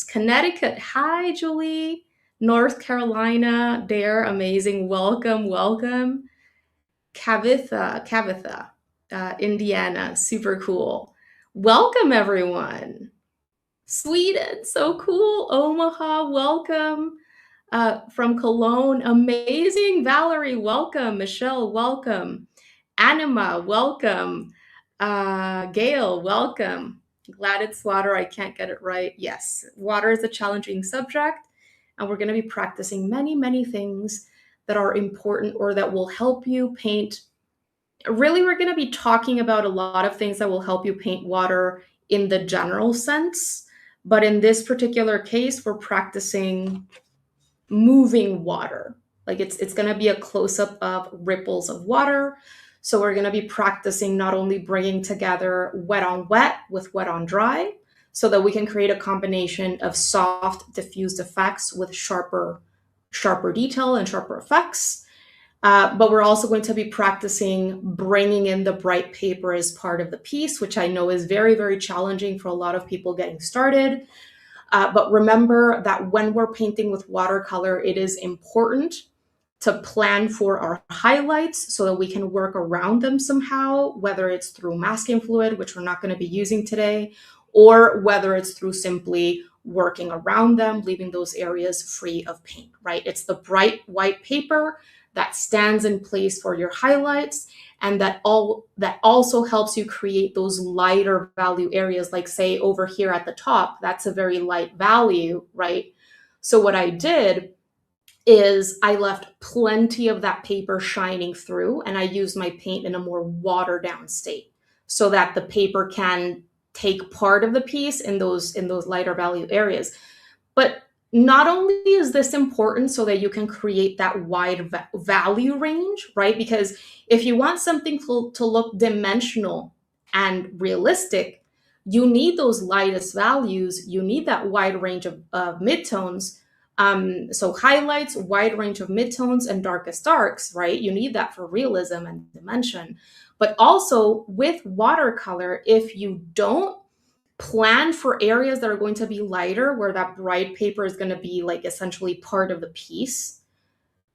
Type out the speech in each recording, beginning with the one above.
Connecticut. Hi, Julie. North Carolina, there, amazing. Welcome, welcome. Cavitha, Indiana, super cool. Welcome, everyone. Sweden, so cool. Omaha, welcome. From Cologne, amazing. Valerie, welcome. Michelle, welcome. Anima, welcome. Gail, welcome. Glad it's water. I can't get it right. Yes, water is a challenging subject, and we're going to be practicing many, many things that are important or that will help you paint. Really, we're going to be talking about a lot of things that will help you paint water in the general sense. But in this particular case, we're practicing moving water. Like it's going to be a close up of ripples of water. So we're going to be practicing not only bringing together wet on wet with wet on dry so that we can create a combination of soft diffused effects with sharper detail and sharper effects. But we're also going to be practicing bringing in the bright paper as part of the piece, which I know is very, very challenging for a lot of people getting started. But remember that when we're painting with watercolor, it is important to plan for our highlights so that we can work around them somehow, whether it's through masking fluid, which we're not going to be using today, or whether it's through simply working around them, leaving those areas free of paint, right? It's the bright white paper that stands in place for your highlights, and that also helps you create those lighter value areas, like say over here at the top, that's a very light value, right? So what I did is I left plenty of that paper shining through, and I used my paint in a more watered down state so that the paper can take part of the piece in those lighter value areas. But not only is this important so that you can create that wide value range, right? Because if you want something to look dimensional and realistic, you need those lightest values. You need that wide range of midtones. So highlights, wide range of midtones, and darkest darks, right? You need that for realism and dimension. But also with watercolor, if you don't plan for areas that are going to be lighter, where that bright paper is going to be like essentially part of the piece,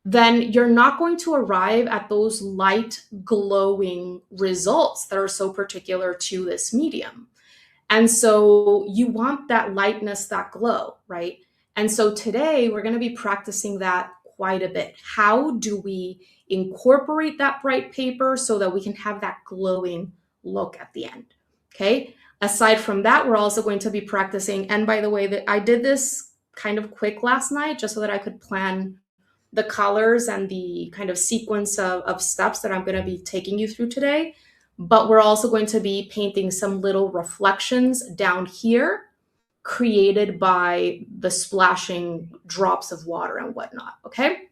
then you're not going to arrive at those light glowing results that are so particular to this medium. And so you want that lightness, that glow, right? And so today we're going to be practicing that quite a bit. How do we incorporate that bright paper so that we can have that glowing look at the end? Okay. Aside from that, we're also going to be practicing. And by the way, that I did this kind of quick last night just so that I could plan the colors and the kind of sequence of steps that I'm going to be taking you through today. But we're also going to be painting some little reflections down here created by the splashing drops of water and whatnot, okay?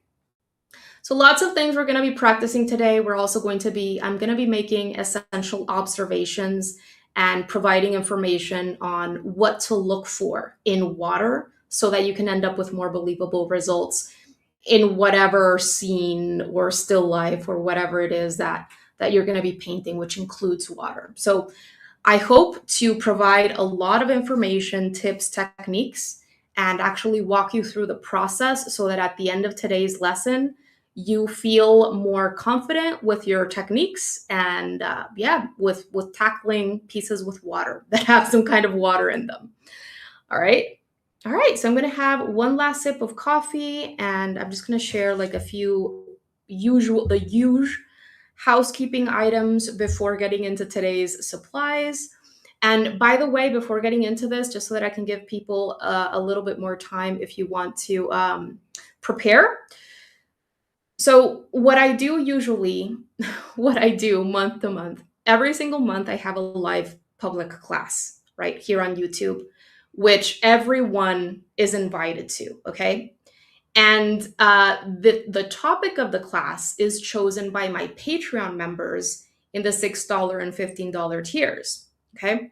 So lots of things we're going to be practicing today. I'm going to be making essential observations and providing information on what to look for in water so that you can end up with more believable results in whatever scene or still life or whatever it is that you're going to be painting, which includes water. So I hope to provide a lot of information, tips, techniques, and actually walk you through the process so that at the end of today's lesson, you feel more confident with your techniques and with tackling pieces with water that have some kind of water in them. All right. So I'm going to have one last sip of coffee, and I'm just going to share like a few usual housekeeping items before getting into today's supplies. And by the way, before getting into this, just so that I can give people a little bit more time if you want to prepare. So what I do usually, what I do month to month, every single month I have a live public class right here on YouTube, which everyone is invited to, okay? And the topic of the class is chosen by my Patreon members in the $6 and $15 tiers, okay?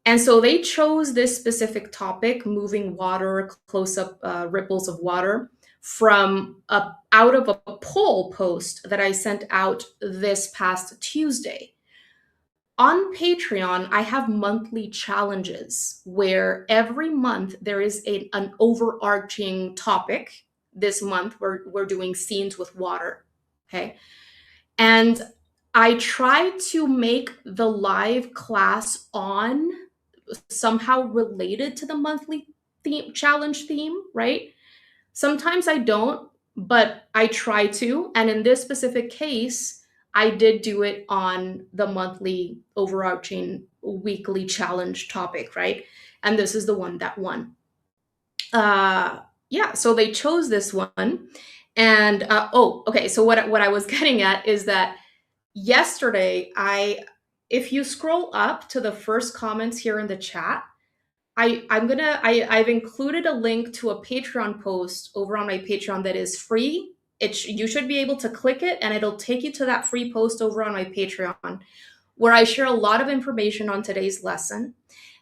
And so they chose this specific topic, moving water, close-up ripples of water, from out of a poll post that I sent out this past Tuesday. On Patreon, I have monthly challenges where every month there is an overarching topic. This month, we're doing scenes with water. Okay. And I try to make the live class on somehow related to the monthly challenge theme, right? Sometimes I don't, but I try to. And in this specific case, I did do it on the monthly overarching weekly challenge topic, right? And this is the one that won. Uh, yeah, so they chose this one. And oh, okay. So what I was getting at is that yesterday, if you scroll up to the first comments here in the chat, I've included a link to a Patreon post over on my Patreon that is free. You should be able to click it and it'll take you to that free post over on my Patreon where I share a lot of information on today's lesson.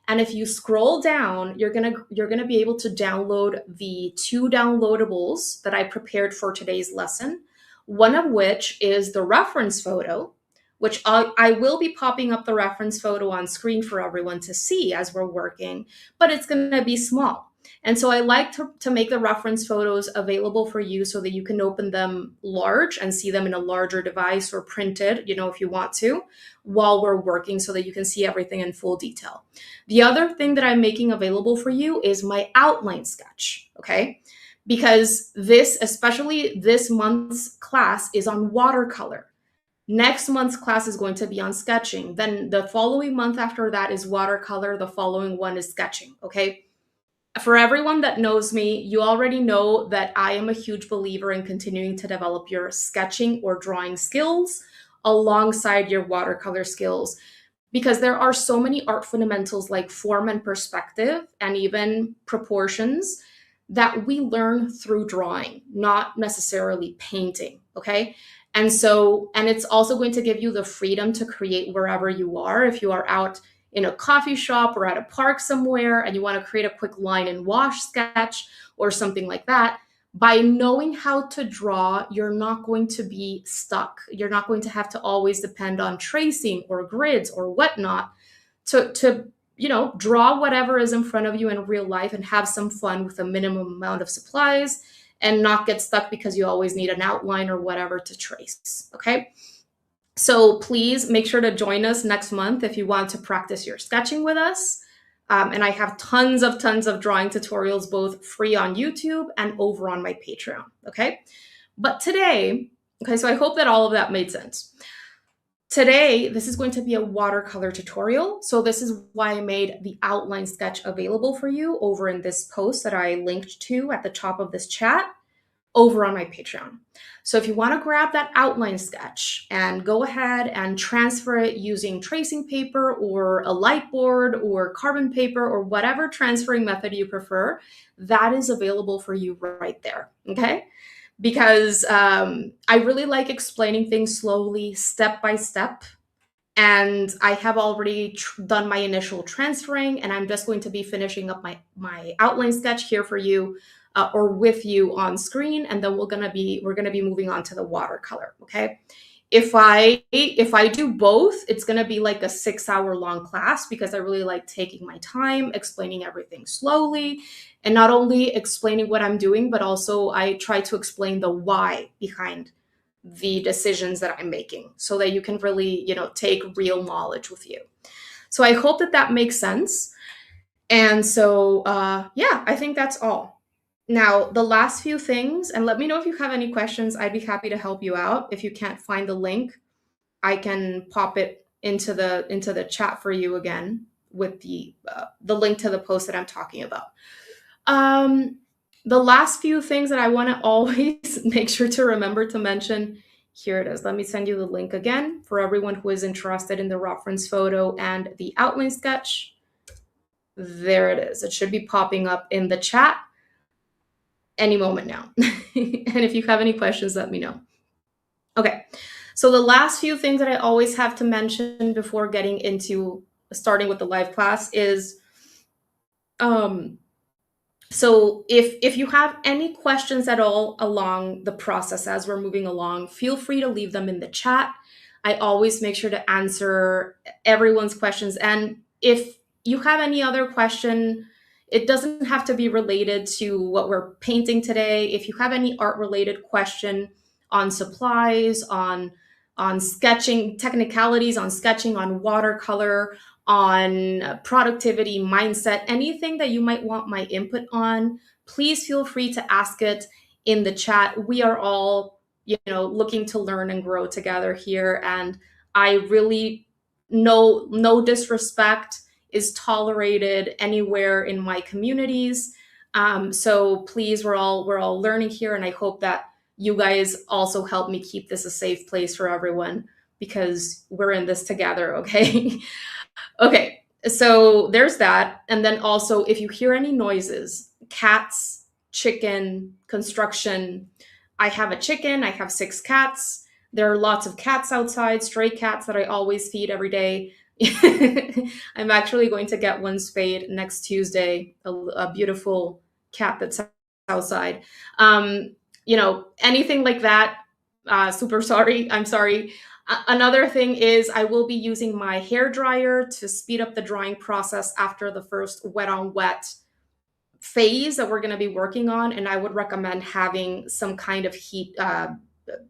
And if you scroll down, you're gonna be able to download the 2 downloadables that I prepared for today's lesson. One of which is the reference photo, which I will be popping up the reference photo on screen for everyone to see as we're working, but it's gonna be small. And so I like to make the reference photos available for you so that you can open them large and see them in a larger device or printed, if you want to, while we're working so that you can see everything in full detail. The other thing that I'm making available for you is my outline sketch, okay? Because especially this month's class is on watercolor. Next month's class is going to be on sketching. Then the following month after that is watercolor. The following one is sketching, okay? For everyone that knows me, you already know that I am a huge believer in continuing to develop your sketching or drawing skills alongside your watercolor skills because there are so many art fundamentals like form and perspective and even proportions that we learn through drawing, not necessarily painting, okay? And it's also going to give you the freedom to create wherever you are. If you are out in a coffee shop or at a park somewhere and you want to create a quick line and wash sketch or something like that, by knowing how to draw, you're not going to be stuck. You're not going to have to always depend on tracing or grids or whatnot to draw whatever is in front of you in real life and have some fun with a minimum amount of supplies and not get stuck because you always need an outline or whatever to trace, okay? So please make sure to join us next month if you want to practice your sketching with us. And I have tons of drawing tutorials, both free on YouTube and over on my Patreon, okay? But today, okay, so I hope that all of that made sense. Today, this is going to be a watercolor tutorial. So this is why I made the outline sketch available for you over in this post that I linked to at the top of this chat over on my Patreon. So if you want to grab that outline sketch and go ahead and transfer it using tracing paper or a light board or carbon paper or whatever transferring method you prefer, that is available for you right there, okay? Because I really like explaining things slowly, step by step. And I have already done my initial transferring, and I'm just going to be finishing up my outline sketch here for you or with you on screen, and then we're gonna be moving on to the watercolor. Okay. If I do both, it's gonna be like a 6-hour long class because I really like taking my time, explaining everything slowly, and not only explaining what I'm doing, but also I try to explain the why behind the decisions that I'm making so that you can really, take real knowledge with you. So I hope that makes sense. And so, yeah, I think that's all. Now, the last few things, and let me know if you have any questions. I'd be happy to help you out. If you can't find the link, I can pop it into the chat for you again with the link to the post that I'm talking about. The last few things that I want to always make sure to remember to mention, here it is. Let me send you the link again for everyone who is interested in the reference photo and the outline sketch. There it is. It should be popping up in the chat any moment now. And if you have any questions, let me know. Okay, so the last few things that I always have to mention before getting into starting with the live class is so if you have any questions at all along the process as we're moving along, feel free to leave them in the chat. I always make sure to answer everyone's questions. And if you have any other question, it doesn't have to be related to what we're painting today. If you have any art related question on supplies, on sketching, technicalities on sketching, on watercolor, on productivity, mindset, anything that you might want my input on, please feel free to ask it in the chat. We are all, looking to learn and grow together here. And I really, no disrespect is tolerated anywhere in my communities. So please, we're all learning here, and I hope that you guys also help me keep this a safe place for everyone, because we're in this together, okay? Okay, so there's that. And then also, if you hear any noises, cats, chicken, construction, I have a chicken, I have 6 cats. There are lots of cats outside, stray cats that I always feed every day. I'm actually going to get one spayed next Tuesday, a beautiful cat that's outside. Anything like that, super sorry. I'm sorry. Another thing is I will be using my hair dryer to speed up the drying process after the first wet on wet phase that we're going to be working on. And I would recommend having some kind of heat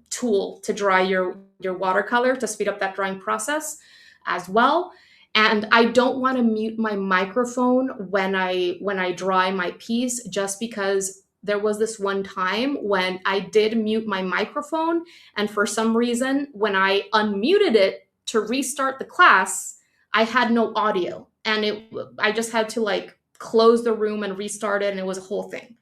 tool to dry your watercolor to speed up that drying process as well. And I don't want to mute my microphone when I dry my piece, just because there was this one time when I did mute my microphone, and for some reason, when I unmuted it to restart the class, I had no audio, and I just had to like close the room and restart it, and it was a whole thing.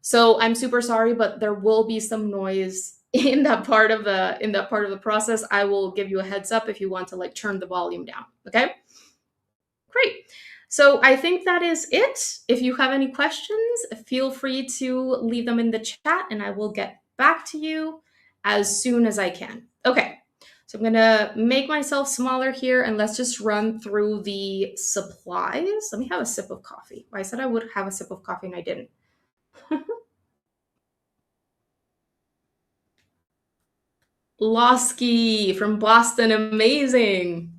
So I'm super sorry, but there will be some noise in that part of the process. I will give you a heads up if you want to like turn the volume down. Okay, great. So I think that is it. If you have any questions, feel free to leave them in the chat, and I will get back to you as soon as I can. Okay, so I'm gonna make myself smaller here, and let's just run through the supplies. Let me have a sip of coffee. I said I would have a sip of coffee and I didn't. Losky from Boston, amazing.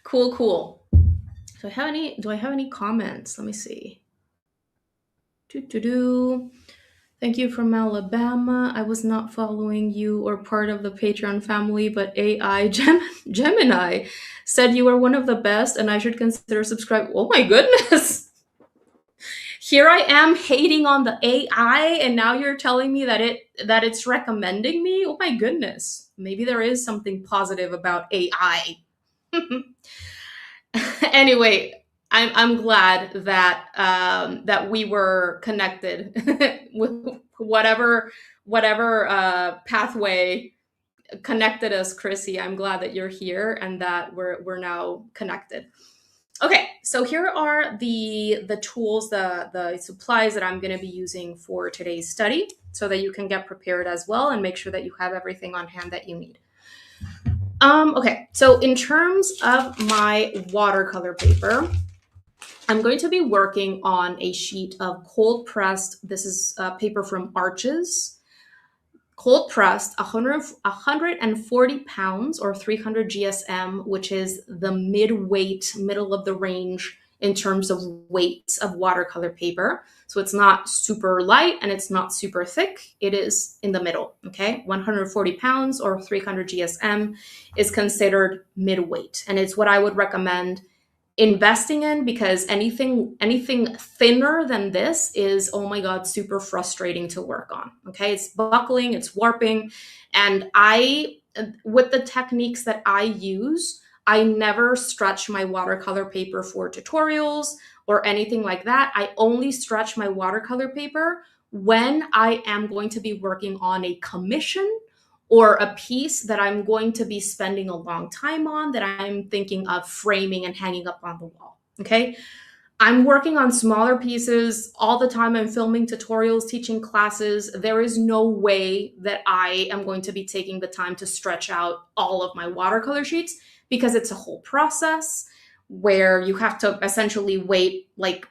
Cool. Do I have any comments? Let me see. Thank you from Alabama. I was not following you or part of the Patreon family, but AI Gemini said you are one of the best and I should consider subscribing. Oh my goodness. Here I am hating on the AI, and now you're telling me that it's recommending me? Oh my goodness. Maybe there is something positive about AI. Anyway, I'm glad that we were connected with whatever pathway connected us, Chrissy. I'm glad that you're here and that we're now connected. Okay, so here are the tools, the supplies that I'm going to be using for today's study, so that you can get prepared as well and make sure that you have everything on hand that you need. Okay, so in terms of my watercolor paper, I'm going to be working on a sheet of cold pressed, this is paper from Arches, cold pressed 140 pounds or 300 GSM, which is the mid-weight, middle of the range in terms of weight of watercolor paper. So it's not super light and it's not super thick. It is in the middle, okay? 140 pounds or 300 GSM is considered mid-weight. And it's what I would recommend investing in, because anything thinner than this is, oh my God, super frustrating to work on. Okay, it's buckling, it's warping, and with the techniques that I use, I never stretch my watercolor paper for tutorials or anything like that. I only stretch my watercolor paper when I am going to be working on a commission or a piece that I'm going to be spending a long time on, that I'm thinking of framing and hanging up on the wall, okay? I'm working on smaller pieces all the time. I'm filming tutorials, teaching classes. There is no way that I am going to be taking the time to stretch out all of my watercolor sheets, because it's a whole process where you have to essentially wait, like,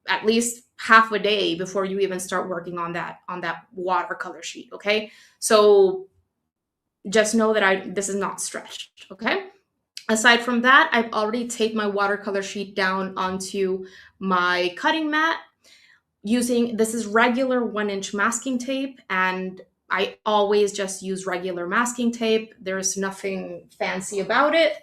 at least half a day before you even start working on that watercolor sheet, okay? So just know that this is not stretched, okay? Aside from that, I've already taped my watercolor sheet down onto my cutting mat using, this is regular 1-inch masking tape, and I always just use regular masking tape. There's nothing fancy about it.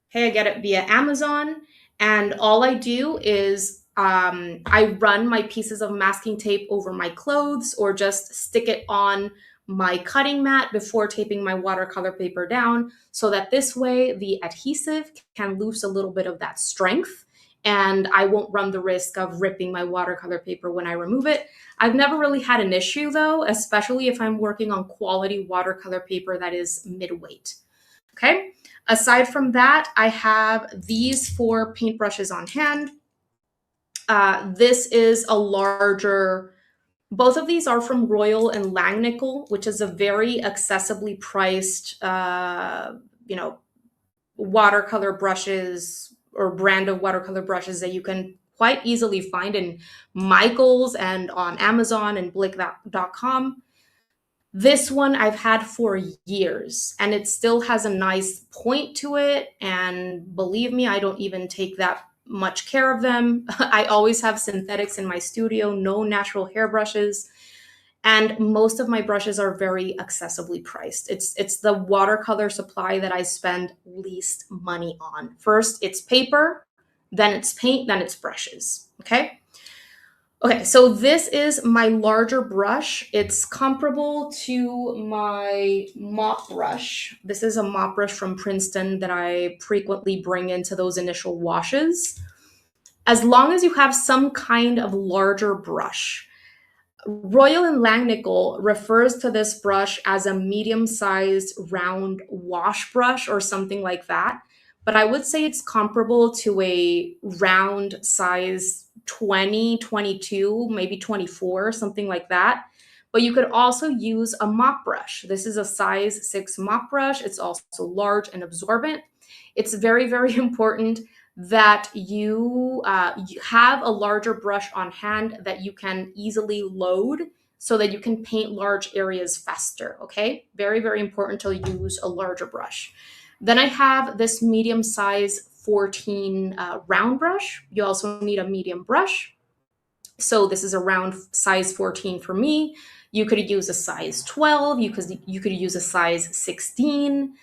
Hey, I get it via Amazon. And all I do is I run my pieces of masking tape over my clothes or just stick it on my cutting mat before taping my watercolor paper down, so that this way the adhesive can lose a little bit of that strength and I won't run the risk of ripping my watercolor paper when I remove it. I've never really had an issue though, especially if I'm working on quality watercolor paper that is mid-weight. Okay. Aside from that, I have these 4 paintbrushes on hand. This is a larger, both of these are from Royal and Langnickel, which is a very accessibly priced, watercolor brushes or brand of watercolor brushes that you can quite easily find in Michael's and on Amazon and Blick.com. This one I've had for years and it still has a nice point to it. And believe me, I don't even take that much care of them. I always have synthetics in my studio, no natural hairbrushes. And most of my brushes are very accessibly priced. It's the watercolor supply that I spend least money on. First, it's paper, then it's paint, then it's brushes. Okay. Okay, so this is my larger brush. It's comparable to my mop brush. This is a mop brush from Princeton that I frequently bring into those initial washes. As long as you have some kind of larger brush. Royal and Langnickel refers to this brush as a medium-sized round wash brush or something like that. But I would say it's comparable to a round size 20, 22, maybe 24, something like that. But you could also use a mop brush. This is a size 6 mop brush. It's also large and absorbent. It's very, very important that you have a larger brush on hand that you can easily load so that you can paint large areas faster, okay? Very, very important to use a larger brush. Then I have this medium size 14 round brush. You also need a medium brush. So this is a round size 14 for me. You could use a size 12, you could use a size 16,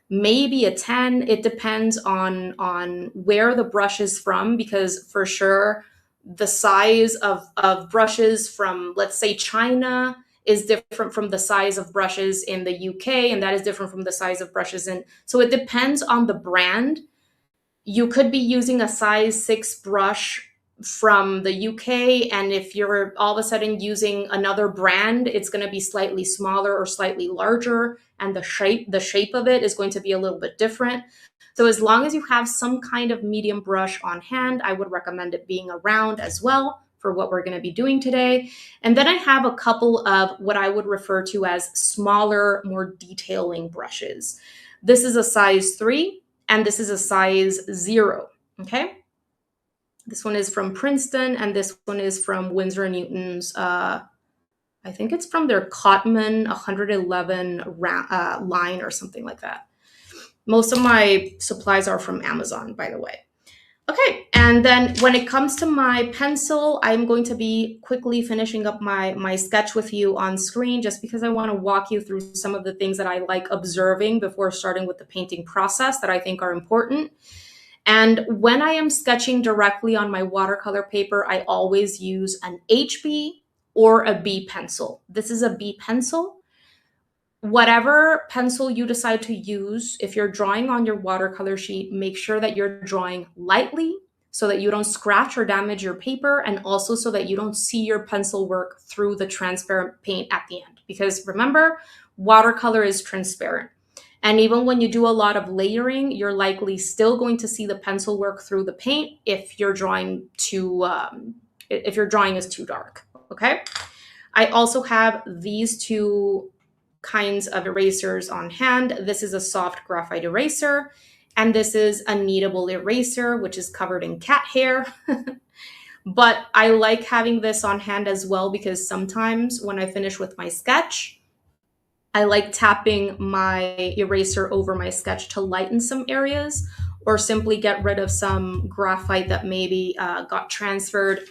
maybe a 10. It depends on where the brush is from, because for sure the size of brushes from, let's say, China is different from the size of brushes in the UK, and that is different from the size of brushes in, so it depends on the brand. You could be using a size 6 brush from the UK, and if you're all of a sudden using another brand, it's going to be slightly smaller or slightly larger, and the shape of it is going to be a little bit different. So as long as you have some kind of medium brush on hand, I would recommend it being around as well for what we're going to be doing today. And then I have a couple of what I would refer to as smaller, more detailing brushes. This is a size 3 and this is a size 0, okay? This one is from Princeton, and this one is from Winsor & Newton's, I think it's from their Cotman 111 line or something like that. Most of my supplies are from Amazon, by the way. Okay, and then when it comes to my pencil, I'm going to be quickly finishing up my sketch with you on screen, just because I want to walk you through some of the things that I like observing before starting with the painting process that I think are important. And when I am sketching directly on my watercolor paper, I always use an HB or a B pencil. This is a B pencil. Whatever pencil you decide to use, if you're drawing on your watercolor sheet, make sure that you're drawing lightly so that you don't scratch or damage your paper, and also so that you don't see your pencil work through the transparent paint at the end. Because remember, watercolor is transparent. And even when you do a lot of layering, you're likely still going to see the pencil work through the paint if your drawing is too dark, okay? I also have these 2 kinds of erasers on hand. This is a soft graphite eraser, and this is a kneadable eraser, which is covered in cat hair. But I like having this on hand as well because sometimes when I finish with my sketch, I like tapping my eraser over my sketch to lighten some areas or simply get rid of some graphite that maybe got transferred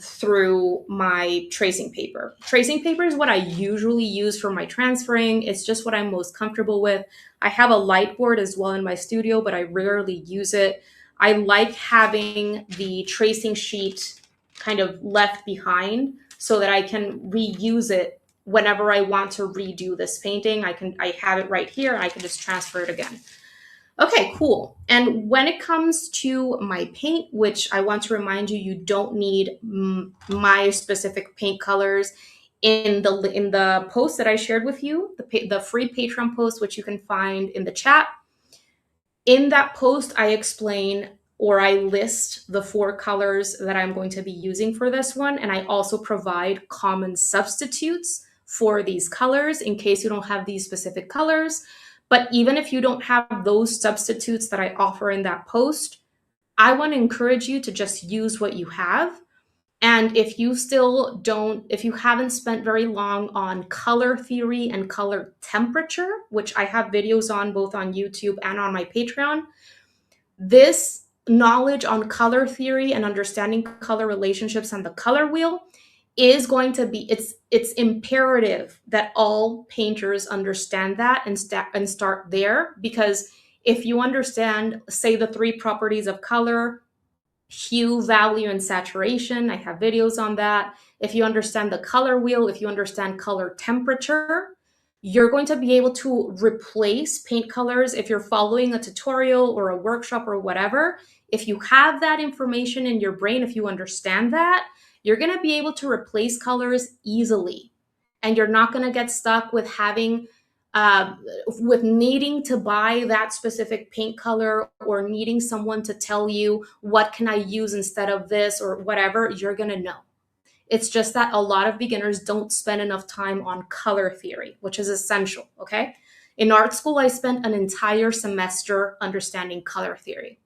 through my tracing paper. Tracing paper is what I usually use for my transferring. It's just what I'm most comfortable with. I have a light board as well in my studio, but I rarely use it. I like having the tracing sheet kind of left behind so that I can reuse it whenever I want to redo this painting. I have it right here. I can just transfer it again. Okay, cool. And when it comes to my paint, which I want to remind you, you don't need my specific paint colors in the post that I shared with you, the free Patreon post, which you can find in the chat. In that post, I explain or I list the 4 colors that I'm going to be using for this one. And I also provide common substitutes for these colors in case you don't have these specific colors. But even if you don't have those substitutes that I offer in that post, I want to encourage you to just use what you have. And if you still don't, if you haven't spent very long on color theory and color temperature, which I have videos on both on YouTube and on my Patreon, this knowledge on color theory and understanding color relationships and the color wheel is going to be it's imperative that all painters understand that and start there, because if you understand, say, the 3 properties of color: hue, value, and saturation. I have videos on that. If you understand the color wheel, if you understand color temperature, you're going to be able to replace paint colors if you're following a tutorial or a workshop or whatever. If you have that information in your brain, if you understand that, you're going to be able to replace colors easily. And you're not going to get stuck with having with needing to buy that specific paint color or needing someone to tell you what can I use instead of this or whatever. You're going to know. It's just that a lot of beginners don't spend enough time on color theory, which is essential, okay? In art school, I spent an entire semester understanding color theory.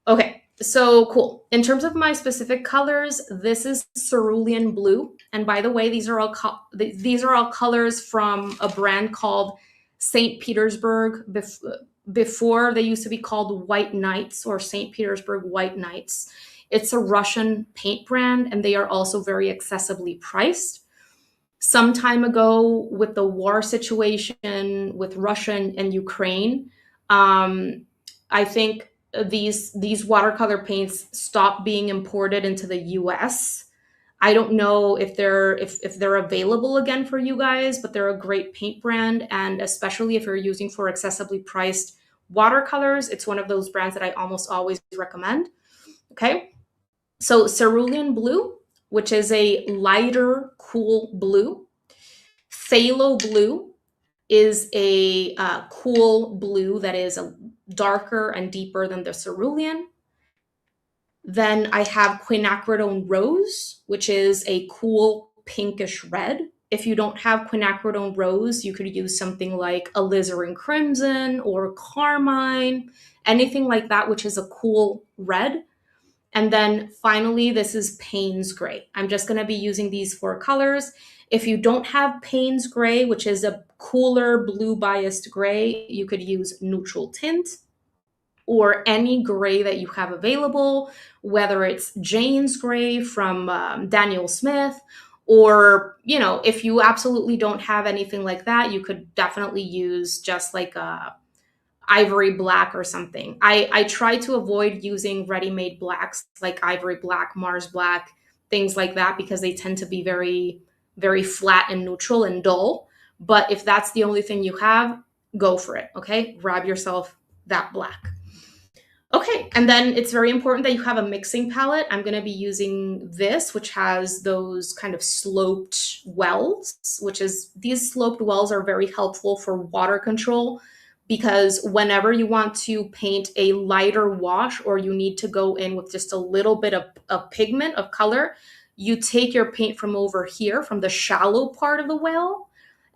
Okay, so cool. In terms of my specific colors, this is cerulean blue. And by the way, these are all colors from a brand called St. Petersburg. Before, they used to be called White Knights or St. Petersburg White Knights. It's a Russian paint brand, and they are also very accessibly priced. Some time ago, with the war situation with Russia and Ukraine, I think these watercolor paints stopped being imported into the US. I don't know if they're available again for you guys, but they're a great paint brand, and especially if you're using for accessibly priced watercolors, it's one of those brands that I almost always recommend. Okay, so cerulean blue, which is a lighter, cool blue. Phthalo blue is a cool blue that is a darker and deeper than the cerulean. Then I have quinacridone rose, which is a cool pinkish red. If you don't have quinacridone rose, you could use something like alizarin crimson or carmine, anything like that, which is a cool red. And then finally, this is Payne's Gray. I'm just going to be using these 4 colors. If you don't have Payne's Gray, which is a cooler blue biased gray, you could use neutral tint or any gray that you have available, whether it's Jane's Gray from Daniel Smith, or, if you absolutely don't have anything like that, you could definitely use just like a ivory black or something. I try to avoid using ready-made blacks like ivory black, Mars black, things like that, because they tend to be very, very flat and neutral and dull. But if that's the only thing you have, go for it, okay? Grab yourself that black. Okay, and then it's very important that you have a mixing palette. I'm going to be using this, which has those kind of sloped wells, these sloped wells are very helpful for water control, because whenever you want to paint a lighter wash or you need to go in with just a little bit of pigment, of color, you take your paint from over here, from the shallow part of the well,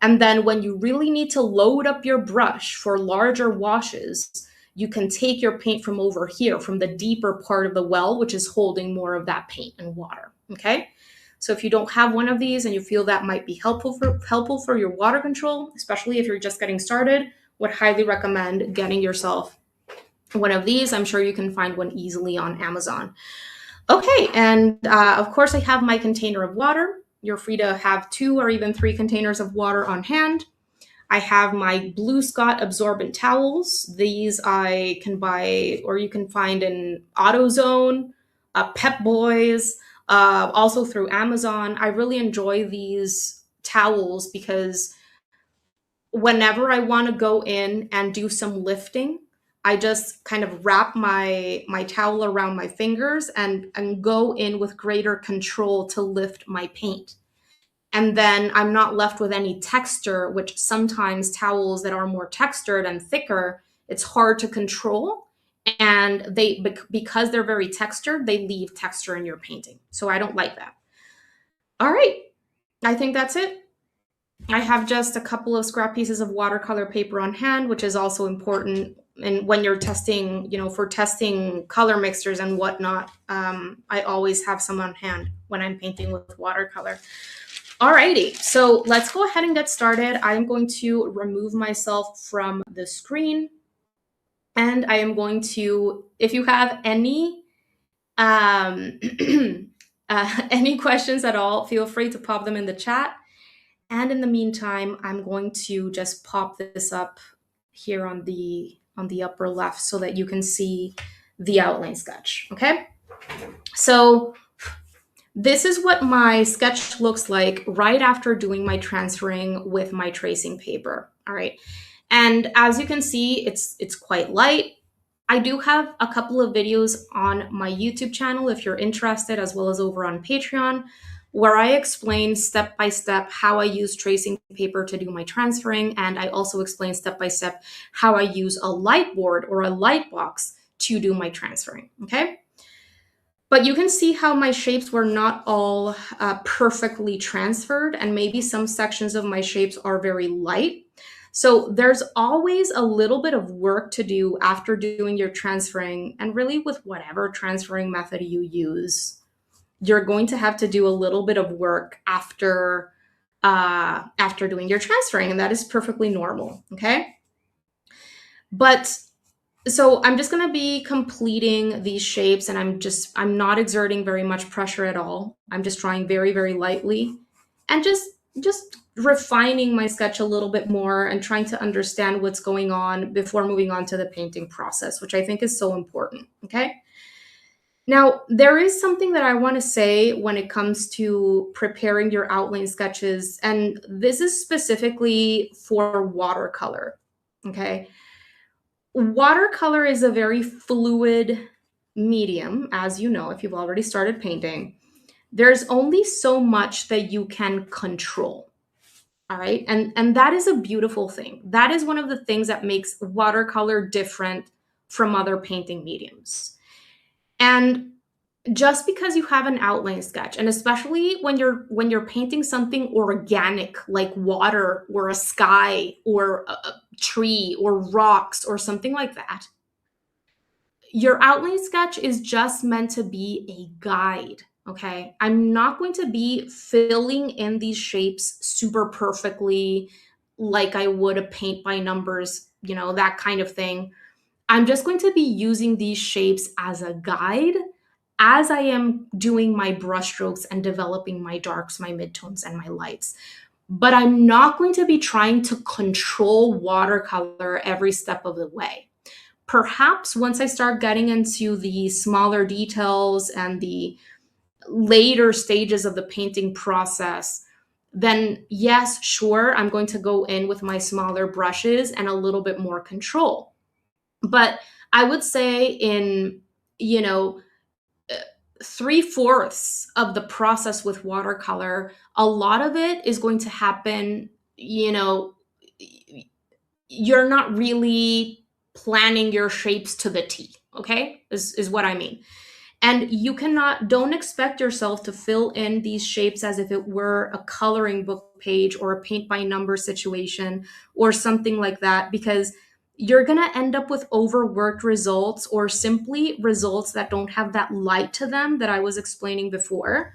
and then when you really need to load up your brush for larger washes, you can take your paint from over here, from the deeper part of the well, which is holding more of that paint and water, okay? So if you don't have one of these and you feel that might be helpful for your water control, especially if you're just getting started, would highly recommend getting yourself one of these. I'm sure you can find one easily on Amazon. Okay, and of course I have my container of water. You're free to have 2 or even 3 containers of water on hand. I have my Blue Scott absorbent towels. These I can buy, or you can find in AutoZone, Pep Boys, also through Amazon. I really enjoy these towels because whenever I want to go in and do some lifting, I just kind of wrap my towel around my fingers and go in with greater control to lift my paint. And then I'm not left with any texture, which sometimes towels that are more textured and thicker, it's hard to control. And because they're very textured, they leave texture in your painting. So I don't like that. All right, I think that's it. I have just a couple of scrap pieces of watercolor paper on hand, which is also important. And when you're testing, for testing color mixtures and whatnot, I always have some on hand when I'm painting with watercolor. Alrighty, so let's go ahead and get started. I'm going to remove myself from the screen, and I am going to, if you have any any questions at all, feel free to pop them in the chat. And in the meantime, I'm going to just pop this up here on the upper left so that you can see the outline sketch, okay? So this is what my sketch looks like right after doing my transferring with my tracing paper, all right? And as you can see, it's quite light. I do have a couple of videos on my YouTube channel if you're interested, as well as over on Patreon, where I explain step-by-step how I use tracing paper to do my transferring, and I also explain step-by-step how I use a light board or a light box to do my transferring, okay? But you can see how my shapes were not all perfectly transferred, and maybe some sections of my shapes are very light. So there's always a little bit of work to do after doing your transferring, and really with whatever transferring method you use, you're going to have to do a little bit of work after doing your transferring, and that is perfectly normal, okay? But so I'm just going to be completing these shapes, and I'm not exerting very much pressure at all. I'm just drawing very, very lightly and just refining my sketch a little bit more and trying to understand what's going on before moving on to the painting process, which I think is so important, okay? Now, there is something that I want to say when it comes to preparing your outline sketches, and this is specifically for watercolor, okay? Watercolor is a very fluid medium, as you know, if you've already started painting. There's only so much that you can control, all right? And that is a beautiful thing. That is one of the things that makes watercolor different from other painting mediums. And just because you have an outline sketch, and especially when you're painting something organic like water or a sky or a tree or rocks or something like that, your outline sketch is just meant to be a guide, okay? I'm not going to be filling in these shapes super perfectly like I would a paint by numbers, that kind of thing. I'm just going to be using these shapes as a guide as I am doing my brushstrokes and developing my darks, my midtones, and my lights. But I'm not going to be trying to control watercolor every step of the way. Perhaps once I start getting into the smaller details and the later stages of the painting process, then yes, sure, I'm going to go in with my smaller brushes and a little bit more control. But I would say in, 3/4 of the process with watercolor, a lot of it is going to happen, you're not really planning your shapes to the T, okay? Is what I mean. And don't expect yourself to fill in these shapes as if it were a coloring book page or a paint by number situation or something like that, because you're going to end up with overworked results or simply results that don't have that light to them that I was explaining before.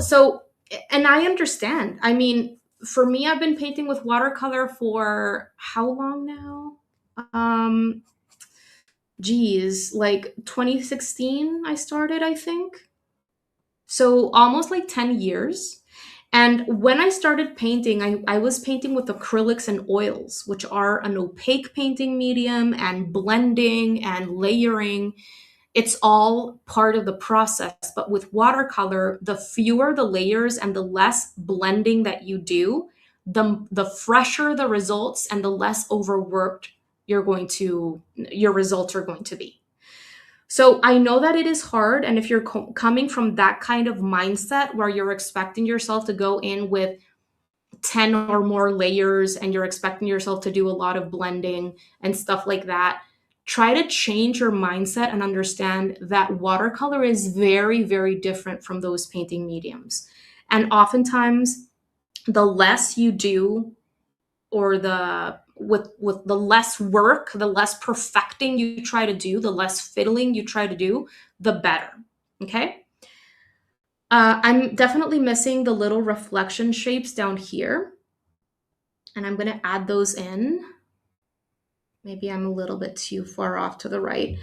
So, and I understand. I mean, for me, I've been painting with watercolor for how long now? Um, like 2016 I started, I think. So almost like 10 years. And when I started painting, I was painting with acrylics and oils, which are an opaque painting medium, and blending and layering. It's all part of the process. But with watercolor, the fewer the layers and the less blending that you do, the fresher the results and the less overworked your results are going to be. So I know that it is hard. And if you're coming from that kind of mindset where you're expecting yourself to go in with 10 or more layers and you're expecting yourself to do a lot of blending and stuff like that, try to change your mindset and understand that watercolor is very, very different from those painting mediums. And oftentimes, the less you do, or with the less work, the less perfecting you try to do, the less fiddling you try to do, the better. Okay. I'm definitely missing the little reflection shapes down here, and I'm going to add those in. Maybe I'm a little bit too far off to the right.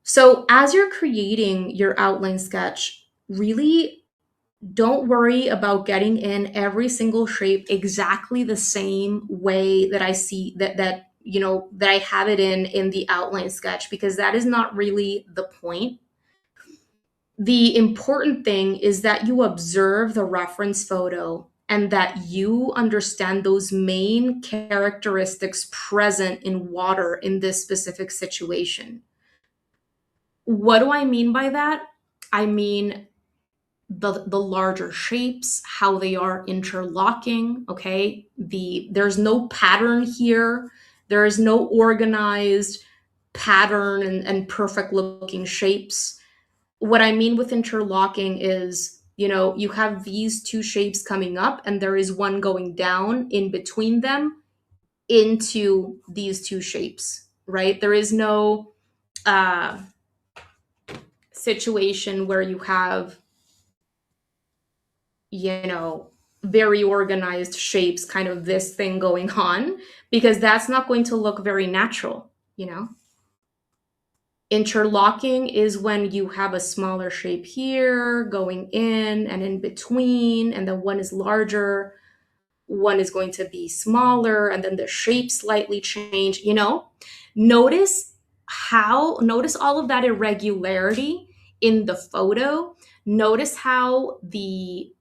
So as you're creating your outline sketch, really don't worry about getting in every single shape exactly the same way that I see that I have it in the outline sketch, because that is not really the point. The important thing is that you observe the reference photo and that you understand those main characteristics present in water in this specific situation. What do I mean by that? I mean the larger shapes, how they are interlocking. Okay, there's no pattern here. There is no organized pattern and perfect looking shapes. What I mean with interlocking is, you have these two shapes coming up and there is one going down in between them into these two shapes, right? There is no situation where you have, you know, very organized shapes, kind of this thing going on, because that's not going to look very natural. Interlocking is when you have a smaller shape here going in and in between, and then one is larger, one is going to be smaller, and then the shape slightly change. Notice notice all of that irregularity in the photo. Notice how the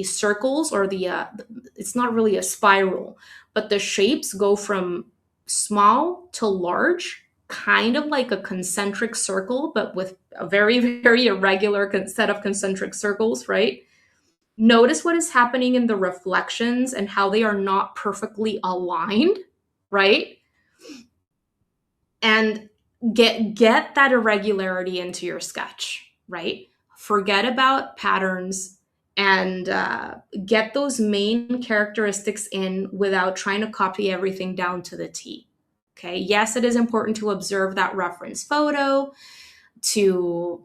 circles, or it's not really a spiral, but the shapes go from small to large, kind of like a concentric circle, but with a very, very irregular set of concentric circles, right? Notice what is happening in the reflections and how they are not perfectly aligned, right? And get that irregularity into your sketch, right? Forget about patterns, and get those main characteristics in without trying to copy everything down to the T. Okay, yes, it is important to observe that reference photo to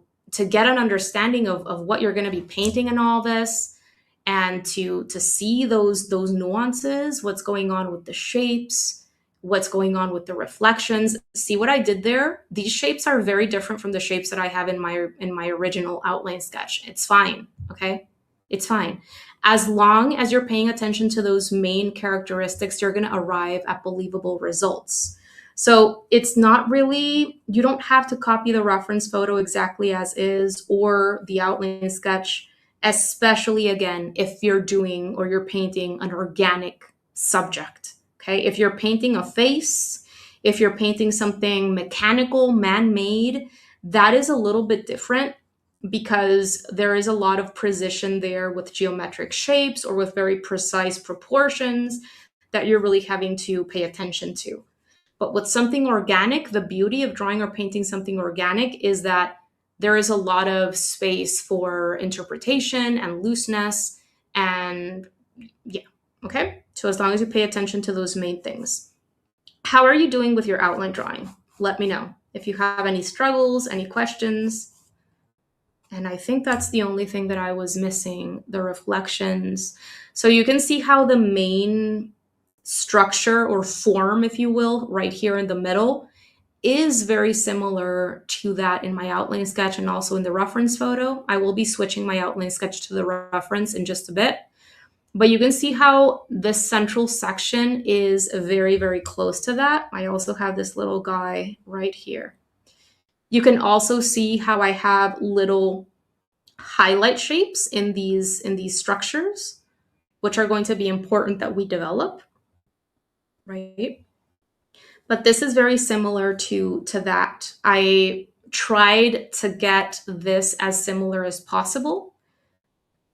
get an understanding of what you're going to be painting in all this, and to see those nuances, what's going on with the shapes, what's going on with the reflections. See what I did there? These shapes are very different from the shapes that I have in my original outline sketch. It's fine, okay? It's fine. As long as you're paying attention to those main characteristics, you're going to arrive at believable results. So it's not really, you don't have to copy the reference photo exactly as is, or the outline sketch, especially again, if you're doing or you're painting an organic subject. Okay. If you're painting a face, if you're painting something mechanical, man-made, that is a little bit different, because there is a lot of precision there with geometric shapes or with very precise proportions that you're really having to pay attention to. But with something organic, the beauty of drawing or painting something organic is that there is a lot of space for interpretation and looseness. And yeah, okay? So as long as you pay attention to those main things. How are you doing with your outline drawing? Let me know if you have any struggles, any questions. And I think that's the only thing that I was missing, the reflections. So you can see how the main structure or form, if you will, right here in the middle is very similar to that in my outline sketch and also in the reference photo. I will be switching my outline sketch to the reference in just a bit. But you can see how this central section is very, very close to that. I also have this little guy right here. You can also see how I have little highlight shapes in these structures, which are going to be important that we develop, right? But this is very similar to that. I tried to get this as similar as possible,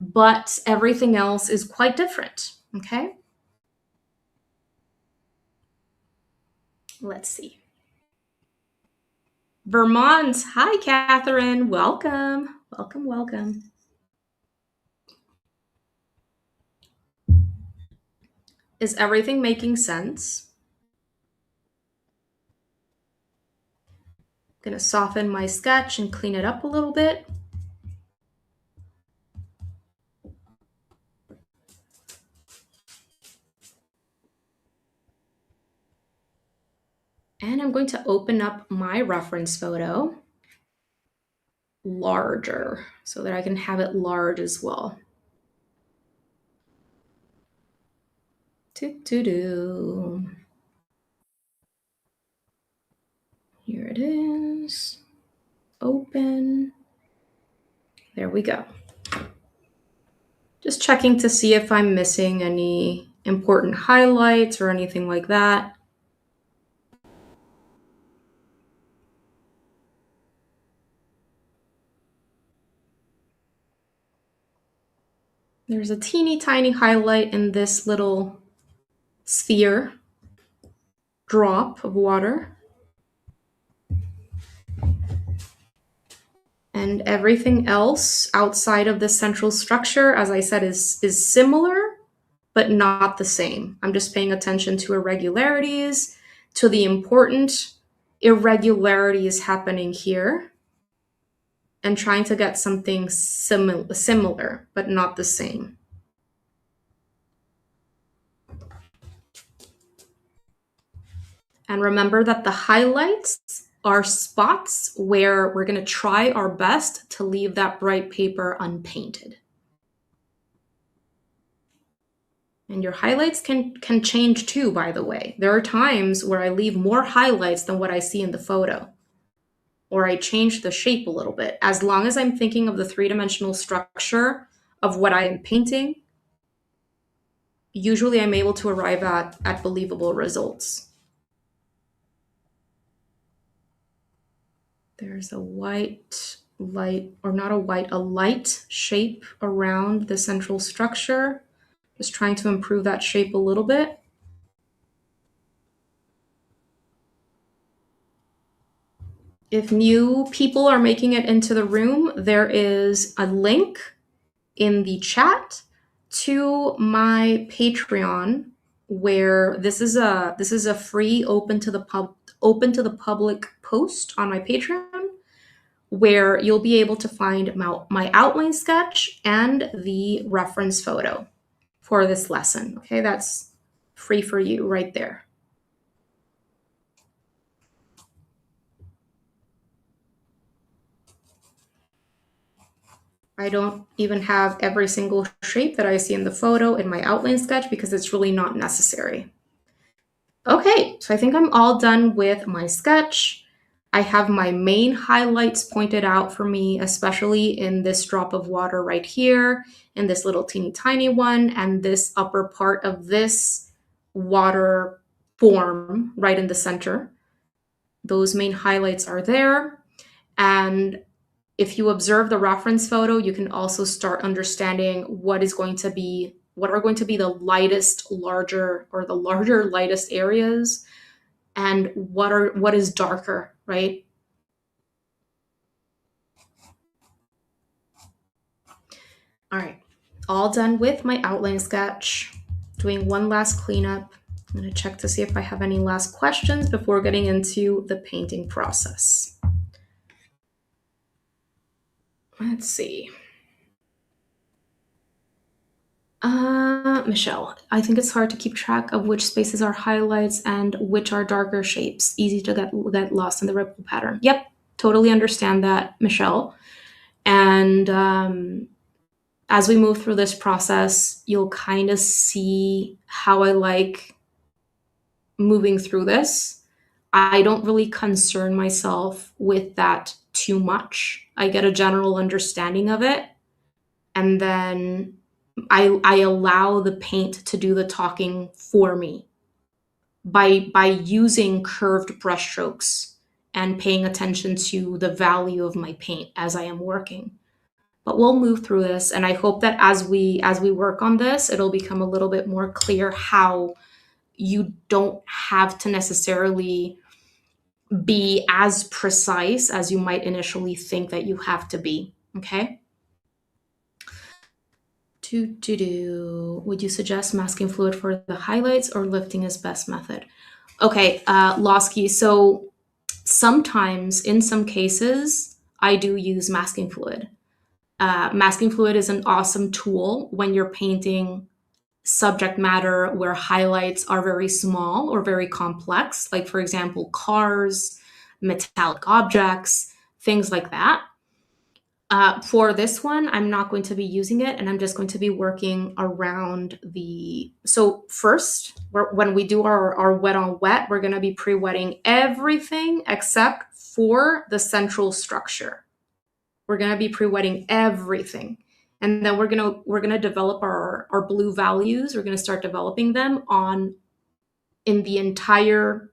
but everything else is quite different, okay? Let's see. Vermont. Hi, Catherine. Welcome. Welcome, welcome. Is everything making sense? I'm gonna soften my sketch and clean it up a little bit. And I'm going to open up my reference photo larger so that I can have it large as well. Do. Here it is. Open. There we go. Just checking to see if I'm missing any important highlights or anything like that. There's a teeny tiny highlight in this little sphere drop of water. And everything else outside of the central structure, as I said, is similar, but not the same. I'm just paying attention to irregularities, to the important irregularities happening here, and trying to get something similar, but not the same. And remember that the highlights are spots where we're going to try our best to leave that bright paper unpainted. And your highlights can change too, by the way. There are times where I leave more highlights than what I see in the photo, or I change the shape a little bit. As long as I'm thinking of the three-dimensional structure of what I am painting, usually I'm able to arrive at believable results. There's a white light, or not a white, a light shape around the central structure. Just trying to improve that shape a little bit. If new people are making it into the room, there is a link in the chat to my Patreon, where this is a free open to the public post on my Patreon, where you'll be able to find my outline sketch and the reference photo for this lesson. Okay, that's free for you right there. I don't even have every single shape that I see in the photo in my outline sketch because it's really not necessary. Okay, so I think I'm all done with my sketch. I have my main highlights pointed out for me, especially in this drop of water right here, in this little teeny tiny one, and this upper part of this water form right in the center. Those main highlights are there. And if you observe the reference photo, you can also start understanding what are going to be the lightest, larger, or the larger, lightest areas, and what is darker, right? All right, all done with my outline sketch. Doing one last cleanup. I'm going to check to see if I have any last questions before getting into the painting process. Let's see. Michelle, I think it's hard to keep track of which spaces are highlights and which are darker shapes. Easy to get lost in the ripple pattern. Yep, totally understand that, Michelle. And as we move through this process, you'll kind of see how I like moving through this. I don't really concern myself with that too much. I get a general understanding of it, and then I allow the paint to do the talking for me by using curved brushstrokes and paying attention to the value of my paint as I am working. But we'll move through this, and I hope that as we work on this, it'll become a little bit more clear how you don't have to necessarily be as precise as you might initially think that you have to be. Okay? Would you suggest masking fluid for the highlights or lifting is best method? Okay, Losky. So sometimes, in some cases, I do use masking fluid. Masking fluid is an awesome tool when you're painting subject matter where highlights are very small or very complex, like, for example, cars, metallic objects, things like that. For this one, I'm not going to be using it, and I'm just going to be working around the. So first, when we do our wet on wet, we're going to be pre-wetting everything except for the central structure. We're going to be pre-wetting everything. And then we're gonna develop our blue values. We're gonna start developing them in the entire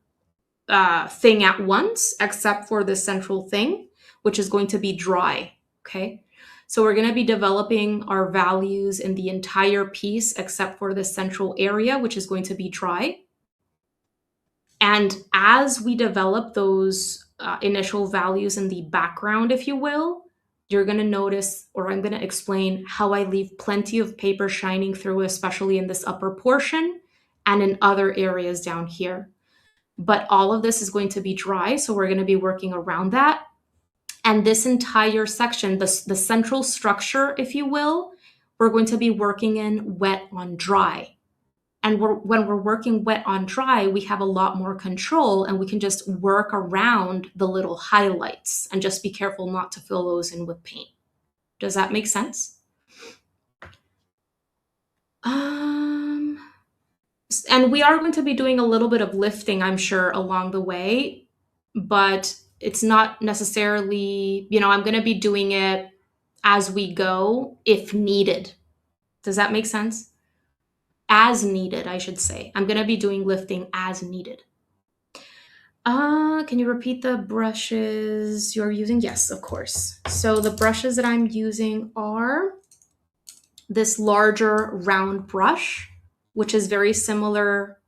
thing at once, except for the central thing, which is going to be dry. Okay, so we're gonna be developing our values in the entire piece, except for the central area, which is going to be dry. And as we develop those initial values in the background, if you will, you're going to notice, or I'm going to explain how I leave plenty of paper shining through, especially in this upper portion and in other areas down here. But all of this is going to be dry, so we're going to be working around that. And this entire section, the central structure, if you will, we're going to be working in wet on dry. And when we're working wet on dry, we have a lot more control, and we can just work around the little highlights and just be careful not to fill those in with paint. Does that make sense? And we are going to be doing a little bit of lifting, I'm sure, along the way, but it's not necessarily, I'm going to be doing it as we go if needed. Does that make sense? As needed, I should say. I'm going to be doing lifting as needed. Can you repeat the brushes you're using? Yes, of course. So the brushes that I'm using are this larger round brush, which is very similar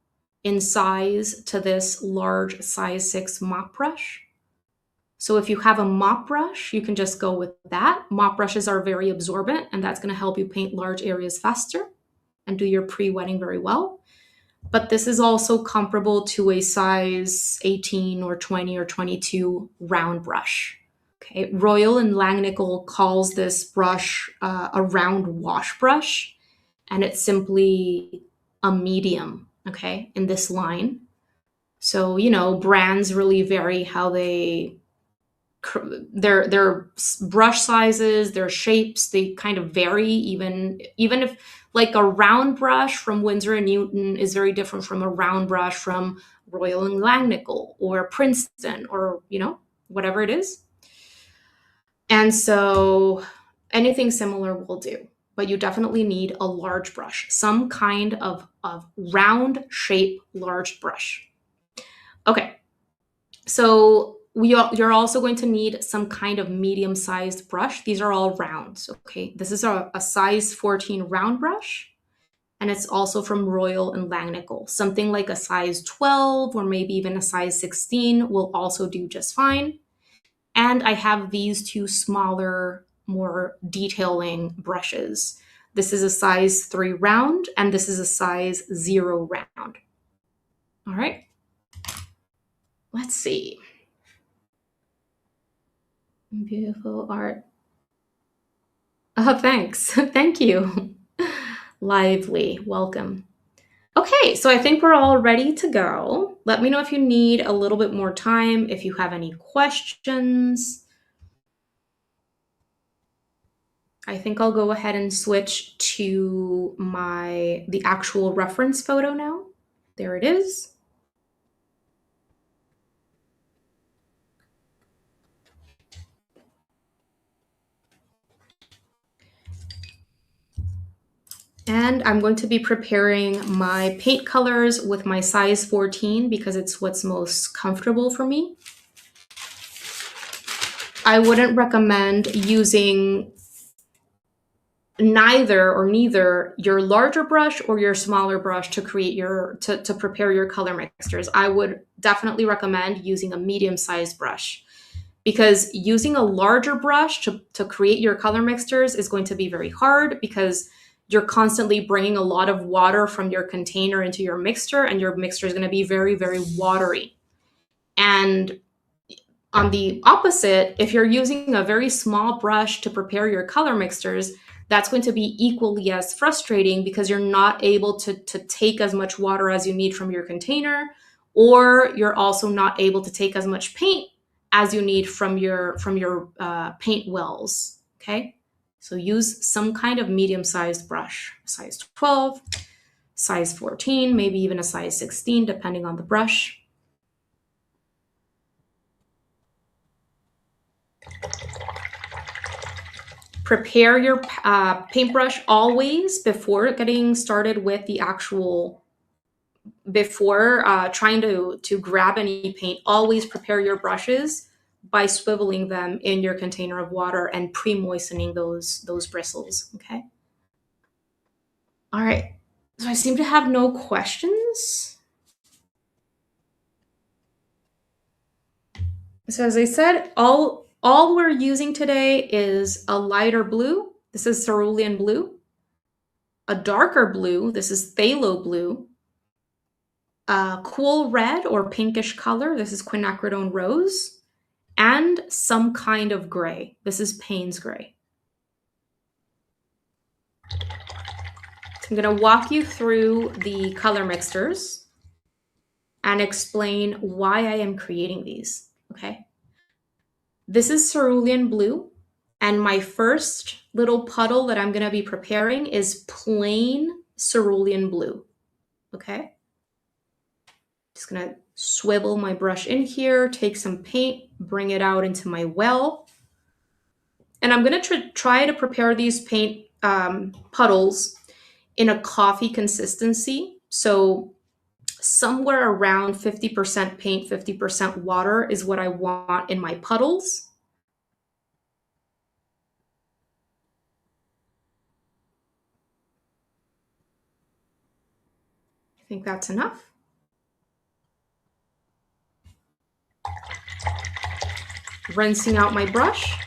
in size to this large size 6 mop brush. So if you have a mop brush, you can just go with that. Mop brushes are very absorbent, and that's going to help you paint large areas faster and do your pre-wetting very well. But this is also comparable to a size 18 or 20 or 22 round brush. Okay, Royal and Langnickel calls this brush a round wash brush, and it's simply a medium, okay, in this line. So, brands really vary how their brush sizes, their shapes, they kind of vary, even if like a round brush from Winsor & Newton is very different from a round brush from Royal and Langnickel or Princeton or, whatever it is. And so anything similar will do, but you definitely need a large brush, some kind of round shape, large brush. Okay, so you're also going to need some kind of medium-sized brush. These are all rounds, okay? This is a size 14 round brush, and it's also from Royal and Langnickel. Something like a size 12 or maybe even a size 16 will also do just fine. And I have these two smaller, more detailing brushes. This is a size 3 round, and this is a size 0 round. All right. Let's see. Beautiful art. Oh, thanks. Thank you. Lively. Welcome. Okay, so I think we're all ready to go. Let me know if you need a little bit more time, if you have any questions. I think I'll go ahead and switch to the actual reference photo now. There it is. And I'm going to be preparing my paint colors with my size 14 because it's what's most comfortable for me. I wouldn't recommend using neither your larger brush or your smaller brush to create to prepare your color mixtures. I would definitely recommend using a medium-sized brush because using a larger brush to create your color mixtures is going to be very hard because you're constantly bringing a lot of water from your container into your mixture, and your mixture is going to be very, very watery. And on the opposite, if you're using a very small brush to prepare your color mixtures, that's going to be equally as frustrating because you're not able to take as much water as you need from your container, or you're also not able to take as much paint as you need from your paint wells. Okay, so use some kind of medium-sized brush, size 12, size 14, maybe even a size 16, depending on the brush. Prepare your paintbrush always before getting started with the actual, before trying to grab any paint. Always prepare your brushes by swiveling them in your container of water and pre-moistening those bristles, okay? All right, so I seem to have no questions. So as I said, all we're using today is a lighter blue. This is cerulean blue. A darker blue, this is phthalo blue. A cool red or pinkish color, this is quinacridone rose. And some kind of gray, this is Payne's gray. So I'm going to walk you through the color mixtures and explain why I am creating these, okay? This is cerulean blue, and my first little puddle that I'm going to be preparing is plain cerulean blue, okay? Just going to swivel my brush in here, take some paint, bring it out into my well. And I'm going to try to prepare these paint puddles in a coffee consistency. So somewhere around 50% paint, 50% water is what I want in my puddles. I think that's enough. Rinsing out my brush.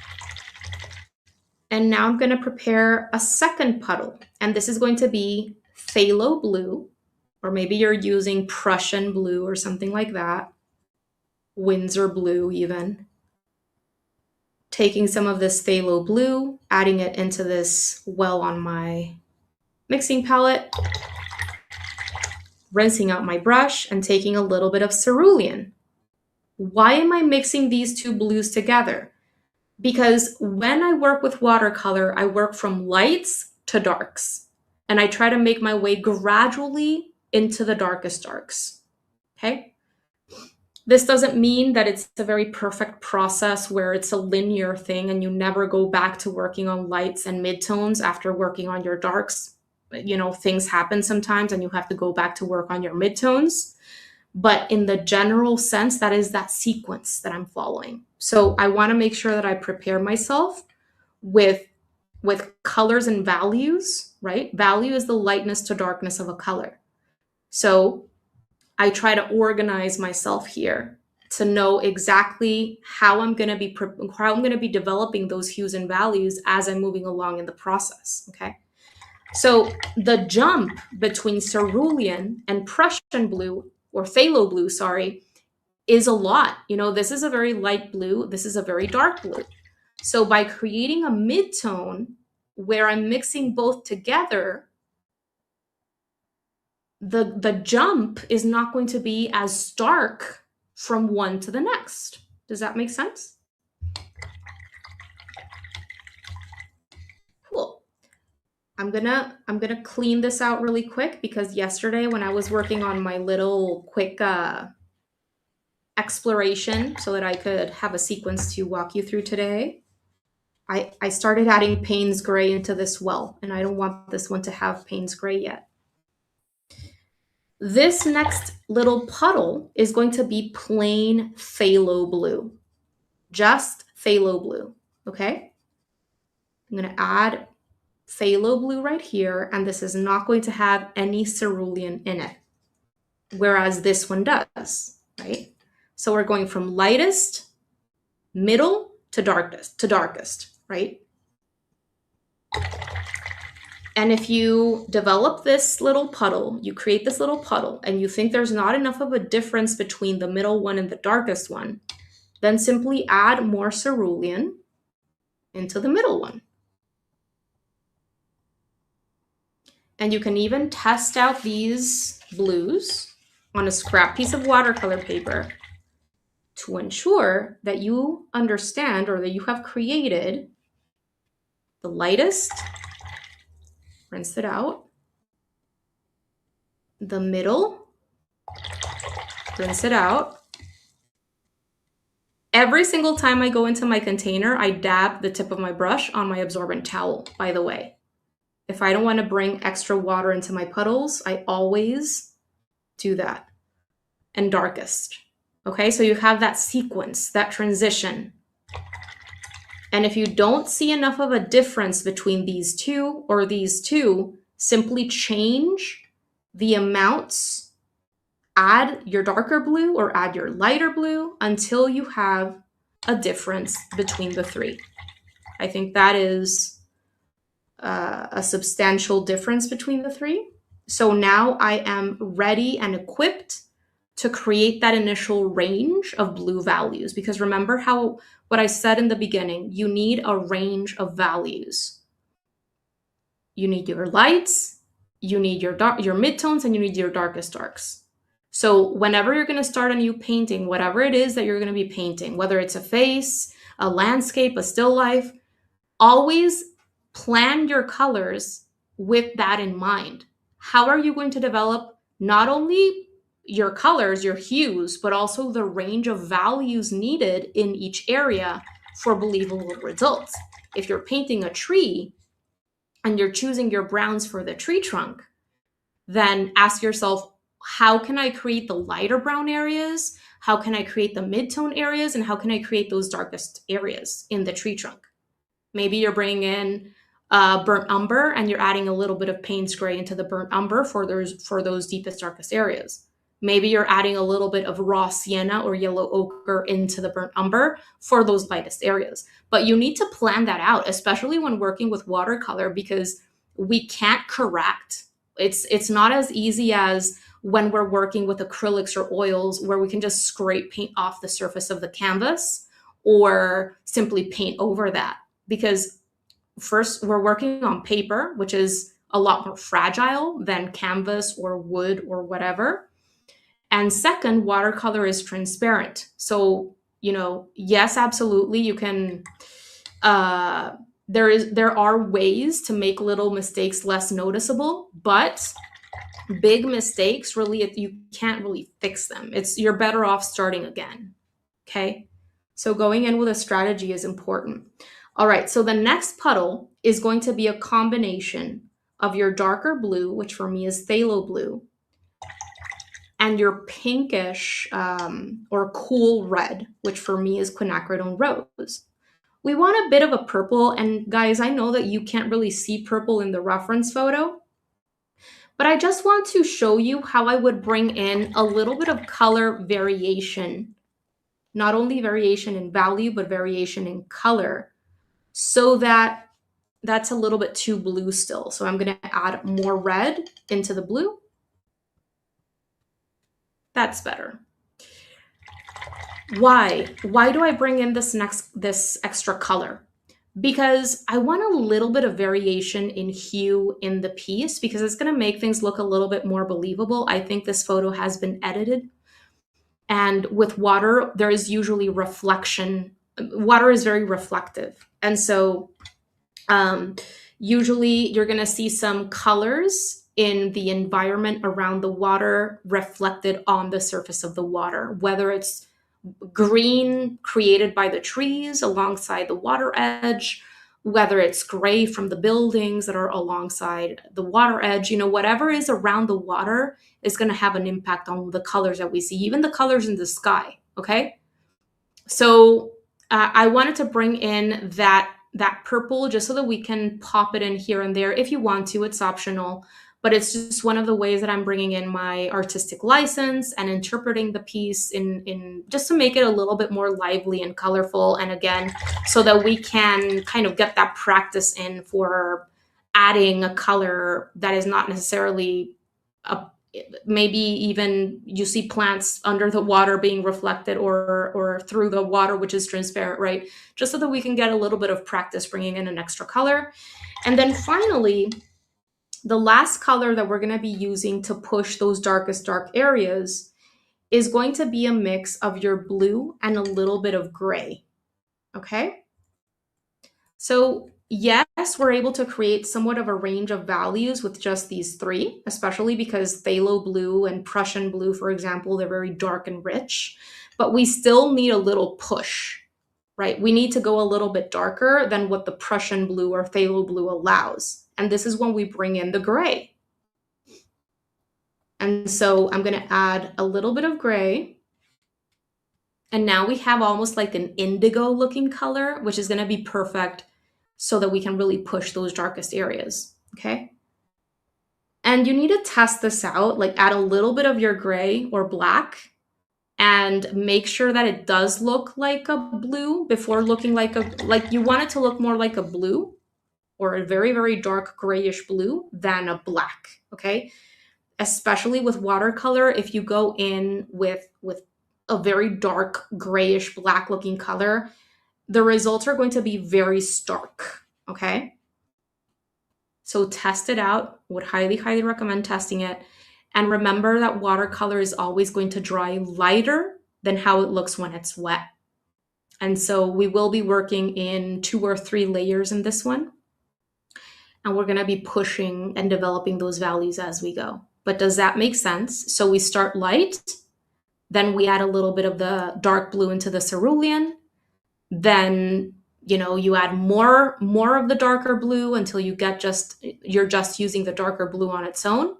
And now I'm going to prepare a second puddle. And this is going to be phthalo blue, or maybe you're using Prussian blue or something like that. Windsor blue even. Taking some of this phthalo blue, adding it into this well on my mixing palette, rinsing out my brush, and taking a little bit of cerulean. Why am I mixing these two blues together? Because when I work with watercolor, I work from lights to darks, and I try to make my way gradually into the darkest darks, okay? This doesn't mean that it's a very perfect process where it's a linear thing and you never go back to working on lights and midtones after working on your darks. You know, things happen sometimes and you have to go back to work on your midtones. But in the general sense, that is that sequence that I'm following. So I want to make sure that I prepare myself with colors and values, right? Value is the lightness to darkness of a color. So I try to organize myself here to know exactly how I'm going to be developing those hues and values as I'm moving along in the process, okay? So the jump between cerulean and Prussian blue or phthalo blue, sorry, is a lot. You know, this is a very light blue. This is a very dark blue. So by creating a midtone where I'm mixing both together, the jump is not going to be as stark from one to the next. Does that make sense? Cool. I'm gonna clean this out really quick because yesterday when I was working on my little quick exploration so that I could have a sequence to walk you through today, I started adding Payne's Gray into this well, and I don't want this one to have Payne's Gray yet. This next little puddle is going to be plain phthalo blue, just phthalo blue, okay? I'm gonna add phthalo blue right here, and this is not going to have any cerulean in it, whereas this one does, right? So we're going from lightest, middle, to darkest, right? And if you develop this little puddle, you create this little puddle, and you think there's not enough of a difference between the middle one and the darkest one, then simply add more cerulean into the middle one. And you can even test out these blues on a scrap piece of watercolor paper to ensure that you understand or that you have created the lightest, rinse it out, the middle, rinse it out. Every single time I go into my container, I dab the tip of my brush on my absorbent towel, by the way. If I don't want to bring extra water into my puddles, I always do that. And darkest. Okay, so you have that sequence, that transition. And if you don't see enough of a difference between these two or these two, simply change the amounts, add your darker blue or add your lighter blue until you have a difference between the three. I think that is a substantial difference between the three. So now I am ready and equipped to create that initial range of blue values. Because remember how what I said in the beginning, you need a range of values. You need your lights, you need your midtones, and you need your darkest darks. So whenever you're going to start a new painting, whatever it is that you're going to be painting, whether it's a face, a landscape, a still life, always plan your colors with that in mind. How are you going to develop not only your colors, your hues, but also the range of values needed in each area for believable results? If you're painting a tree and you're choosing your browns for the tree trunk, then ask yourself, how can I create the lighter brown areas? How can I create the mid-tone areas? And how can I create those darkest areas in the tree trunk? Maybe you're bringing in burnt umber and you're adding a little bit of Payne's Gray into the burnt umber for those deepest, darkest areas. Maybe you're adding a little bit of raw sienna or yellow ochre into the burnt umber for those lightest areas. But you need to plan that out, especially when working with watercolor, because we can't correct. It's not as easy as when we're working with acrylics or oils where we can just scrape paint off the surface of the canvas or simply paint over that. Because first, we're working on paper, which is a lot more fragile than canvas or wood or whatever. And second, watercolor is transparent. So, yes, absolutely, you can, there are ways to make little mistakes less noticeable, but big mistakes, really, you can't really fix them. You're better off starting again, okay? So going in with a strategy is important. All right, so the next puddle is going to be a combination of your darker blue, which for me is phthalo blue, and your pinkish or cool red, which for me is quinacridone rose. We want a bit of a purple, and guys, I know that you can't really see purple in the reference photo, but I just want to show you how I would bring in a little bit of color variation, not only variation in value, but variation in color, so that that's a little bit too blue still. So I'm going to add more red into the blue. That's better. Why? Why do I bring in this extra color? Because I want a little bit of variation in hue in the piece because it's going to make things look a little bit more believable. I think this photo has been edited, and with water, there is usually reflection. Water is very reflective. And so um, usually you're going to see some colors in the environment around the water reflected on the surface of the water, whether it's green created by the trees alongside the water edge, whether it's gray from the buildings that are alongside the water edge, whatever is around the water is going to have an impact on the colors that we see, even the colors in the sky. Okay. So I wanted to bring in that purple just so that we can pop it in here and there if you want to. It's optional, but it's just one of the ways that I'm bringing in my artistic license and interpreting the piece in just to make it a little bit more lively and colorful. And again, so that we can kind of get that practice in for adding a color that is not necessarily a maybe even you see plants under the water being reflected or through the water, which is transparent, right? Just so that we can get a little bit of practice bringing in an extra color. And then finally, the last color that we're going to be using to push those darkest dark areas is going to be a mix of your blue and a little bit of gray. Okay. So yes, we're able to create somewhat of a range of values with just these three, especially because phthalo blue and Prussian blue, for example, they're very dark and rich, but we still need a little push, right? We need to go a little bit darker than what the Prussian blue or phthalo blue allows. And this is when we bring in the gray. And so I'm going to add a little bit of gray. And now we have almost like an indigo looking color, which is going to be perfect so that we can really push those darkest areas, okay? And you need to test this out, like add a little bit of your gray or black and make sure that it does look like a blue before looking like you want it to look more like a blue or a very, very dark grayish blue than a black, okay? Especially with watercolor, if you go in with a very dark grayish black looking color, the results are going to be very stark, okay? So test it out. Would highly, highly recommend testing it. And remember that watercolor is always going to dry lighter than how it looks when it's wet. And so we will be working in 2 or 3 layers in this one. And we're going to be pushing and developing those values as we go. But does that make sense? So we start light, then we add a little bit of the dark blue into the cerulean. Then, you add more of the darker blue until you're just using the darker blue on its own.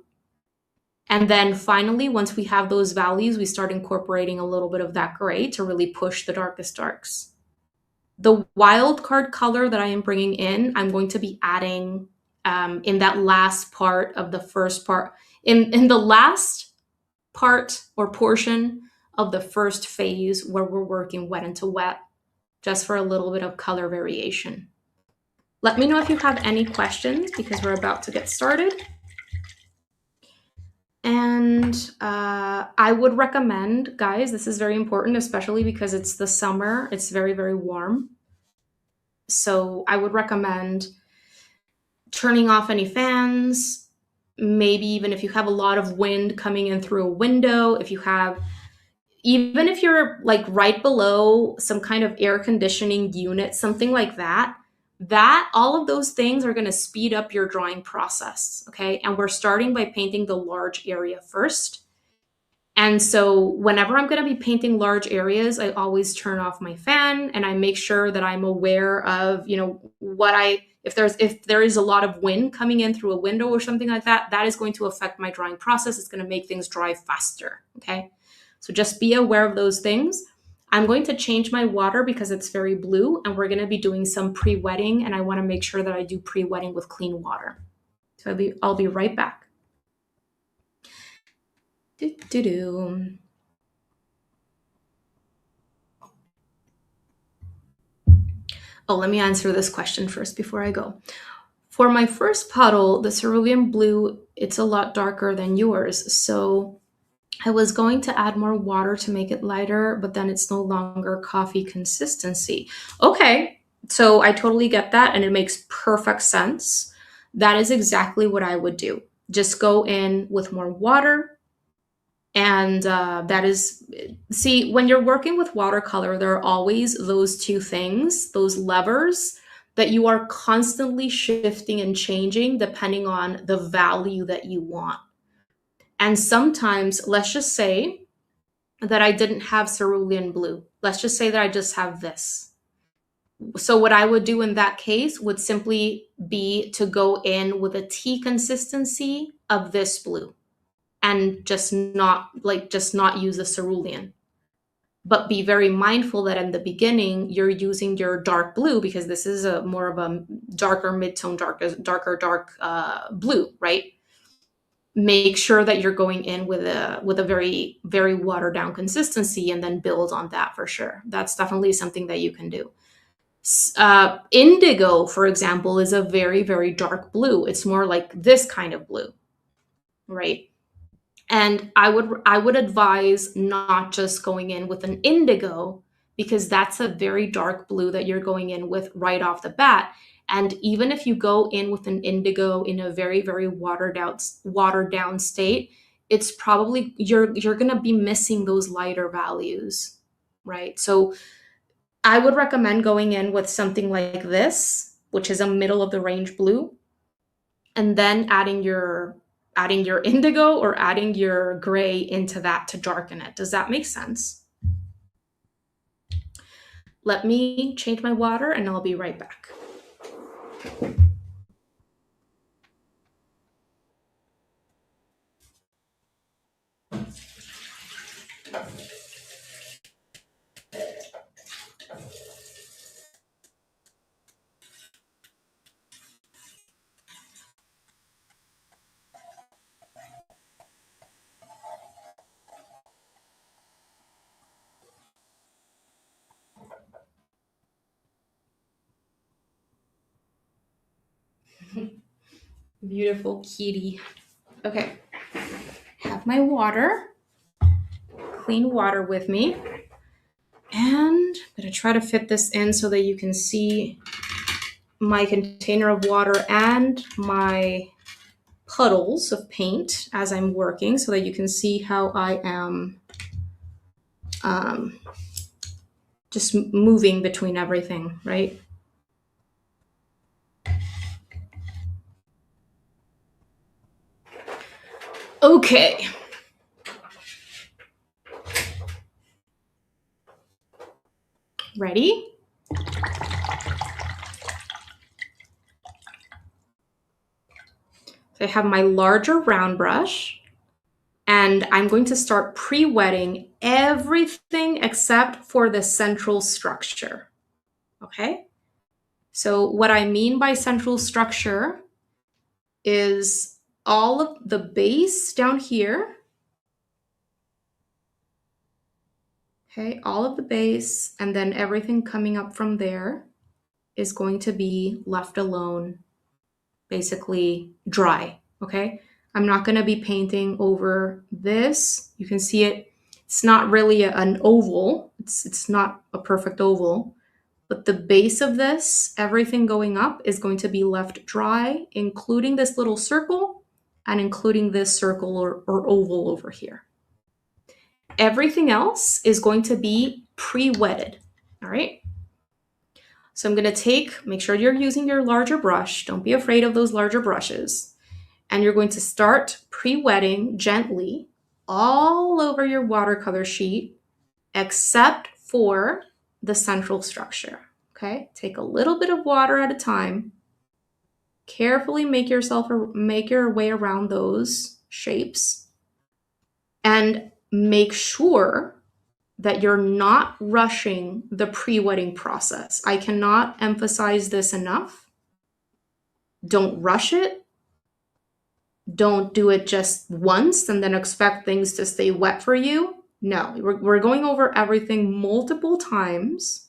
And then finally, once we have those values, we start incorporating a little bit of that gray to really push the darkest darks. The wild card color that I am bringing in, I'm going to be adding in that last part of the first part, in the last part or portion of the first phase where we're working wet into wet, just for a little bit of color variation. Let me know if you have any questions because we're about to get started. And I would recommend, guys, this is very important, especially because it's the summer. It's very, very warm. So I would recommend turning off any fans, maybe even if you have a lot of wind coming in through a window, even if you're like right below some kind of air conditioning unit, something like that, all of those things are going to speed up your drawing process, okay? And we're starting by painting the large area first. And so whenever I'm going to be painting large areas, I always turn off my fan and I make sure that I'm aware of, if there is a lot of wind coming in through a window or something like that, that is going to affect my drawing process. It's going to make things dry faster, okay? So just be aware of those things. I'm going to change my water because it's very blue and we're going to be doing some pre-wetting and I want to make sure that I do pre-wetting with clean water. So I'll be right back. Oh, let me answer this question first before I go. For my first puddle, the cerulean blue, it's a lot darker than yours. So I was going to add more water to make it lighter, but then it's no longer coffee consistency. Okay, so I totally get that, and it makes perfect sense. That is exactly what I would do. Just go in with more water, and that is, see, when you're working with watercolor, there are always those two things, those levers that you are constantly shifting and changing depending on the value that you want. And sometimes, let's just say that I didn't have cerulean blue. Let's just say that I just have this. So what I would do in that case would simply be to go in with a tea consistency of this blue and just not use the cerulean. But be very mindful that in the beginning you're using your dark blue, because this is a more of a darker mid-tone, dark blue, right? Make sure that you're going in with a very very watered down consistency, and then build on that for sure. That's definitely something that you can do. Indigo, for example, is a very very dark blue. It's more like this kind of blue, right? And I would advise not just going in with an indigo, because that's a very dark blue that you're going in with right off the bat. And even if you go in with an indigo in a very very watered down state, it's probably you're going to be missing those lighter values, right? So I would recommend going in with something like this, which is a middle of the range blue, and then adding your indigo or adding your gray into that to darken it. Does that make sense? Let me change my water and I'll be right back. Beautiful kitty. Okay, have my water, clean water with me. And I'm gonna try to fit this in so that you can see my container of water and my puddles of paint as I'm working, so that you can see how I am um, just moving between everything, right? Okay. Ready? So I have my larger round brush, and I'm going to start pre-wetting everything except for the central structure. Okay? So what I mean by central structure is all of the base down here. Okay, all of the base, and then everything coming up from there is going to be left alone, basically dry. Okay, I'm not going to be painting over this. You can see it. It's not really an oval. It's not a perfect oval, but the base of this, everything going up, is going to be left dry, including this little circle and including this circle or oval over here. Everything else is going to be pre-wetted. All right. So I'm going to make sure you're using your larger brush. Don't be afraid of those larger brushes. And you're going to start pre-wetting gently all over your watercolor sheet, except for the central structure. Okay. Take a little bit of water at a time. Carefully make your way around those shapes, and make sure that you're not rushing the pre-wetting process. I cannot emphasize this enough. Don't rush it. Don't do it just once and then expect things to stay wet for you. No, we're going over everything multiple times.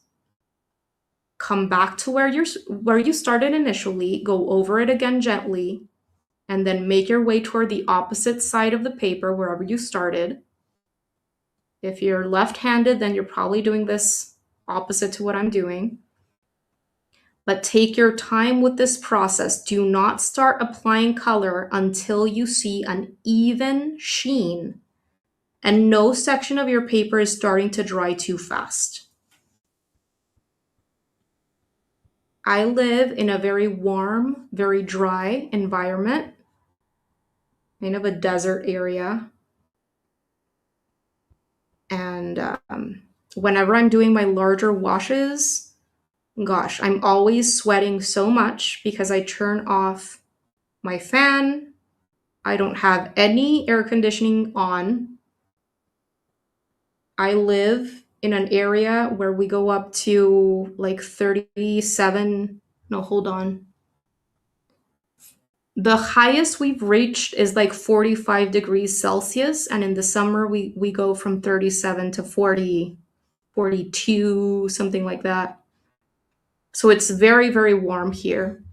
Come back to where you started initially, go over it again gently, and then make your way toward the opposite side of the paper wherever you started. If you're left-handed, then you're probably doing this opposite to what I'm doing. But take your time with this process. Do not start applying color until you see an even sheen and no section of your paper is starting to dry too fast. I live in a very warm, very dry environment, kind of a desert area. And whenever I'm doing my larger washes, gosh, I'm always sweating so much because I turn off my fan. I don't have any air conditioning on. I live in an area where we go up to like 37. No, hold on. The highest we've reached is like 45 degrees Celsius. And in the summer, we go from 37 to 40, 42, something like that. So it's very, very warm here.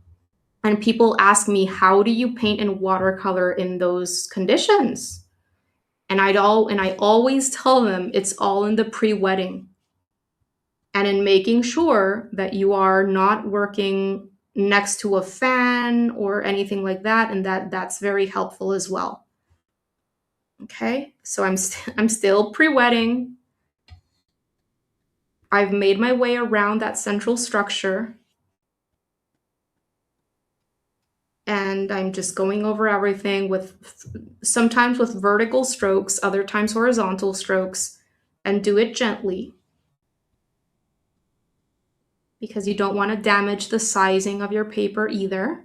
And people ask me, how do you paint in watercolor in those conditions? And I always tell them it's all in the pre-wetting and in making sure that you are not working next to a fan or anything like that, and that's very helpful as well. Okay, so I'm still pre-wetting. I've made my way around that central structure, and I'm just going over everything with sometimes with vertical strokes, other times horizontal strokes, and do it gently because you don't want to damage the sizing of your paper either.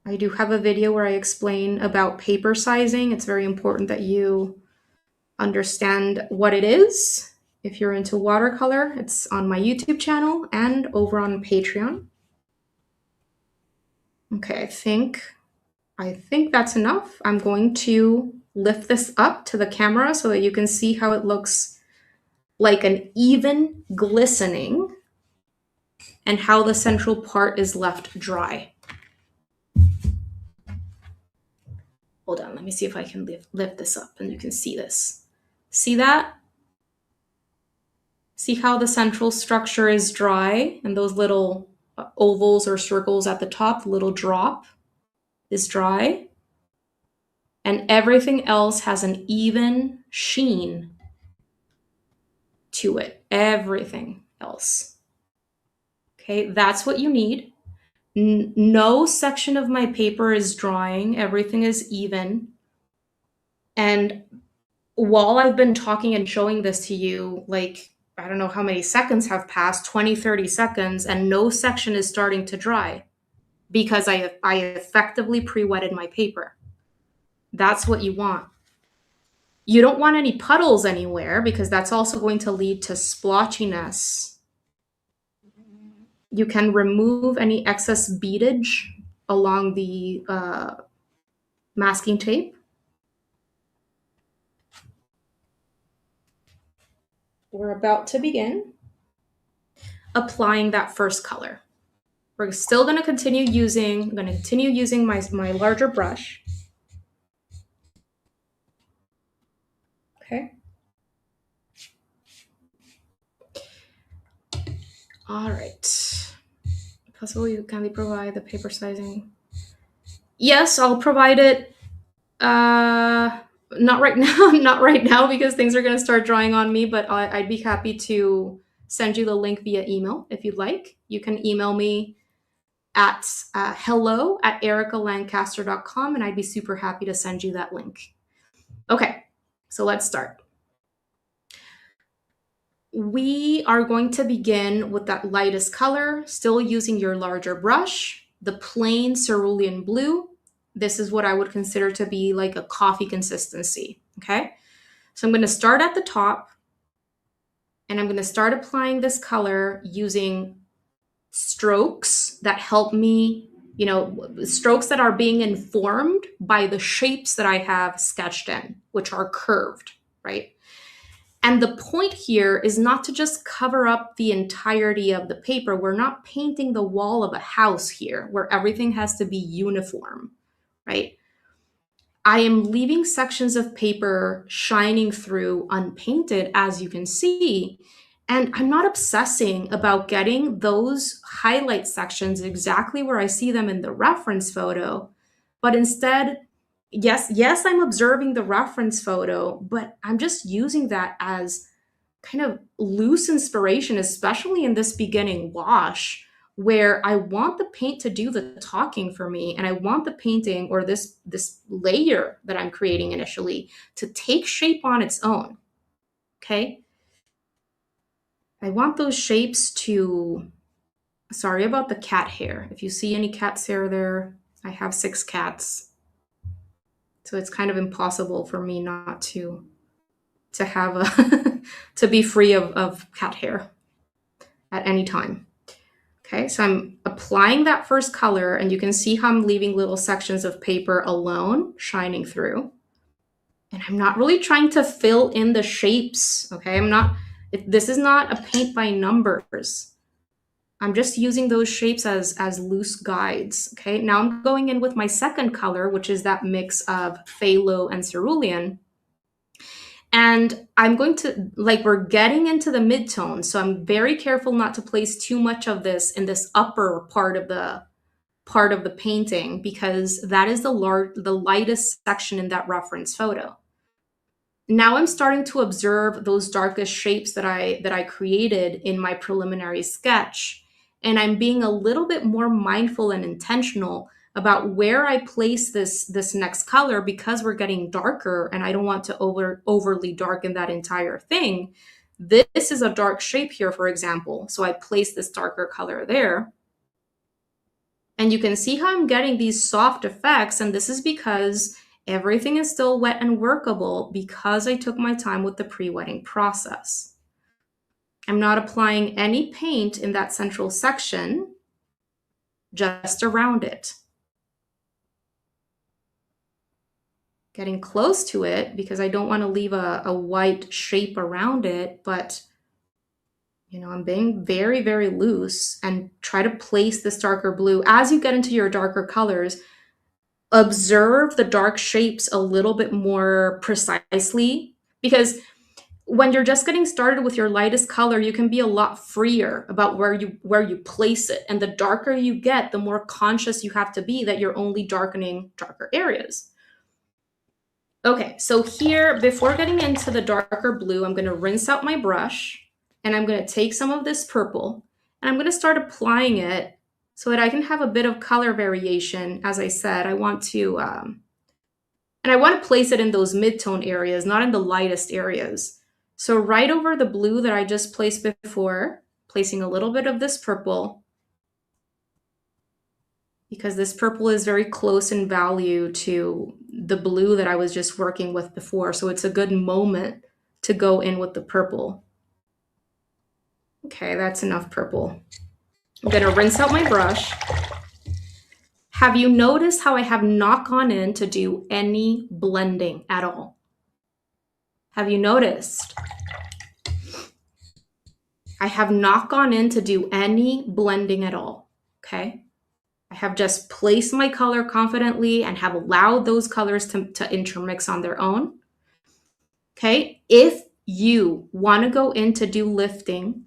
I do have a video where I explain about paper sizing. It's very important that you understand what it is. If you're into watercolor, it's on my YouTube channel and over on Patreon. Okay, I think that's enough. I'm going to lift this up to the camera so that you can see how it looks like an even glistening and how the central part is left dry. Hold on, let me see if I can lift this up and you can see this. See that? See how the central structure is dry and those little ovals or circles at the top, the little drop is dry. And everything else has an even sheen to it. Everything else. Okay, that's what you need. No section of my paper is drying. Everything is even. And while I've been talking and showing this to you, like, I don't know how many seconds have passed, 20, 30 seconds, and no section is starting to dry because I effectively pre-wetted my paper. That's what you want. You don't want any puddles anywhere because that's also going to lead to splotchiness. You can remove any excess beadage along the masking tape. We're about to begin applying that first color. We're still going to continue using, my larger brush. Okay. All right. Possibly you kindly provide the paper sizing. Yes, I'll provide it. Not right now, not right now because things are going to start drying on me, but I'd be happy to send you the link via email if you'd like. You can email me at hello@ericalancaster.com and I'd be super happy to send you that link. Okay, so let's start. We are going to begin with that lightest color, still using your larger brush, the plain cerulean blue. This is what I would consider to be like a coffee consistency, okay? So I'm going to start at the top and I'm going to start applying this color using strokes that help me, strokes that are being informed by the shapes that I have sketched in, which are curved, right? And the point here is not to just cover up the entirety of the paper. We're not painting the wall of a house here where everything has to be uniform, right? I am leaving sections of paper shining through unpainted, as you can see. And I'm not obsessing about getting those highlight sections exactly where I see them in the reference photo, but instead, yes, I'm observing the reference photo, but I'm just using that as kind of loose inspiration, especially in this beginning wash, where I want the paint to do the talking for me, and I want the painting or this layer that I'm creating initially to take shape on its own. Okay? I want those shapes to, sorry about the cat hair. If you see any cat's hair there, I have 6 cats. So it's kind of impossible for me not to have a to be free of cat hair at any time. Okay, so I'm applying that first color, and you can see how I'm leaving little sections of paper alone, shining through. And I'm not really trying to fill in the shapes, okay? This is not a paint by numbers. I'm just using those shapes as loose guides, okay? Now I'm going in with my second color, which is that mix of phthalo and cerulean. And I'm going to, like, we're getting into the midtone, so I'm very careful not to place too much of this in this upper part of the painting, because that is the lightest section in that reference photo. Now I'm starting to observe those darkest shapes that I created in my preliminary sketch, and I'm being a little bit more mindful and intentional about where I place this next color, because we're getting darker and I don't want to overly darken that entire thing. This is a dark shape here, for example, so I place this darker color there. And you can see how I'm getting these soft effects, and this is because everything is still wet and workable because I took my time with the pre-wetting process. I'm not applying any paint in that central section, just around it. Getting close to it because I don't want to leave a white shape around it, but I'm being very, very loose, and try to place this darker blue. As you get into your darker colors, observe the dark shapes a little bit more precisely, because when you're just getting started with your lightest color, you can be a lot freer about where you place it. And the darker you get, the more conscious you have to be that you're only darkening darker areas. Okay, so here, before getting into the darker blue, I'm going to rinse out my brush, and I'm going to take some of this purple, and I'm going to start applying it so that I can have a bit of color variation. As I said, I want to, and I want to place it in those mid-tone areas, not in the lightest areas. So right over the blue that I just placed before, placing a little bit of this purple, because this purple is very close in value to the blue that I was just working with before. So it's a good moment to go in with the purple. Okay, that's enough purple. I'm gonna rinse out my brush. Have you noticed how I have not gone in to do any blending at all? Have you noticed? I have not gone in to do any blending at all, okay? I have just placed my color confidently and have allowed those colors to intermix on their own. Okay, if you want to go in to do lifting,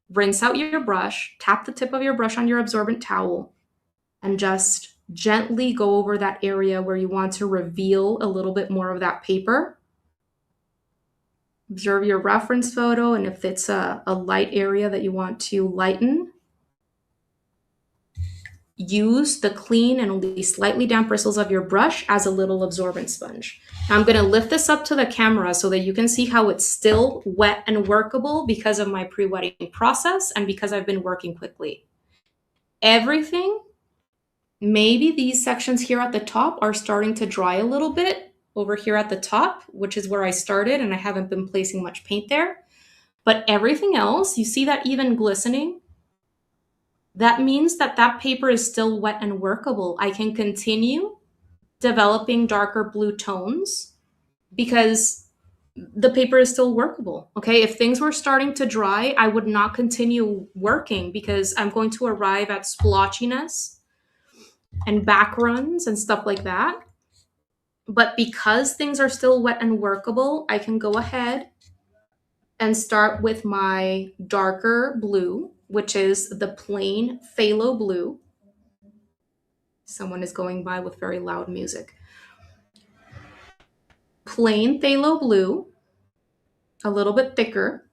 rinse out your brush, tap the tip of your brush on your absorbent towel, and just gently go over that area where you want to reveal a little bit more of that paper. Observe your reference photo, and if it's a light area that you want to lighten, use the clean and only slightly damp bristles of your brush as a little absorbent sponge. Now I'm going to lift this up to the camera so that you can see how it's still wet and workable because of my pre-wetting process and because I've been working quickly. Everything, maybe these sections here at the top are starting to dry a little bit over here at the top, which is where I started, and I haven't been placing much paint there. But everything else, you see that even glistening? That means that that paper is still wet and workable. I can continue developing darker blue tones because the paper is still workable. Okay, if things were starting to dry, I would not continue working because I'm going to arrive at splotchiness and back runs and stuff like that. But because things are still wet and workable, I can go ahead and start with my darker blue, which is the plain phthalo blue. Someone is going by with very loud music. Plain phthalo blue, a little bit thicker.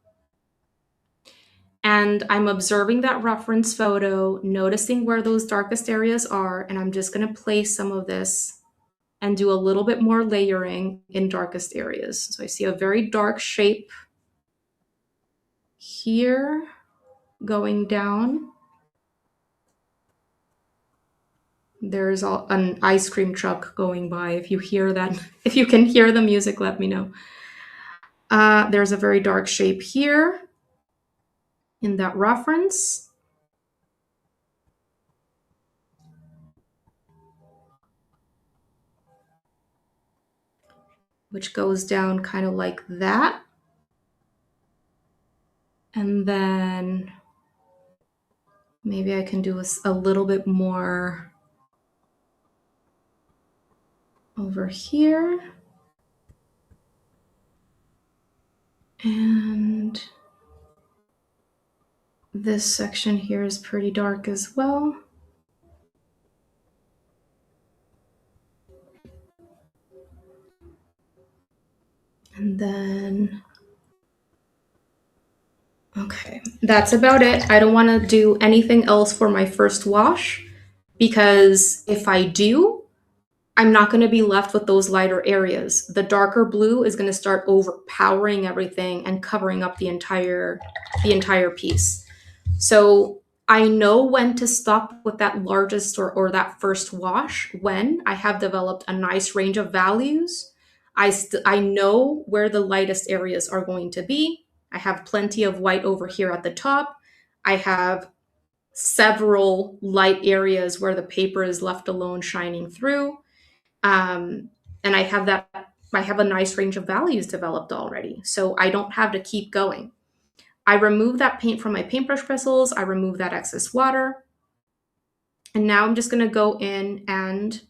And I'm observing that reference photo, noticing where those darkest areas are, and I'm just going to place some of this and do a little bit more layering in darkest areas. So I see a very dark shape here going down. There's an ice cream truck going by. If you hear that, if you can hear the music, let me know. There's a very dark shape here in that reference. Which goes down kind of like that. And then maybe I can do a little bit more over here. And this section here is pretty dark as well. And then, okay, that's about it. I don't want to do anything else for my first wash because if I do, I'm not going to be left with those lighter areas. The darker blue is going to start overpowering everything and covering up the entire piece. So I know when to stop with that largest or that first wash when I have developed a nice range of values. I know where the lightest areas are going to be. I have plenty of white over here at the top. I have several light areas where the paper is left alone shining through. And I have a nice range of values developed already. So I don't have to keep going. I remove that paint from my paintbrush bristles. I remove that excess water. And now I'm just going to go in and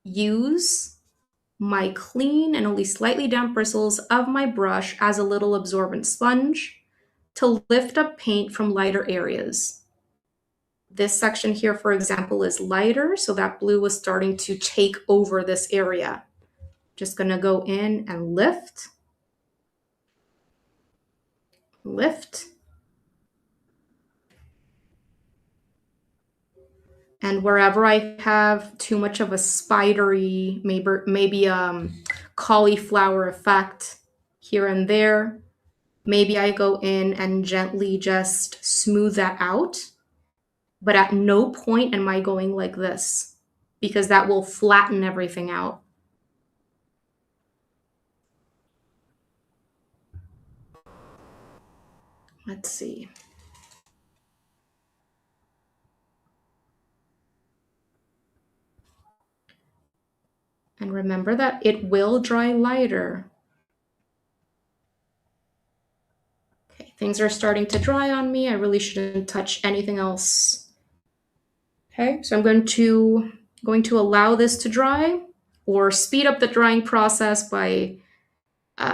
use my clean and only slightly damp bristles of my brush as a little absorbent sponge to lift up paint from lighter areas. This section here, for example, is lighter, so that blue was starting to take over this area. Just going to go in and lift. And wherever I have too much of a spidery, maybe cauliflower effect here and there, maybe I go in and gently just smooth that out. But at no point am I going like this because that will flatten everything out. Let's see. And remember that it will dry lighter. Okay, things are starting to dry on me. I really shouldn't touch anything else. Okay, so I'm going to allow this to dry or speed up the drying process by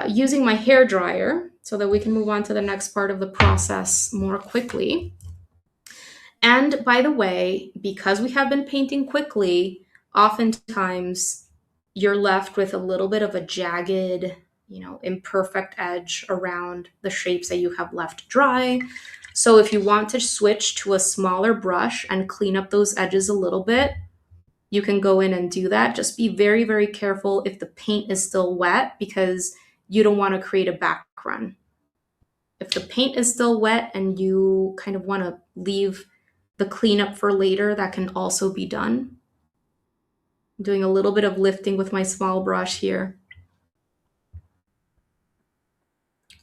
using my hair dryer so that we can move on to the next part of the process more quickly. And by the way, because we have been painting quickly, oftentimes you're left with a little bit of a jagged, imperfect edge around the shapes that you have left dry. So if you want to switch to a smaller brush and clean up those edges a little bit, you can go in and do that. Just be very, very careful if the paint is still wet because you don't want to create a back run. If the paint is still wet and you kind of want to leave the cleanup for later, that can also be done. I'm doing a little bit of lifting with my small brush here.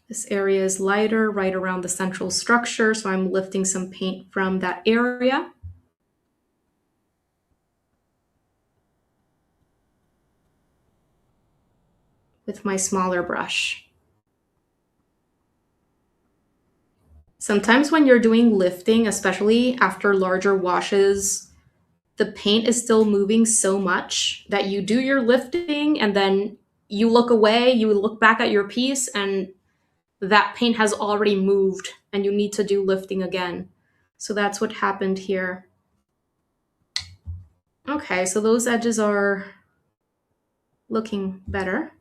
This area is lighter right around the central structure, so I'm lifting some paint from that area. With my smaller brush. Sometimes when you're doing lifting, especially after larger washes, the paint is still moving so much that you do your lifting and then you look away, you look back at your piece, and that paint has already moved and you need to do lifting again. So that's what happened here. Okay, so those edges are looking better.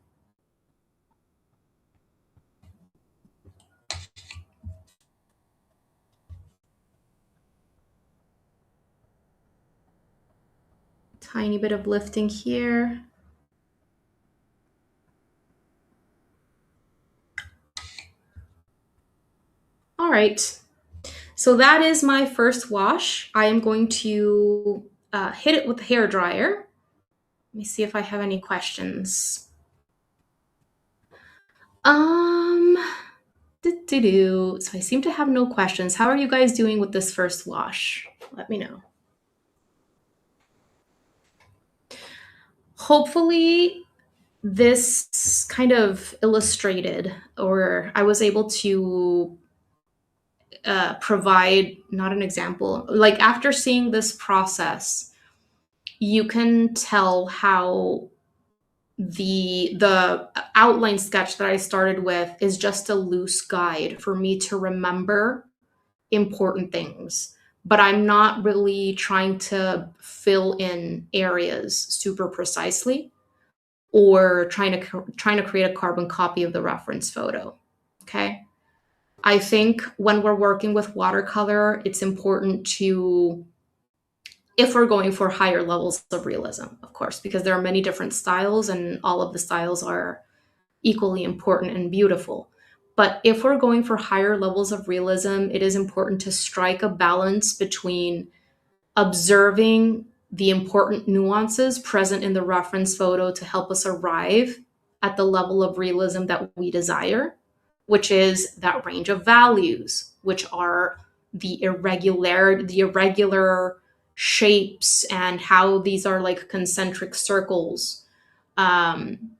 Tiny bit of lifting here. All right, so that is my first wash. I am going to hit it with the hair dryer. Let me see if I have any questions. Um, So I seem to have no questions. How are you guys doing with this first wash? Let me know. Hopefully, this kind of illustrated, or I was able to provide not an example. Like after seeing this process, you can tell how the outline sketch that I started with is just a loose guide for me to remember important things, but I'm not really trying to fill in areas super precisely or trying to create a carbon copy of the reference photo. Okay? I think when we're working with watercolor, it's important to, if we're going for higher levels of realism, of course, because there are many different styles and all of the styles are equally important and beautiful. But if we're going for higher levels of realism, it is important to strike a balance between observing the important nuances present in the reference photo to help us arrive at the level of realism that we desire, which is that range of values, which are the irregular shapes and how these are like concentric circles. Um,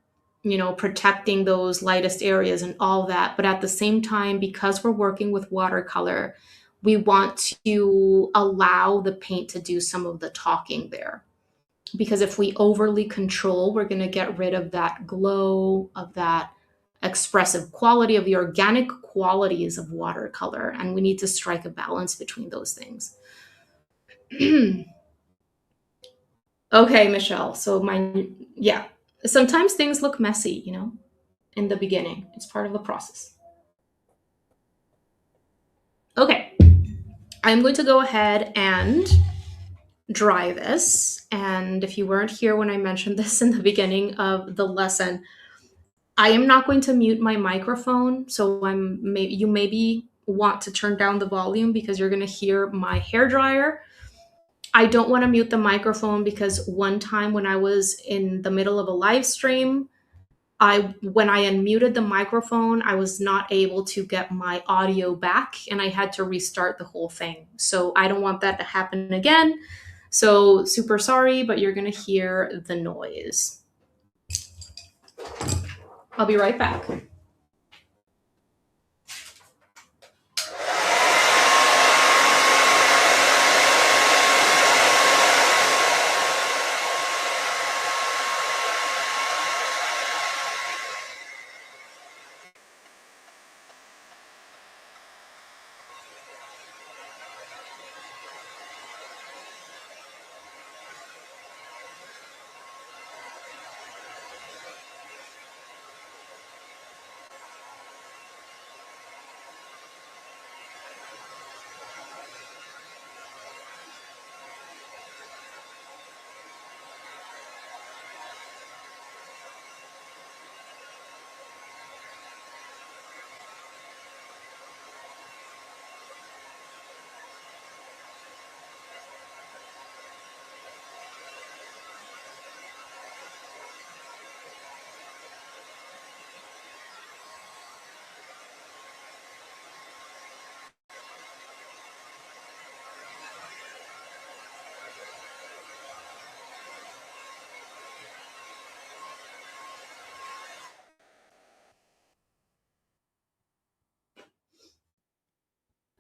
protecting those lightest areas and all that. But at the same time, because we're working with watercolor, we want to allow the paint to do some of the talking there. Because if we overly control, we're going to get rid of that glow, of that expressive quality, of the organic qualities of watercolor. And we need to strike a balance between those things. Okay, Michelle. Yeah. Sometimes things look messy, in the beginning. It's part of the process. Okay, I'm going to go ahead and dry this. And if you weren't here when I mentioned this in the beginning of the lesson, I am not going to mute my microphone. So you maybe want to turn down the volume because you're going to hear my hair dryer. I don't want to mute the microphone because one time when I was in the middle of a live stream, when I unmuted the microphone, I was not able to get my audio back and I had to restart the whole thing. So I don't want that to happen again. So super sorry, but you're going to hear the noise. I'll be right back.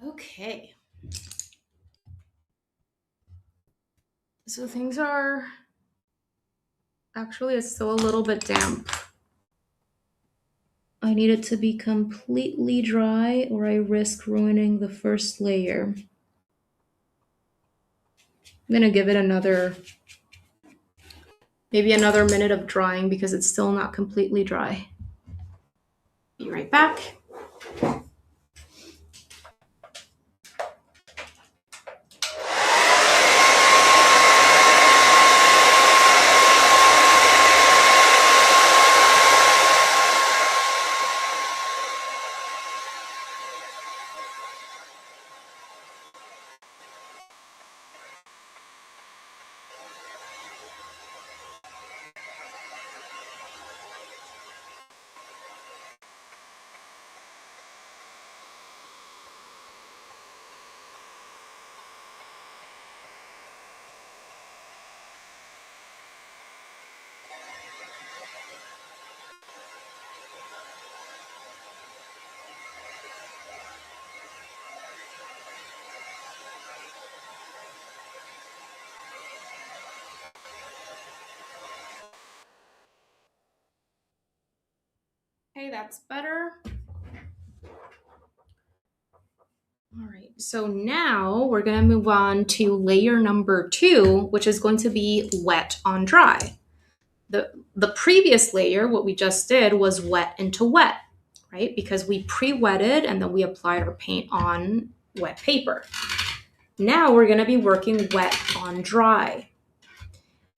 Okay. So things are, actually it's still a little bit damp. I need it to be completely dry or I risk ruining the first layer. I'm gonna give it maybe another minute of drying because it's still not completely dry. Be right back. Okay, that's better. All right, so now we're gonna move on to layer number 2, which is going to be wet on dry. The previous layer, what we just did was wet into wet, right? Because we pre-wetted and then we applied our paint on wet paper. Now we're gonna be working wet on dry.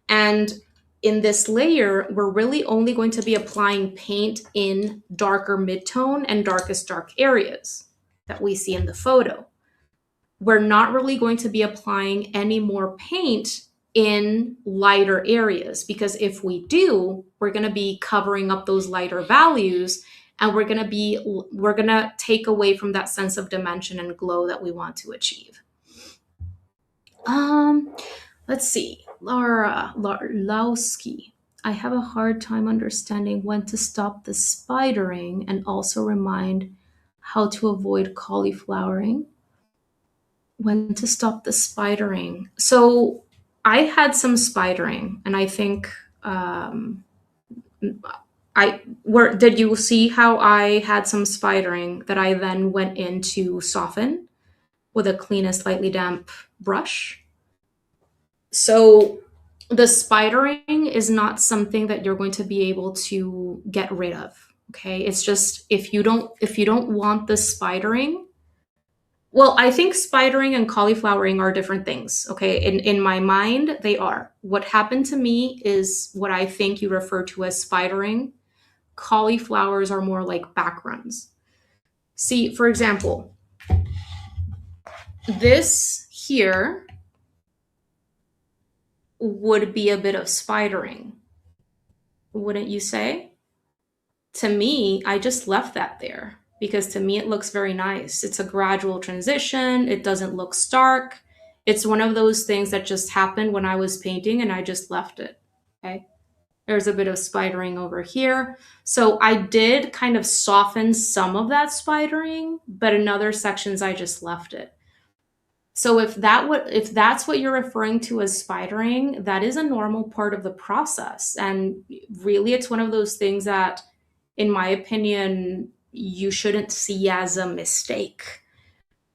And in this layer, we're really only going to be applying paint in darker midtone and darkest dark areas that we see in the photo. We're not really going to be applying any more paint in lighter areas because if we do, we're going to be covering up those lighter values and we're going to take away from that sense of dimension and glow that we want to achieve. Let's see. Laura Lowski. I have a hard time understanding when to stop the spidering and also remind how to avoid cauliflowering. When to stop the spidering. So I had some spidering, and I think did you see how I had some spidering that I then went in to soften with a clean and slightly damp brush? So the spidering is not something that you're going to be able to get rid of. Okay, it's just if you don't want the spidering. Well, I think spidering and cauliflowering are different things. Okay, in my mind, they are. What happened to me is what I think you refer to as spidering. Cauliflowers are more like backgrounds. See, for example, this here would be a bit of spidering, wouldn't you say? To me, I just left that there because to me it looks very nice. It's a gradual transition, it doesn't look stark. It's one of those things that just happened when I was painting and I just left it. Okay. There's a bit of spidering over here. So I did kind of soften some of that spidering, but in other sections I just left it. So if that's what you're referring to as spidering, that is a normal part of the process. And really it's one of those things that, in my opinion, you shouldn't see as a mistake.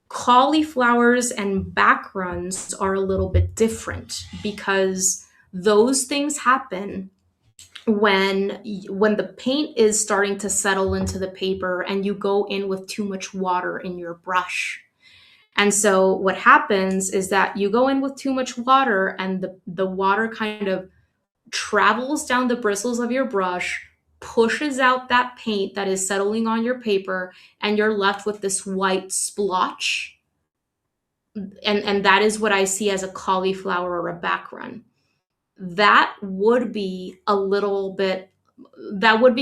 Cauliflowers and backgrounds are a little bit different because those things happen when the paint is starting to settle into the paper and you go in with too much water in your brush. And so what happens is that you go in with too much water and the water kind of travels down the bristles of your brush, pushes out that paint that is settling on your paper, and you're left with this white splotch. And that is what I see as a cauliflower or a background. That would be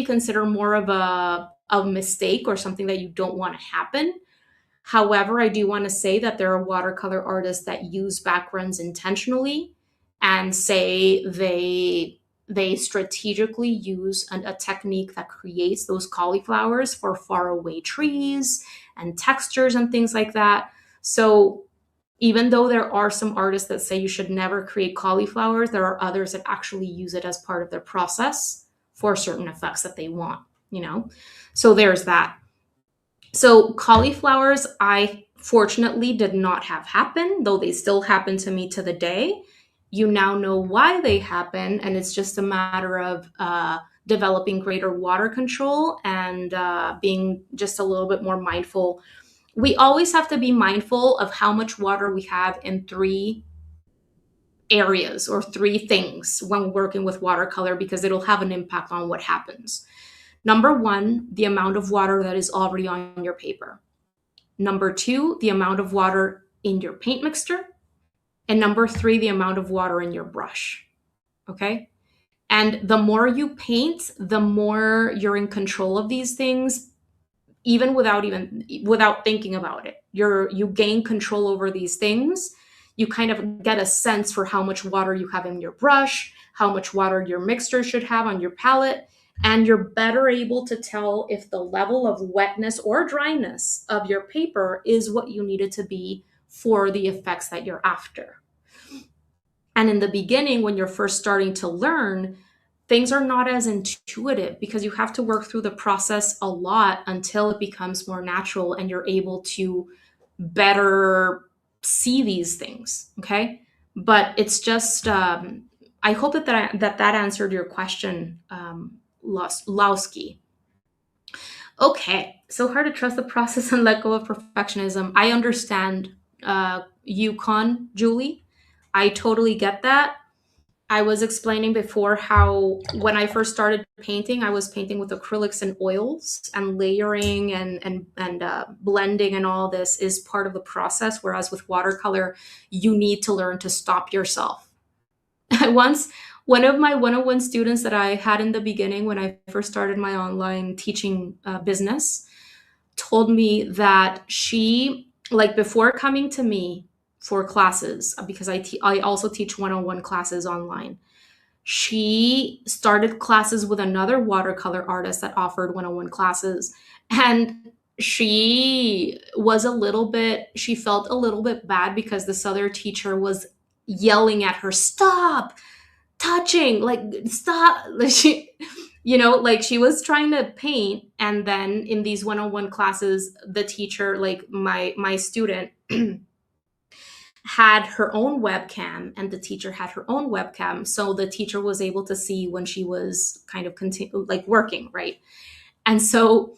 considered more of a mistake or something that you don't want to happen. However, I do want to say that there are watercolor artists that use backgrounds intentionally and say they strategically use a technique that creates those cauliflowers for faraway trees and textures and things like that. So Even though there are some artists that say you should never create cauliflowers, there are others that actually use it as part of their process for certain effects that they want, you know? So there's that. So cauliflowers, I fortunately did not have happen, though they still happen to me to the day. You now know why they happen, and it's just a matter of developing greater water control and being just a little bit more mindful. We always have to be mindful of how much water we have in three areas or three things when working with watercolor because it'll have an impact on what happens. Number one, the amount of water that is already on your paper. Number two, the amount of water in your paint mixture. And number three, the amount of water in your brush. Okay? And the more you paint, the more you're in control of these things, without thinking about it. You gain control over these things. You kind of get a sense for how much water you have in your brush, how much water your mixture should have on your palette, and you're better able to tell if the level of wetness or dryness of your paper is what you need it to be for the effects that you're after. And in the beginning, when you're first starting to learn, things are not as intuitive because you have to work through the process a lot until it becomes more natural and you're able to better see these things. Okay. But it's just, I hope that answered your question, Lowski. Okay. So hard to trust the process and let go of perfectionism. I understand, Yukon, Julie. I totally get that. I was explaining before how when I first started painting, I was painting with acrylics and oils, and layering and blending and all this is part of the process. Whereas with watercolor, you need to learn to stop yourself. Once, one of my one-on-one students that I had in the beginning when I first started my online teaching business told me that she, like, before coming to me for classes, because I also teach one-on-one classes online, she started classes with another watercolor artist that offered one-on-one classes, and she felt a little bit bad because this other teacher was yelling at her, stop touching, like, stop. Like, she was trying to paint, and then in these one-on-one classes, the teacher, like my student, had her own webcam and the teacher had her own webcam, so the teacher was able to see when she was kind of like working, right? And so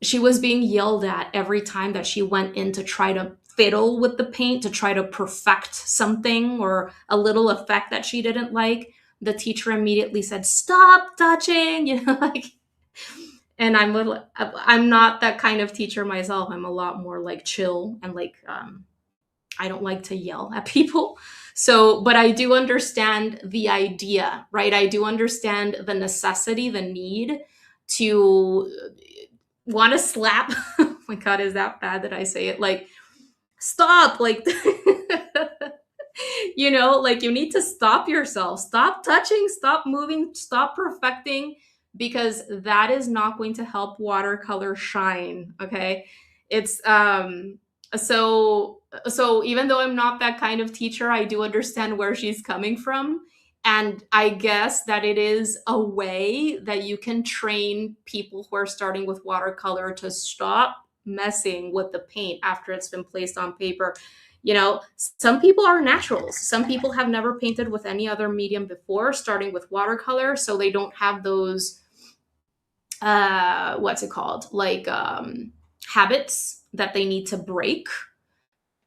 she was being yelled at every time that she went in to try to fiddle with the paint, to try to perfect something or a little effect that she didn't like. The teacher immediately said, stop touching, like. And I'm not that kind of teacher myself. I'm a lot more like chill and like, I don't like to yell at people. So, but I do understand the idea, right? I do understand the necessity, the need to want to slap. Oh my God, is that bad that I say it? Like, stop, like, like, you need to stop yourself, stop touching, stop moving, stop perfecting, because that is not going to help watercolor shine. Okay. It's, so even though I'm not that kind of teacher, I do understand where she's coming from. And I guess that it is a way that you can train people who are starting with watercolor to stop messing with the paint after it's been placed on paper. Some people are naturals. Some people have never painted with any other medium before, starting with watercolor, so they don't have those, what's it called? Like, habits that they need to break.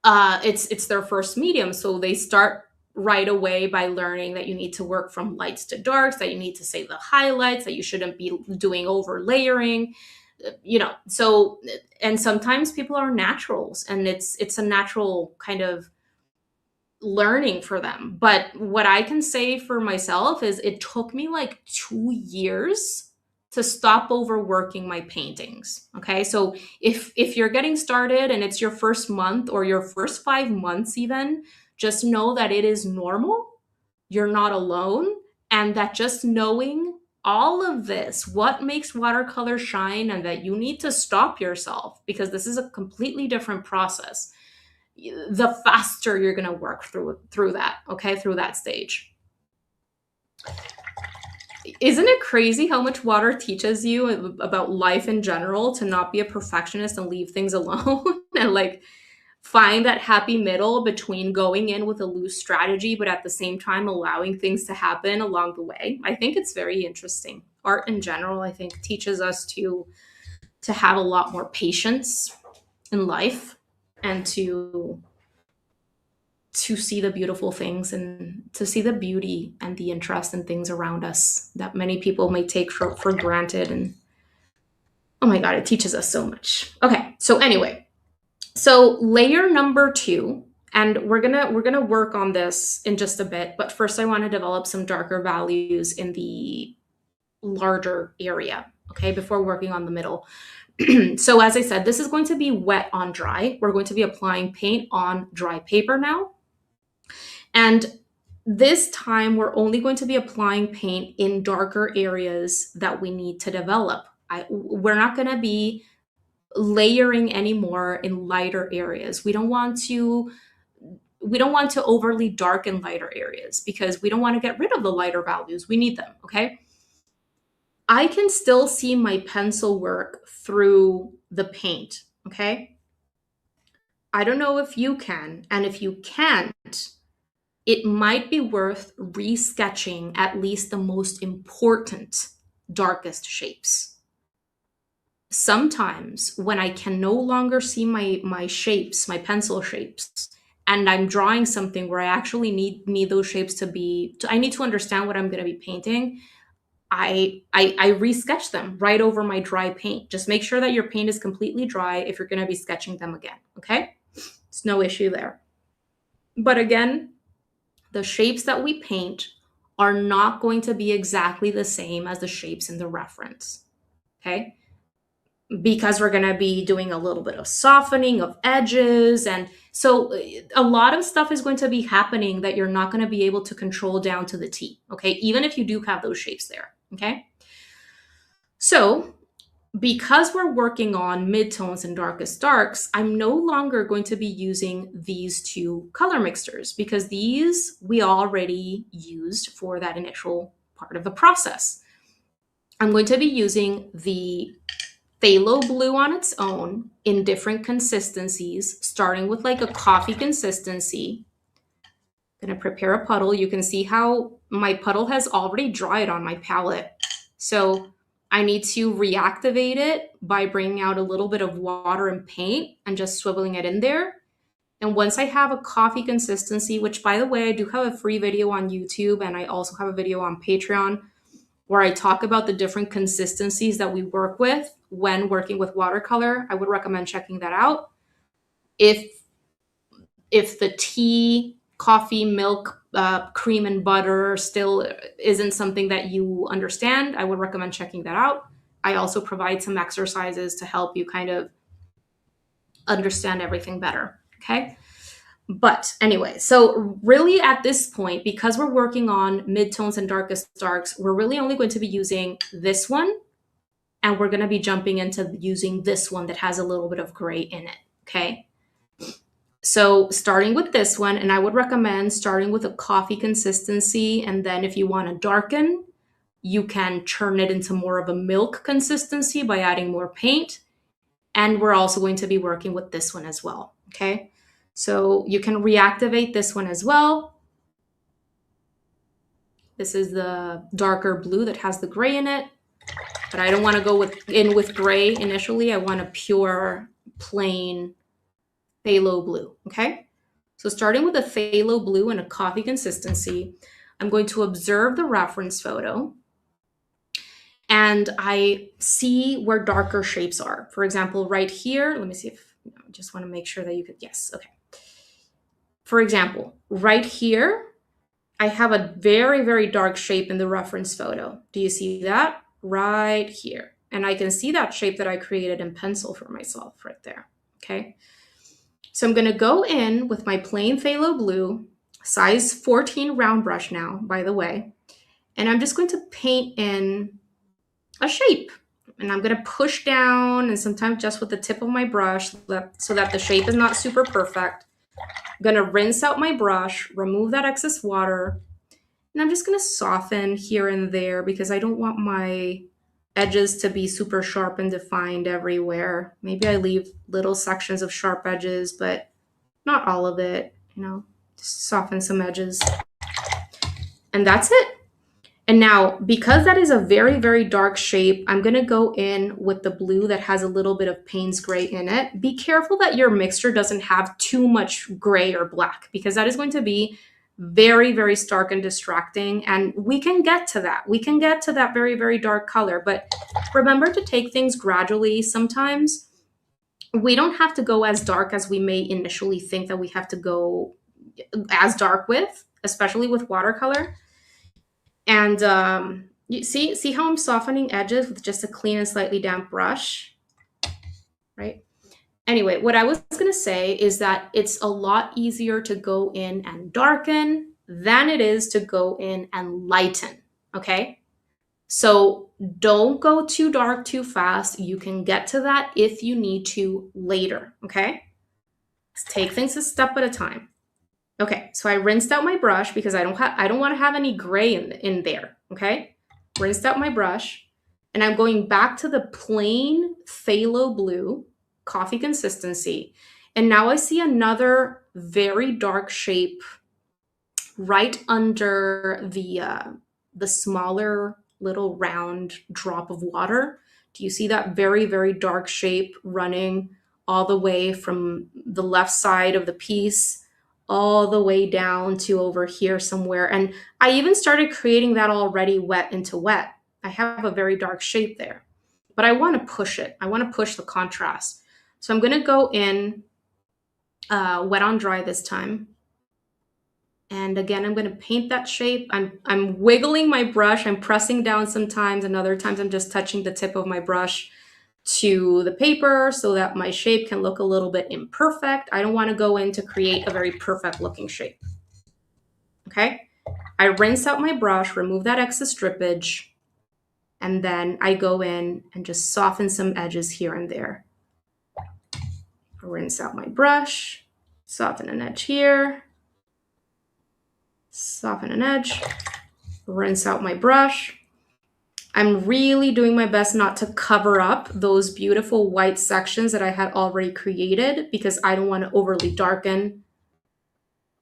It's their first medium, so they start right away by learning that you need to work from lights to darks, that you need to say the highlights, that you shouldn't be doing over layering, so, and sometimes people are naturals and it's a natural kind of learning for them. But what I can say for myself is it took me like 2 years to stop overworking my paintings. Okay. So if you're getting started and it's your first month or your first 5 months, even, just know that it is normal. You're not alone. And that just knowing all of this, what makes watercolor shine, and that you need to stop yourself because this is a completely different process. the faster you're going to work through that, okay, through that stage. Isn't it crazy how much water teaches you about life in general, to not be a perfectionist and leave things alone and like find that happy middle between going in with a loose strategy, but at the same time allowing things to happen along the way? I think it's very interesting. Art in general, I think, teaches us to have a lot more patience in life, and to see the beautiful things and to see the beauty and the interest in things around us that many people may take for granted. And oh my God, it teaches us so much. Okay, so anyway, so layer number 2, and we're gonna work on this in just a bit, but first I want to develop some darker values in the larger area, okay, before working on the middle. So as I said, this is going to be wet on dry. We're going to be applying paint on dry paper now. And this time we're only going to be applying paint in darker areas that we need to develop. We're not going to be layering anymore in lighter areas. We don't want to overly darken lighter areas because we don't want to get rid of the lighter values. We need them, okay? I can still see my pencil work through the paint, okay? I don't know if you can, and if you can't, it might be worth resketching at least the most important, darkest shapes. Sometimes when I can no longer see my shapes, my pencil shapes, and I'm drawing something where I actually need those shapes I need to understand what I'm going to be painting, I resketch them right over my dry paint. Just make sure that your paint is completely dry if you're going to be sketching them again, okay? It's no issue there. But again, the shapes that we paint are not going to be exactly the same as the shapes in the reference, okay? Because we're going to be doing a little bit of softening of edges. And so a lot of stuff is going to be happening that you're not going to be able to control down to the T, okay? Even if you do have those shapes there, okay? So because we're working on midtones and darkest darks, I'm no longer going to be using these 2 color mixtures because these we already used for that initial part of the process. I'm going to be using the phthalo blue on its own in different consistencies, starting with like a coffee consistency. I'm going to prepare a puddle. You can see how my puddle has already dried on my palette. So I need to reactivate it by bringing out a little bit of water and paint and just swiveling it in there. And once I have a coffee consistency, which by the way, I do have a free video on YouTube, and I also have a video on Patreon where I talk about the different consistencies that we work with when working with watercolor. I would recommend checking that out. If the tea, coffee, milk, cream and butter still isn't something that you understand, I would recommend checking that out. I also provide some exercises to help you kind of understand everything better, okay? But anyway, so really at this point, because we're working on midtones and darkest darks, we're really only going to be using this one, and we're going to be jumping into using this one that has a little bit of gray in it, okay? So starting with this one, and I would recommend starting with a coffee consistency, and then if you want to darken, you can turn it into more of a milk consistency by adding more paint. And we're also going to be working with this one as well, okay? So you can reactivate this one as well. This is the darker blue that has the gray in it, but I don't want to go in with gray initially. I want a pure, plain phthalo blue, okay? So starting with a phthalo blue and a coffee consistency, I'm going to observe the reference photo, and I see where darker shapes are. For example, right here, let me see if, I just want to make sure that you could, yes, okay. For example, right here, I have a very, very dark shape in the reference photo. Do you see that? Right here. And I can see that shape that I created in pencil for myself right there, okay? So I'm going to go in with my plain phthalo blue, size 14 round brush now, by the way, and I'm just going to paint in a shape. And I'm going to push down, and sometimes just with the tip of my brush so that the shape is not super perfect. I'm gonna rinse out my brush, remove that excess water, and I'm just gonna soften here and there because I don't want my edges to be super sharp and defined everywhere. Maybe I leave little sections of sharp edges, but not all of it, you know, just soften some edges. And that's it. And now, because that is a very, very dark shape, I'm gonna go in with the blue that has a little bit of Payne's gray in it. Be careful that your mixture doesn't have too much gray or black, because that is going to be very, very stark and distracting. And we can get to that. We can get to that very, very dark color. But remember to take things gradually. Sometimes we don't have to go as dark as we may initially think that we have to go as dark with, especially with watercolor. And you see how I'm softening edges with just a clean and slightly damp brush, right? Anyway, what I was going to say is that it's a lot easier to go in and darken than it is to go in and lighten, okay? So don't go too dark too fast. You can get to that if you need to later, okay? Let's take things a step at a time. Okay, so I rinsed out my brush because I don't want to have any gray in there, okay? Rinsed out my brush, and I'm going back to the plain phthalo blue, coffee consistency. And now I see another very dark shape right under the smaller little round drop of water. Do you see that very, very dark shape running all the way from the left side of the piece all the way down to over here somewhere? And I even started creating that already wet into wet. I have a very dark shape there, but I want to push it. I want to push the contrast. So I'm going to go in wet on dry this time. And again, I'm going to paint that shape. I'm wiggling my brush. I'm pressing down sometimes, and other times I'm just touching the tip of my brush to the paper so that my shape can look a little bit imperfect. I don't want to go in to create a very perfect looking shape. Okay? I rinse out my brush, remove that excess drippage, and then I go in and just soften some edges here and there. Rinse out my brush, soften an edge here, soften an edge, rinse out my brush. I'm really doing my best not to cover up those beautiful white sections that I had already created because I don't want to overly darken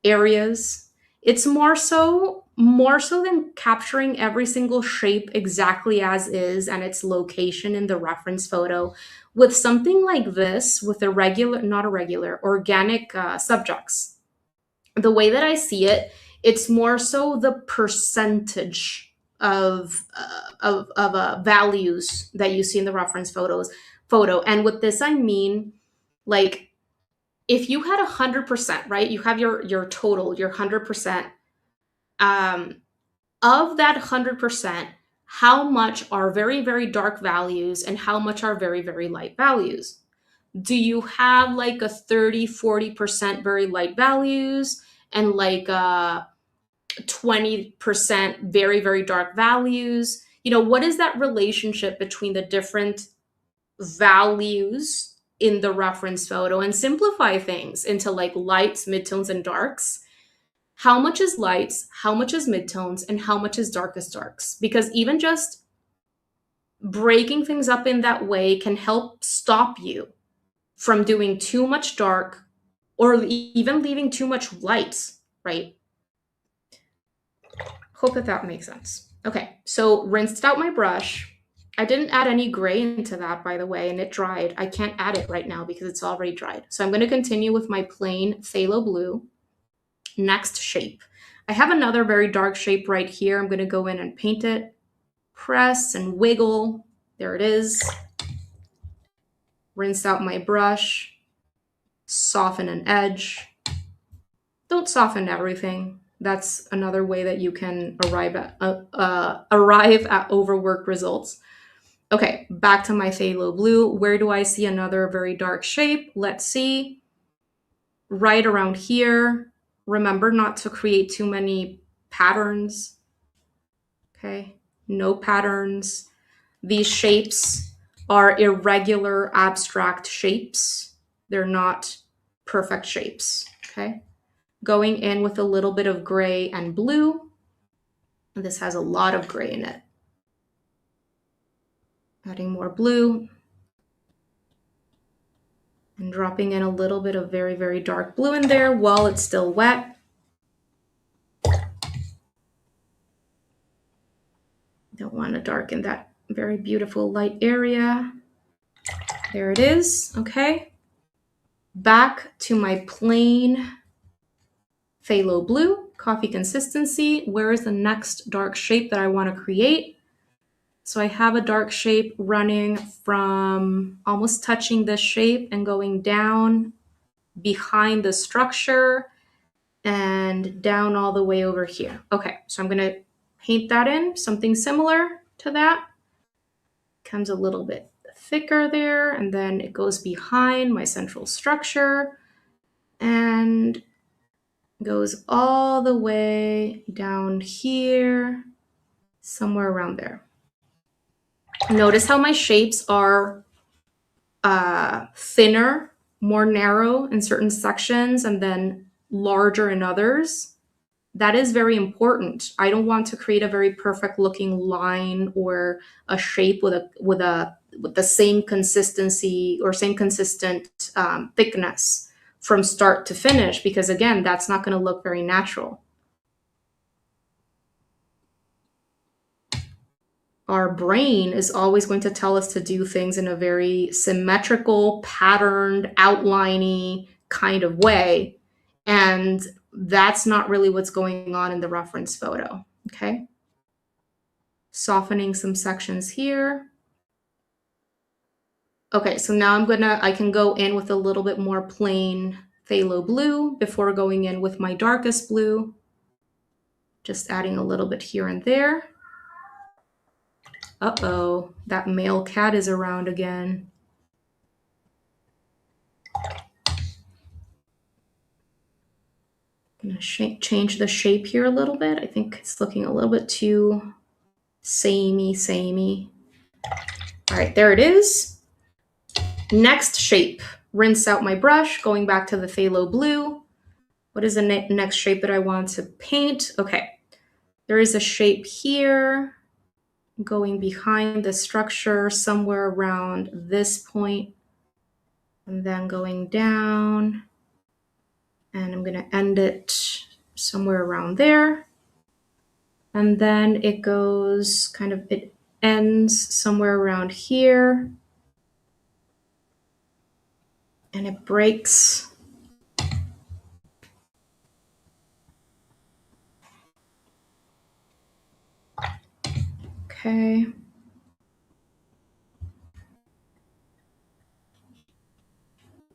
areas. It's more so than capturing every single shape exactly as is and its location in the reference photo. With something like this, with organic subjects, the way that I see it, it's more so the percentage of values that you see in the reference photo. And with this, I mean, like, if you had 100%, right? You have your total, your 100%. Of that 100%, how much are very, very dark values and how much are very, very light values? Do you have like a 30-40% very light values and like 20% very, very dark values? You know, what is that relationship between the different values in the reference photo? And simplify things into like lights, midtones, and darks. How much is lights, how much is midtones, and how much is darkest darks? Because even just breaking things up in that way can help stop you from doing too much dark or even leaving too much light, right? Hope that makes sense. Okay, so rinsed out my brush. I didn't add any gray into that, by the way, and it dried. I can't add it right now because it's already dried. So I'm going to continue with my plain phthalo blue. Next shape. I have another very dark shape right here. I'm going to go in and paint it. Press and wiggle. There it is. Rinse out my brush. Soften an edge. Don't soften everything. That's another way that you can arrive at overworked results. Okay, back to my phthalo blue. Where do I see another very dark shape? Let's see. Right around here. Remember not to create too many patterns. Okay, no patterns. These shapes are irregular, abstract shapes. They're not perfect shapes. okay? Going in with a little bit of gray and blue. This has a lot of gray in it. Adding more blue. And dropping in a little bit of very, very dark blue in there while it's still wet. Don't want to darken that very beautiful light area. There it is, okay? Back to my plain phthalo blue, coffee consistency. Where is the next dark shape that I want to create? So I have a dark shape running from almost touching this shape and going down behind the structure and down all the way over here. Okay, so I'm gonna paint that in, something similar to that. Comes a little bit thicker there, and then it goes behind my central structure and goes all the way down here, somewhere around there. Notice how my shapes are thinner, more narrow in certain sections, and then larger in others. That is very important. I don't want to create a very perfect looking line or a shape with the same consistency or same consistent thickness from start to finish, because again, that's not going to look very natural. Our brain is always going to tell us to do things in a very symmetrical, patterned, outliney kind of way. And that's not really what's going on in the reference photo, okay? Softening some sections here. Okay, so now I can go in with a little bit more plain phthalo blue before going in with my darkest blue. Just adding a little bit here and there. Uh-oh, that male cat is around again. I'm gonna change the shape here a little bit. I think it's looking a little bit too samey. All right, there it is. Next shape, rinse out my brush, going back to the phthalo blue. What is the next shape that I want to paint? Okay, there is a shape here going behind the structure somewhere around this point, and then going down, and I'm gonna end it somewhere around there. And then it goes it ends somewhere around here, and it breaks. Okay.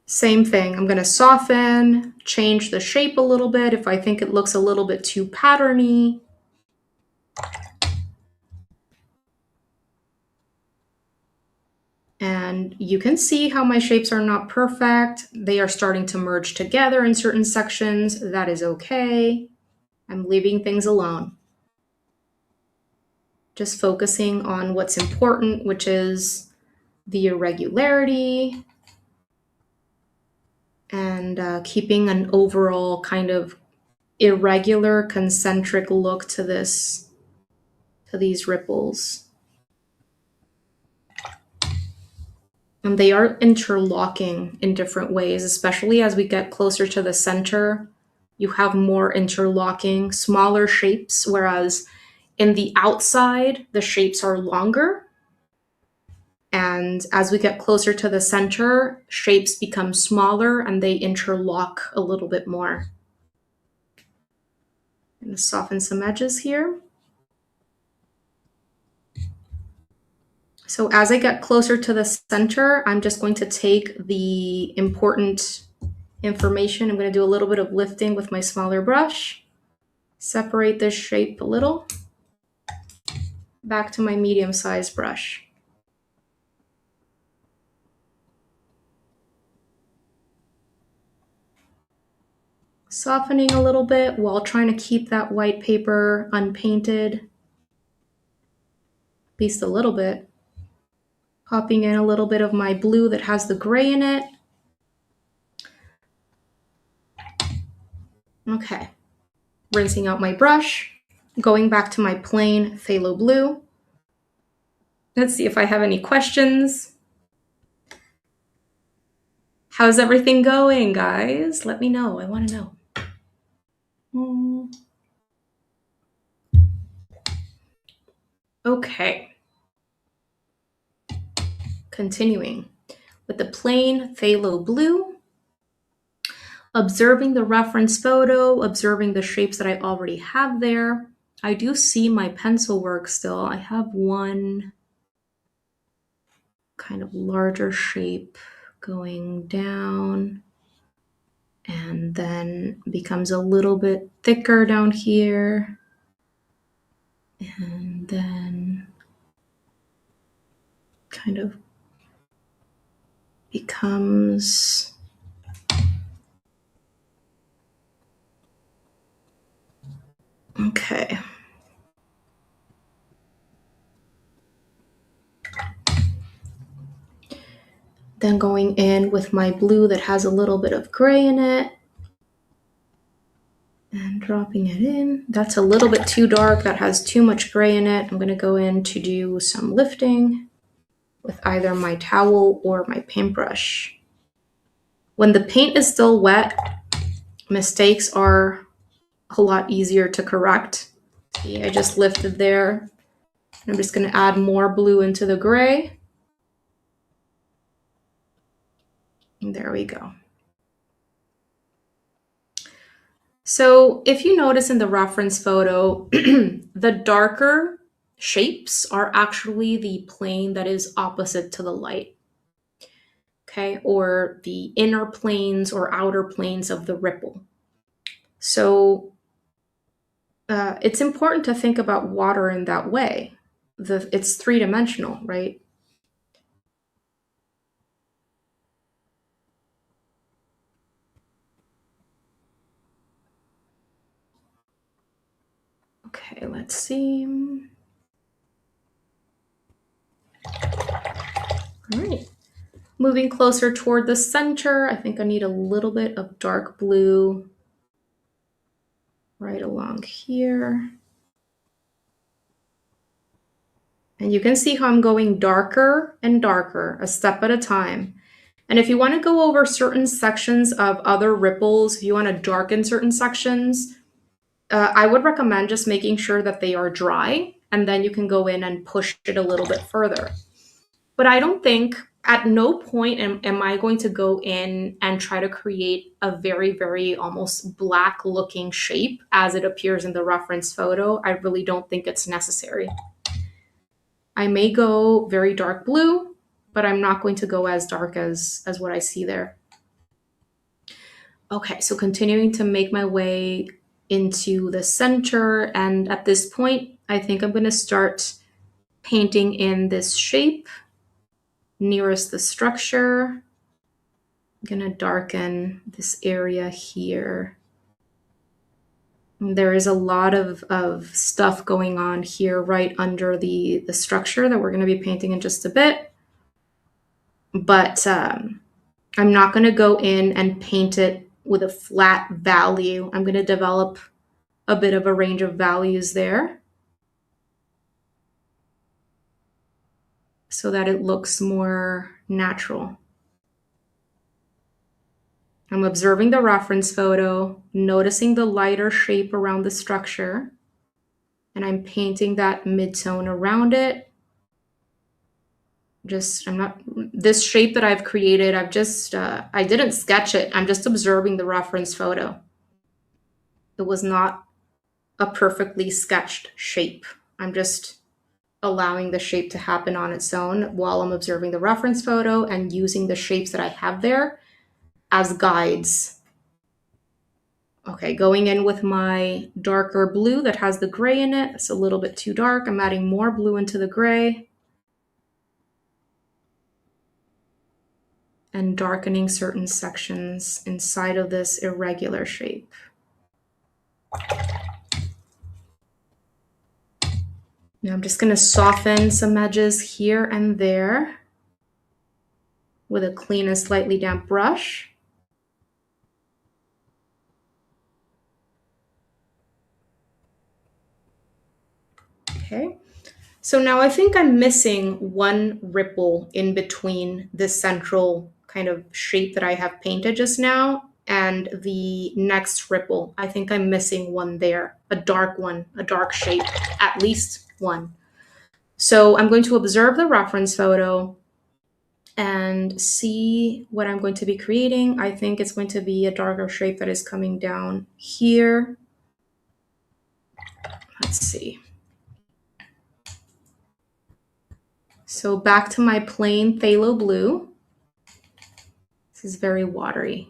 Same thing, I'm gonna soften, change the shape a little bit if I think it looks a little bit too patterny. And you can see how my shapes are not perfect. They are starting to merge together in certain sections. That is okay. I'm leaving things alone. Just focusing on what's important, which is the irregularity and keeping an overall kind of irregular concentric look to these ripples. And they are interlocking in different ways, especially as we get closer to the center. You have more interlocking, smaller shapes, whereas in the outside, the shapes are longer. And as we get closer to the center, shapes become smaller and they interlock a little bit more. I'm going to soften some edges here. So as I get closer to the center, I'm just going to take the important information. I'm going to do a little bit of lifting with my smaller brush. Separate this shape a little. Back to my medium-sized brush. Softening a little bit while trying to keep that white paper unpainted. At least a little bit. Popping in a little bit of my blue that has the gray in it. Okay, rinsing out my brush, going back to my plain phthalo blue. Let's see if I have any questions. How's everything going, guys? Let me know. I want to know. Okay. Continuing with the plain phthalo blue, observing the reference photo, observing the shapes that I already have there. I do see my pencil work still. I have one kind of larger shape going down and then becomes a little bit thicker down here. And then kind of becomes okay. Then going in with my blue that has a little bit of gray in it and dropping it in. That's a little bit too dark. That has too much gray in it. I'm going to go in to do some lifting with either my towel or my paintbrush. When the paint is still wet, mistakes are a lot easier to correct. See, I just lifted there. I'm just going to add more blue into the gray. And there we go. So if you notice in the reference photo, the darker shapes are actually the plane that is opposite to the light. Okay, or the inner planes or outer planes of the ripple. So it's important to think about water in that way. It's three-dimensional, right? Okay, let's see. All right. Moving closer toward the center, I think I need a little bit of dark blue right along here. And you can see how I'm going darker and darker, a step at a time. And if you want to go over certain sections of other ripples, if you want to darken certain sections, I would recommend just making sure that they are dry, and then you can go in and push it a little bit further. But I don't think, at no point am I going to go in and try to create a very, very almost black looking shape as it appears in the reference photo. I really don't think it's necessary. I may go very dark blue, but I'm not going to go as dark as what I see there. Okay, so continuing to make my way into the center, and at this point, I think I'm going to start painting in this shape nearest the structure. I'm going to darken this area here. There is a lot of stuff going on here right under the structure that we're going to be painting in just a bit. But I'm not going to go in and paint it with a flat value. I'm going to develop a bit of a range of values there so that it looks more natural. I'm observing the reference photo, noticing the lighter shape around the structure, and I'm painting that mid-tone around it. This shape that I've created, I didn't sketch it. I'm just observing the reference photo. It was not a perfectly sketched shape. I'm just allowing the shape to happen on its own while I'm observing the reference photo and using the shapes that I have there as guides. Okay, going in with my darker blue that has the gray in it. It's a little bit too dark. I'm adding more blue into the gray and darkening certain sections inside of this irregular shape. Now I'm just going to soften some edges here and there with a clean and slightly damp brush. Okay. So now I think I'm missing one ripple in between this central kind of shape that I have painted just now and the next ripple. I think I'm missing one there, a dark one, a dark shape, at least one. So I'm going to observe the reference photo and see what I'm going to be creating. I think it's going to be a darker shape that is coming down here. Let's see. So back to my plain phthalo blue. This is very watery.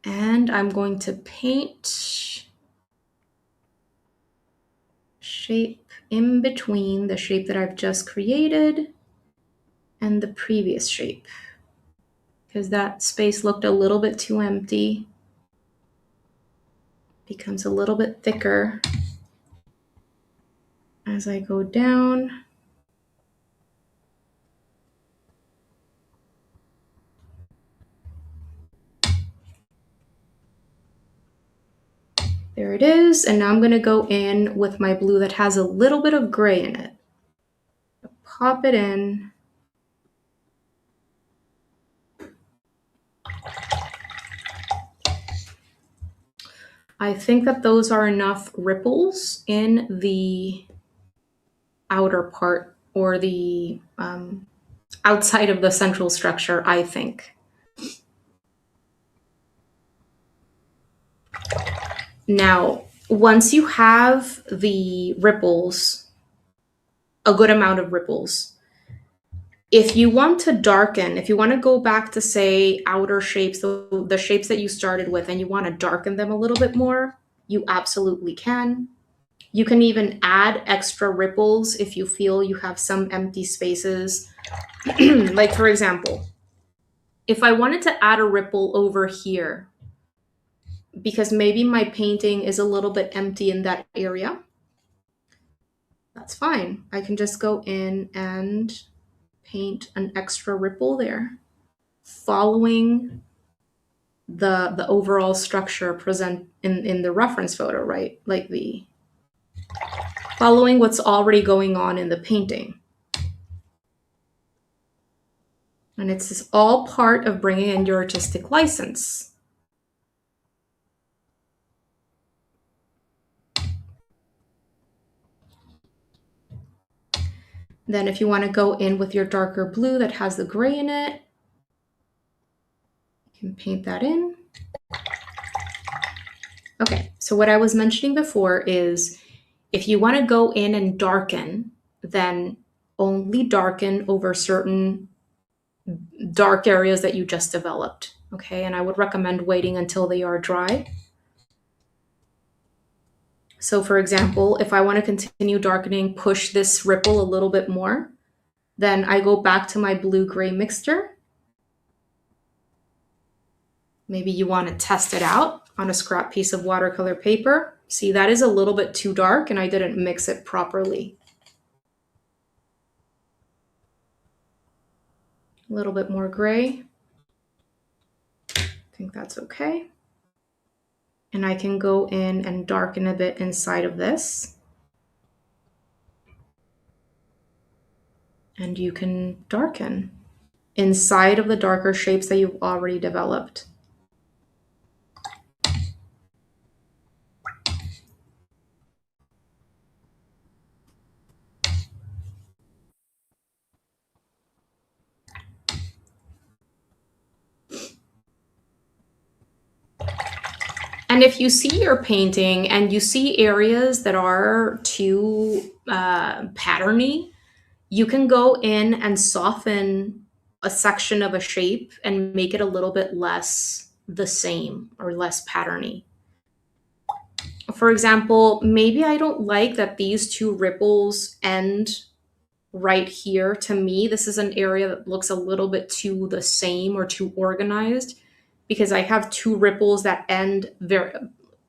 And I'm going to paint shape in between the shape that I've just created and the previous shape, because that space looked a little bit too empty. Becomes a little bit thicker as I go down. There it is. And now I'm going to go in with my blue that has a little bit of gray in it. Pop it in. I think that those are enough ripples in the outer part, or the outside of the central structure, I think. Now, once you have the ripples, a good amount of ripples, if you want to darken, if you want to go back to, say, outer shapes, the shapes that you started with, and you want to darken them a little bit more, you absolutely can. You can even add extra ripples if you feel you have some empty spaces. Like, for example, if I wanted to add a ripple over here, because maybe my painting is a little bit empty in that area, that's fine. I can just go in and paint an extra ripple there, following the overall structure present in the reference photo, right? Like following what's already going on in the painting. And it's all part of bringing in your artistic license. Then if you want to go in with your darker blue that has the gray in it, you can paint that in. Okay, so what I was mentioning before is if you want to go in and darken, then only darken over certain dark areas that you just developed. Okay, and I would recommend waiting until they are dry. So for example, if I want to continue darkening, push this ripple a little bit more, then I go back to my blue-gray mixture. Maybe you want to test it out on a scrap piece of watercolor paper. See, that is a little bit too dark and I didn't mix it properly. A little bit more gray. I think that's okay. And I can go in and darken a bit inside of this. And you can darken inside of the darker shapes that you've already developed. And if you see your painting and you see areas that are too patterny, you can go in and soften a section of a shape and make it a little bit less the same or less patterny. For example, maybe I don't like that these two ripples end right here. To me, this is an area that looks a little bit too the same or too organized, because I have two ripples that end very,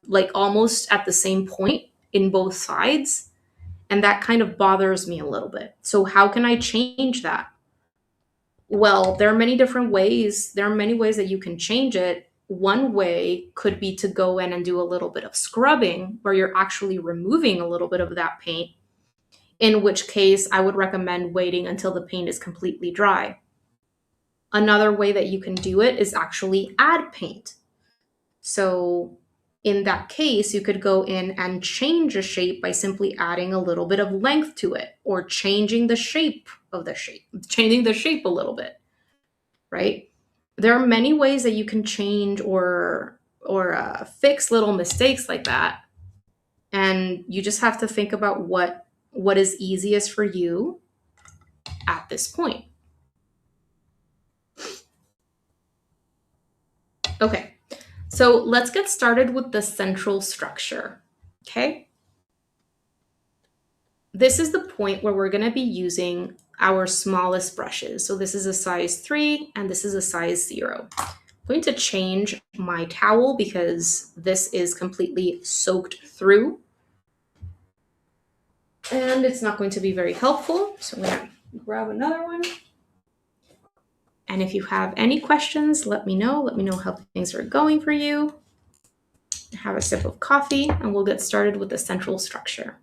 like, almost at the same point in both sides. And that kind of bothers me a little bit. So how can I change that? Well, there are many different ways. There are many ways that you can change it. one way could be to go in and do a little bit of scrubbing where you're actually removing a little bit of that paint, in which case I would recommend waiting until the paint is completely dry. Another way that you can do it is actually add paint. So in that case, you could go in and change a shape by simply adding a little bit of length to it, or changing the shape of the shape, changing the shape a little bit, right? There are many ways that you can change or fix little mistakes like that, and you just have to think about what is easiest for you at this point. Okay, so let's get started with the central structure. Okay, this is the point where we're going to be using our smallest brushes. So this is a size 3 and this is a size 0. I'm going to change my towel because this is completely soaked through and it's not going to be very helpful. So I'm going to grab another one. And if you have any questions, let me know. Let me know how things are going for you. Have a sip of coffee and we'll get started with the central structure.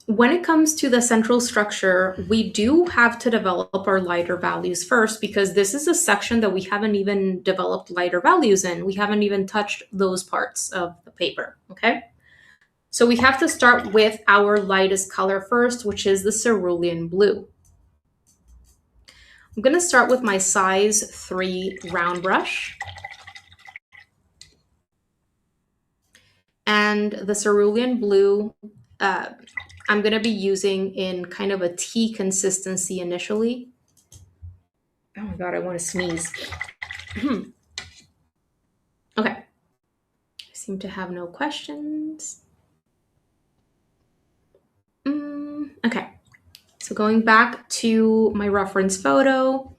When it comes to the central structure, we do have to develop our lighter values first because this is a section that we haven't even developed lighter values in. We haven't even touched those parts of the paper, okay? So we have to start with our lightest color first, which is the cerulean blue. I'm gonna start with my size 3 round brush. And the cerulean blue, I'm going to be using in kind of a tea consistency initially. Oh my God, I want to sneeze. Okay. I seem to have no questions. Okay. So going back to my reference photo,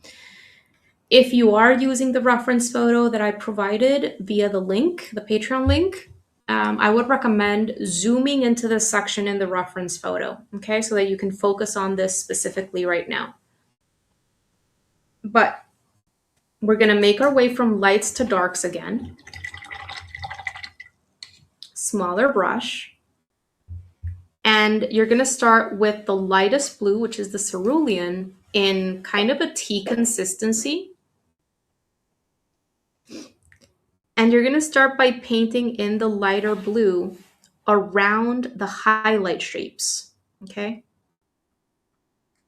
if you are using the reference photo that I provided via the link, the Patreon link, I would recommend zooming into this section in the reference photo, okay, so that you can focus on this specifically right now. But we're going to make our way from lights to darks again. Smaller brush. And you're going to start with the lightest blue, which is the cerulean, in kind of a tea consistency. And you're going to start by painting in the lighter blue around the highlight shapes, okay?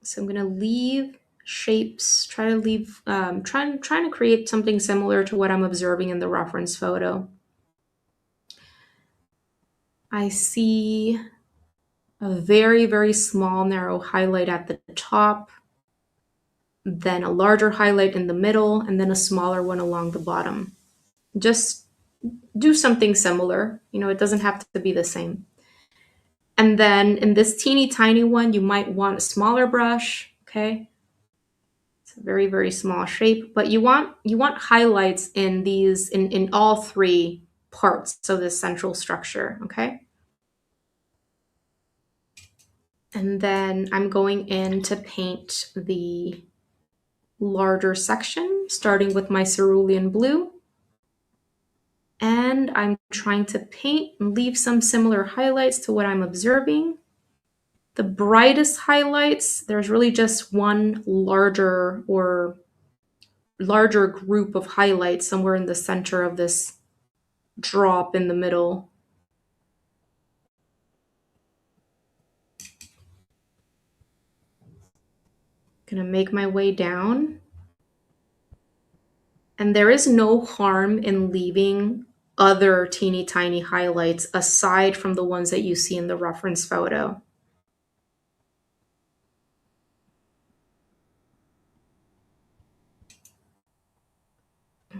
So I'm going to leave shapes, try to create something similar to what I'm observing in the reference photo. I see a very, very small, narrow highlight at the top, then a larger highlight in the middle, and then a smaller one along the bottom. Just do something similar. You know, it doesn't have to be the same. And then in this teeny tiny one, you might want a smaller brush, okay? It's a very, very small shape, but you want highlights in these, in all 3 parts of this central structure, okay? And then I'm going in to paint the larger section, starting with my cerulean blue. And I'm trying to paint and leave some similar highlights to what I'm observing. The brightest highlights, there's really just one larger group of highlights somewhere in the center of this drop in the middle. Gonna make my way down. And there is no harm in leaving other teeny tiny highlights aside from the ones that you see in the reference photo.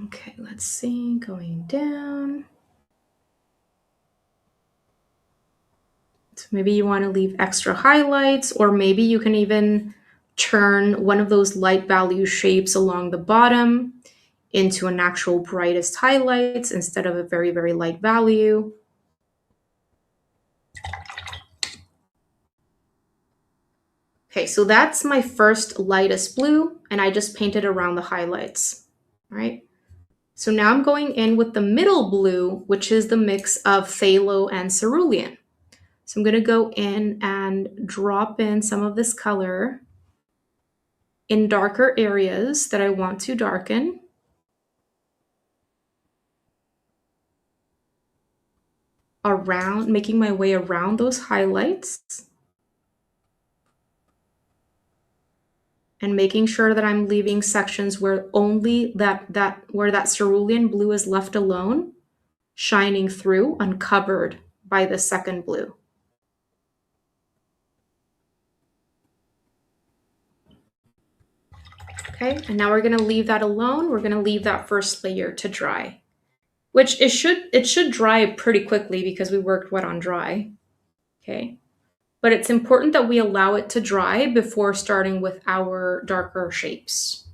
Okay, let's see, going down. So maybe you want to leave extra highlights, or maybe you can even turn one of those light value shapes along the bottom into an actual brightest highlights instead of a very, very light value. Okay, so that's my first lightest blue, and I just painted around the highlights, all right? So now I'm going in with the middle blue, which is the mix of phthalo and cerulean. So I'm gonna go in and drop in some of this color in darker areas that I want to darken. Around, making my way around those highlights and making sure that I'm leaving sections where only where that cerulean blue is left alone, shining through, uncovered by the second blue. Okay, and now we're gonna leave that alone. We're gonna leave that first layer to dry, which it should dry pretty quickly because we worked wet on dry. Okay, but it's important that we allow it to dry before starting with our darker shapes.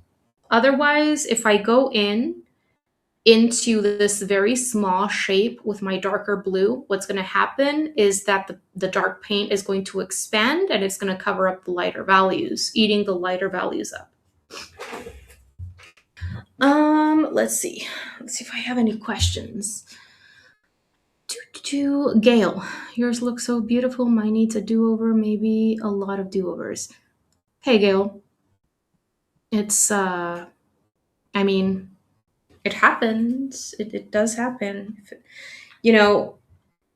Otherwise, if I go into this very small shape with my darker blue, what's going to happen is that the dark paint is going to expand and it's going to cover up the lighter values, eating the lighter values up. Let's see. Let's see if I have any questions. Gail, yours looks so beautiful. Mine needs a do-over, maybe a lot of do-overs. Hey, Gail. It's, I mean, it happens. It does happen. You know,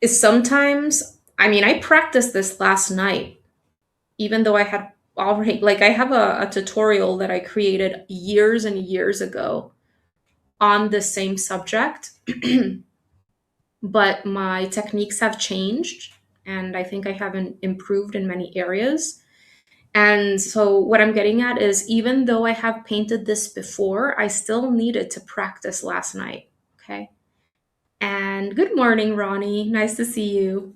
is sometimes, I mean, I practiced this last night, even though I had already, like, I have a tutorial that I created years and years ago on the same subject, but my techniques have changed, and I think I haven't improved in many areas. And so, what I'm getting at is, even though I have painted this before, I still needed to practice last night. Okay. And good morning, Ronnie. Nice to see you.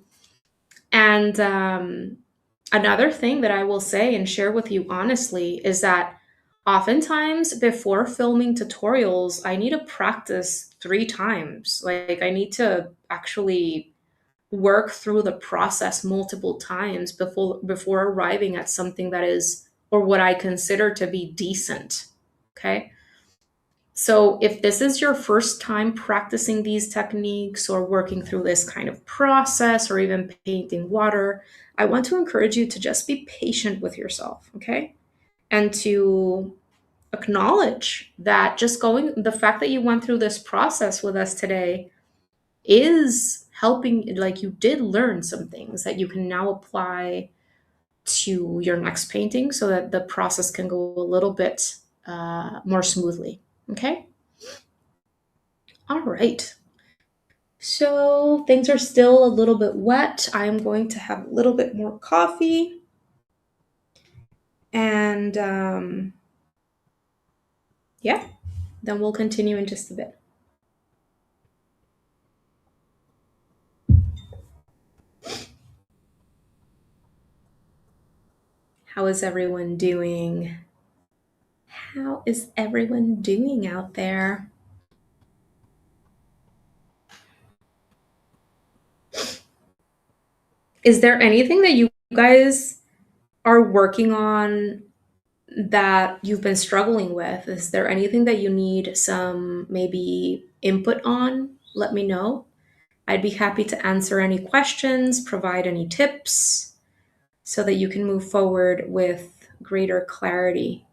And another thing that I will say and share with you honestly is that oftentimes before filming tutorials, I need to practice 3 times. Like, I need to actually work through the process multiple times before arriving at something that is, or what I consider to be, decent. Okay. So, if this is your first time practicing these techniques or working through this kind of process or even painting water, I want to encourage you to just be patient with yourself, okay? And to acknowledge that the fact that you went through this process with us today is helping, like, you did learn some things that you can now apply to your next painting so that the process can go a little bit more smoothly, okay? All right. So things are still a little bit wet. I am going to have a little bit more coffee. And yeah, then we'll continue in just a bit. How is everyone doing? How is everyone doing out there? Is there anything that you guys are working on that you've been struggling with? Is there anything that you need some maybe input on? Let me know. I'd be happy to answer any questions, provide any tips so that you can move forward with greater clarity.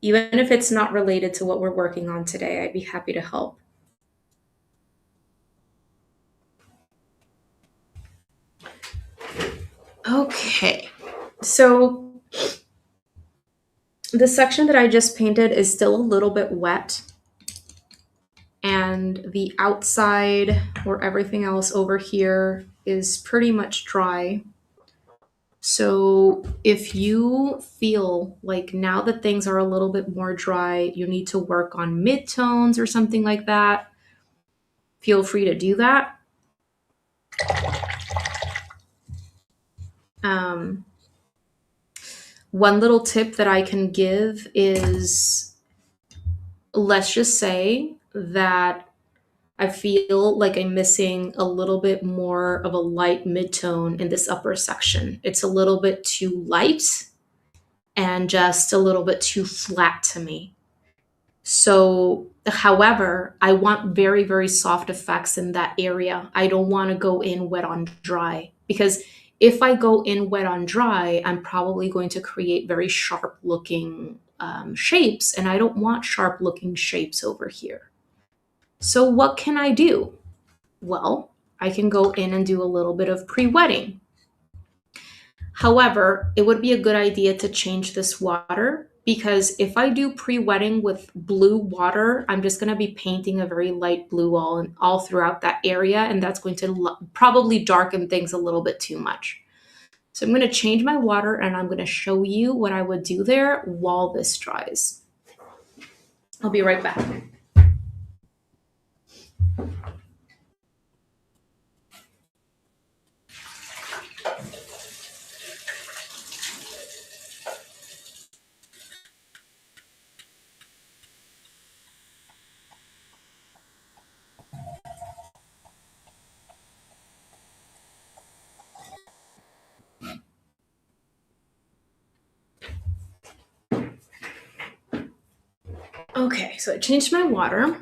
Even if it's not related to what we're working on today, I'd be happy to help. Okay, so the section that I just painted is still a little bit wet, and the outside or everything else over here is pretty much dry. So if you feel like now that things are a little bit more dry, you need to work on midtones or something like that, feel free to do that. Um, One little tip that I can give is, let's just say that I feel like I'm missing a little bit more of a light midtone in this upper section. It's a little bit too light. and just a little bit too flat to me. So, however, I want very, very soft effects in that area. I don't want to go in wet on dry because if I go in wet on dry, I'm probably going to create very sharp looking shapes, and I don't want sharp looking shapes over here. So, what can I do? Well, I can go in and do a little bit of pre-wetting. However, it would be a good idea to change this water because if I do pre-wetting with blue water, I'm just going to be painting a very light blue all throughout that area, and that's going to probably darken things a little bit too much. So I'm going to change my water and I'm going to show you what I would do there while this dries. I'll be right back. Okay, so I changed my water.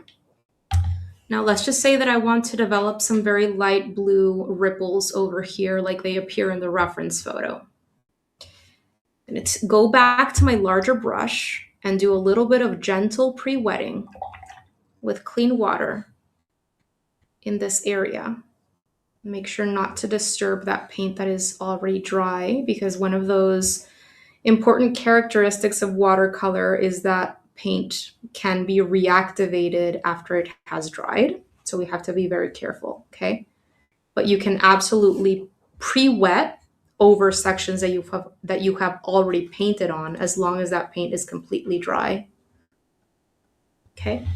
Now let's just say that I want to develop some very light blue ripples over here like they appear in the reference photo. I'm going to go back to my larger brush and do a little bit of gentle pre-wetting with clean water in this area. Make sure not to disturb that paint that is already dry because one of those important characteristics of watercolor is that paint can be reactivated after it has dried. So we have to be very careful, okay? But you can absolutely pre-wet over sections that you have already painted on as long as that paint is completely dry. Okay?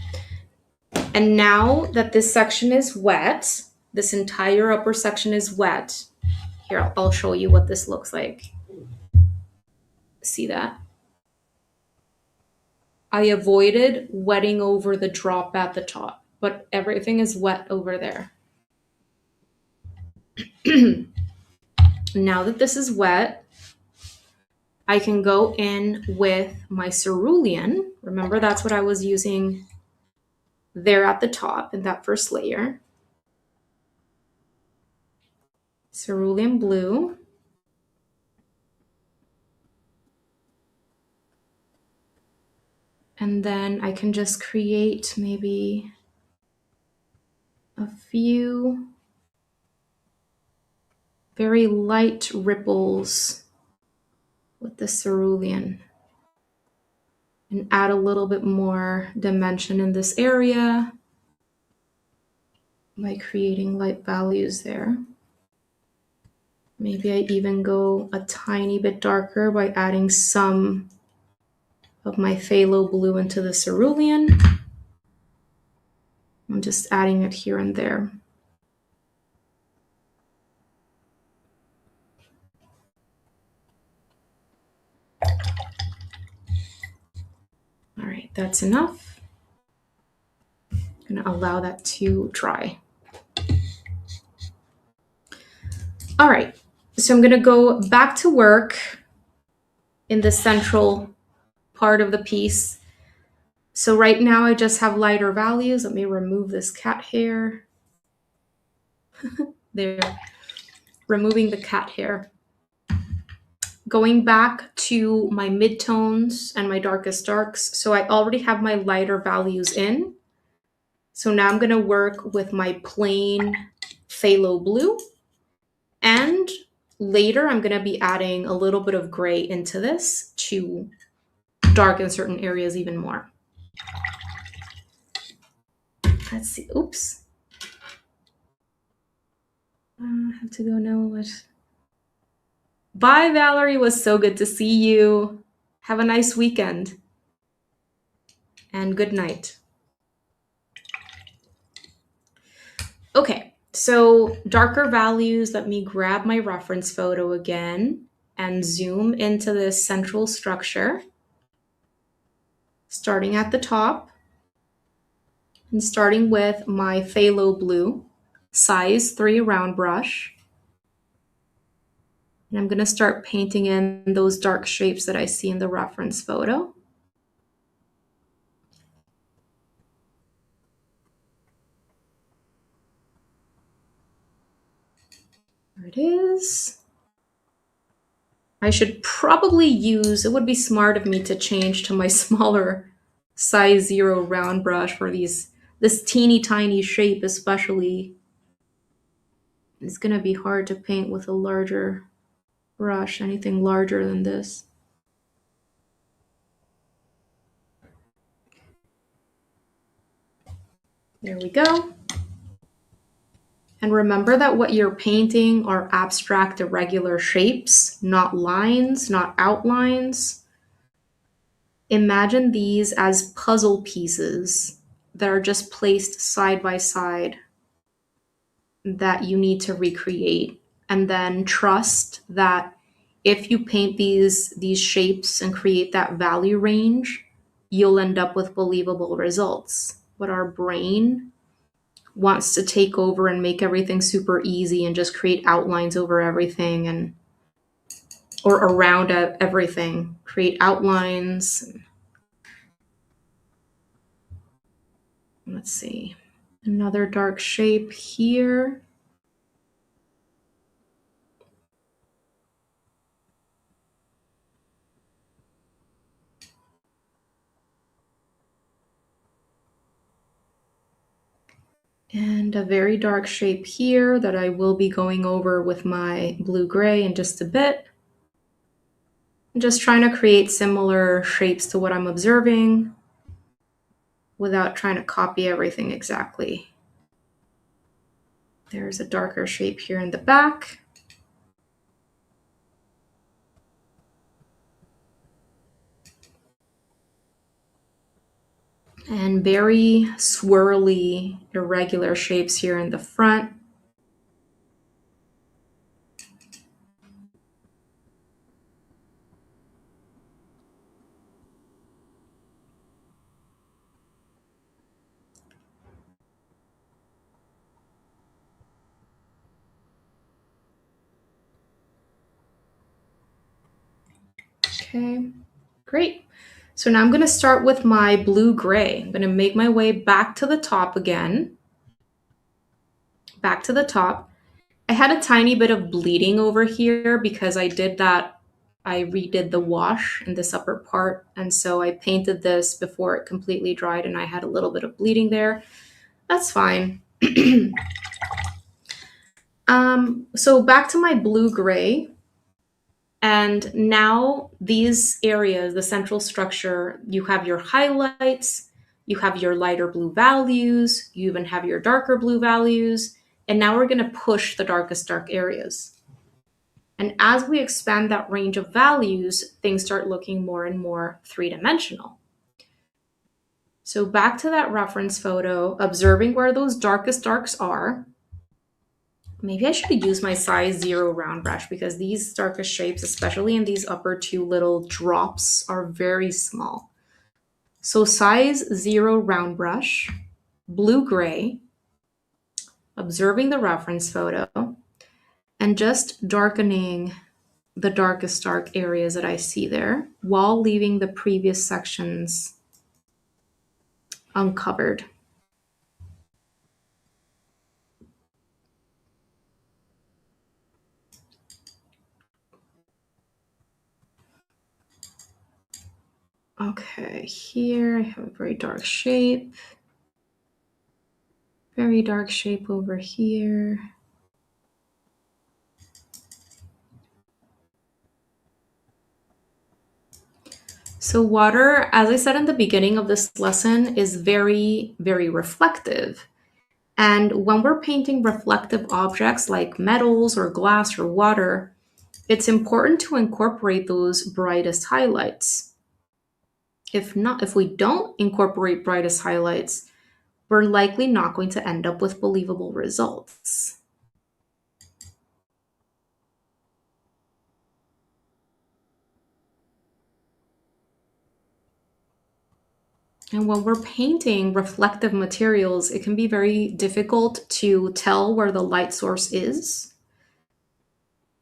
And now that this section is wet, this entire upper section is wet. Here, I'll show you what this looks like. See that? I avoided wetting over the drop at the top, but everything is wet over there. Now that this is wet, I can go in with my cerulean. Remember, that's what I was using there at the top in that first layer. Cerulean blue. And then I can just create maybe a few very light ripples with the cerulean and add a little bit more dimension in this area by creating light values there. Maybe I even go a tiny bit darker by adding some of my phthalo blue into the cerulean. I'm just adding it here and there. All right, that's enough. I'm gonna allow that to dry. All right, so I'm gonna go back to work in the central part of the piece. So right now I just have lighter values. Let me remove this cat hair. There, removing the cat hair. Going back to my midtones and my darkest darks. So I already have my lighter values in. So now I'm gonna work with my plain phthalo blue. And later I'm gonna be adding a little bit of gray into this to darken certain areas even more. Let's see, oops. I have to go now. What? Bye, Valerie. It was so good to see you. Have a nice weekend. And good night. Okay, so darker values. Let me grab my reference photo again and zoom into this central structure. Starting at the top and starting with my phthalo blue, size 3 round brush. And I'm going to start painting in those dark shapes that I see in the reference photo. There it is. I should probably use, it would be smart of me to change to my smaller size 0 round brush for this teeny tiny shape especially. It's going to be hard to paint with a larger brush, anything larger than this. There we go. And remember that what you're painting are abstract irregular shapes, not lines, not outlines. Imagine these as puzzle pieces that are just placed side by side that you need to recreate. And then trust that if you paint these shapes and create that value range, you'll end up with believable results. But our brain wants to take over and make everything super easy and just create outlines over everything and or around everything, create outlines. Let's see, another dark shape here. And a very dark shape here that I will be going over with my blue-gray in just a bit. I'm just trying to create similar shapes to what I'm observing without trying to copy everything exactly. There's a darker shape here in the back. And very swirly, irregular shapes here in the front. Okay, great. So now I'm going to start with my blue-gray. I'm going to make my way back to the top again. Back to the top. I had a tiny bit of bleeding over here because I did that. I redid the wash in this upper part. And so I painted this before it completely dried and I had a little bit of bleeding there. That's fine. So back to my blue-gray. And now these areas, the central structure, you have your highlights, you have your lighter blue values, you even have your darker blue values. And now we're going to push the darkest dark areas. And as we expand that range of values, things start looking more and more three-dimensional. So back to that reference photo, observing where those darkest darks are. Maybe I should use my size 0 round brush because these darkest shapes, especially in these upper two little drops, are very small. So size 0 round brush, blue-gray, observing the reference photo, and just darkening the darkest dark areas that I see there while leaving the previous sections uncovered. Okay, here I have a very dark shape. Very dark shape over here. So water, as I said in the beginning of this lesson, is very, very reflective. And when we're painting reflective objects like metals or glass or water, it's important to incorporate those brightest highlights. If we don't incorporate brightest highlights, we're likely not going to end up with believable results. And when we're painting reflective materials, it can be very difficult to tell where the light source is.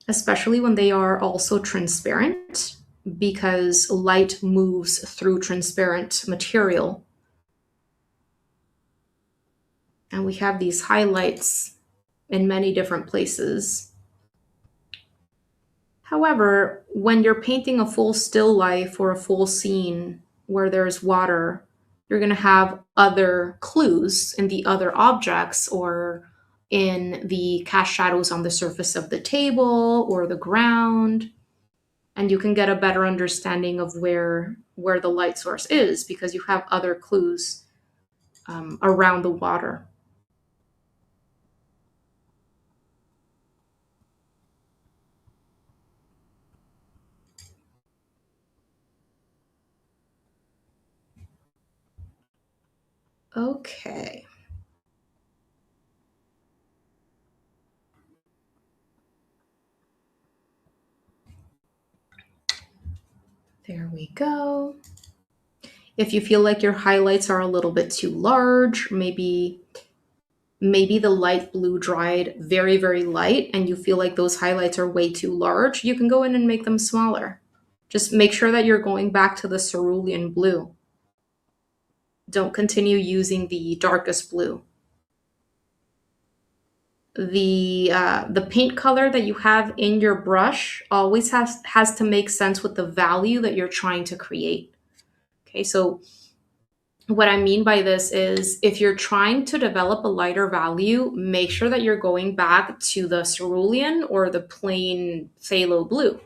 especially when they are also transparent, because light moves through transparent material. And we have these highlights in many different places. However, when you're painting a full still life or a full scene where there's water, you're going to have other clues in the other objects or in the cast shadows on the surface of the table or the ground, and you can get a better understanding of where the light source is because you have other clues around the water. Okay, there we go. If you feel like your highlights are a little bit too large, maybe the light blue dried very, very light and you feel like those highlights are way too large, you can go in and make them smaller. Just make sure that you're going back to the cerulean blue. Don't continue using the darkest blue. The paint color that you have in your brush always has to make sense with the value that you're trying to create. Okay, so what I mean by this is if you're trying to develop a lighter value, make sure that you're going back to the cerulean or the plain phthalo blue.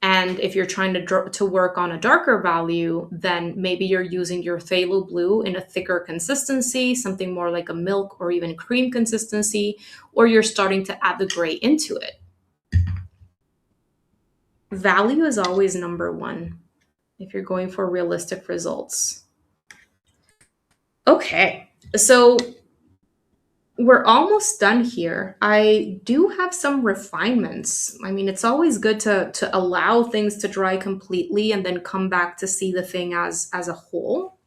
And if you're trying to work on a darker value, then maybe you're using your phthalo blue in a thicker consistency, something more like a milk or even cream consistency, or you're starting to add the gray into it. Value is always number one if you're going for realistic results. Okay, so we're almost done here. I do have some refinements. I mean, it's always good to allow things to dry completely and then come back to see the thing as a whole,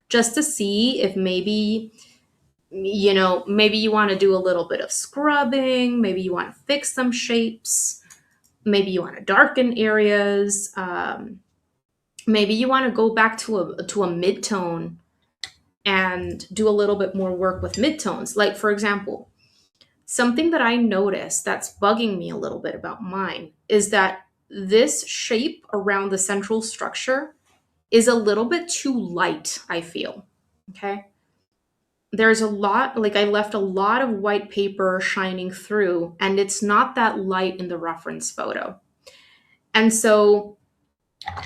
just to see if maybe maybe you want to do a little bit of scrubbing, maybe you want to fix some shapes, maybe you want to darken areas, maybe you want to go back to a mid-tone and do a little bit more work with midtones. Like, for example, something that I noticed that's bugging me a little bit about mine is that this shape around the central structure is a little bit too light, I feel. Okay. There's a lot, like I left a lot of white paper shining through, and it's not that light in the reference photo. And so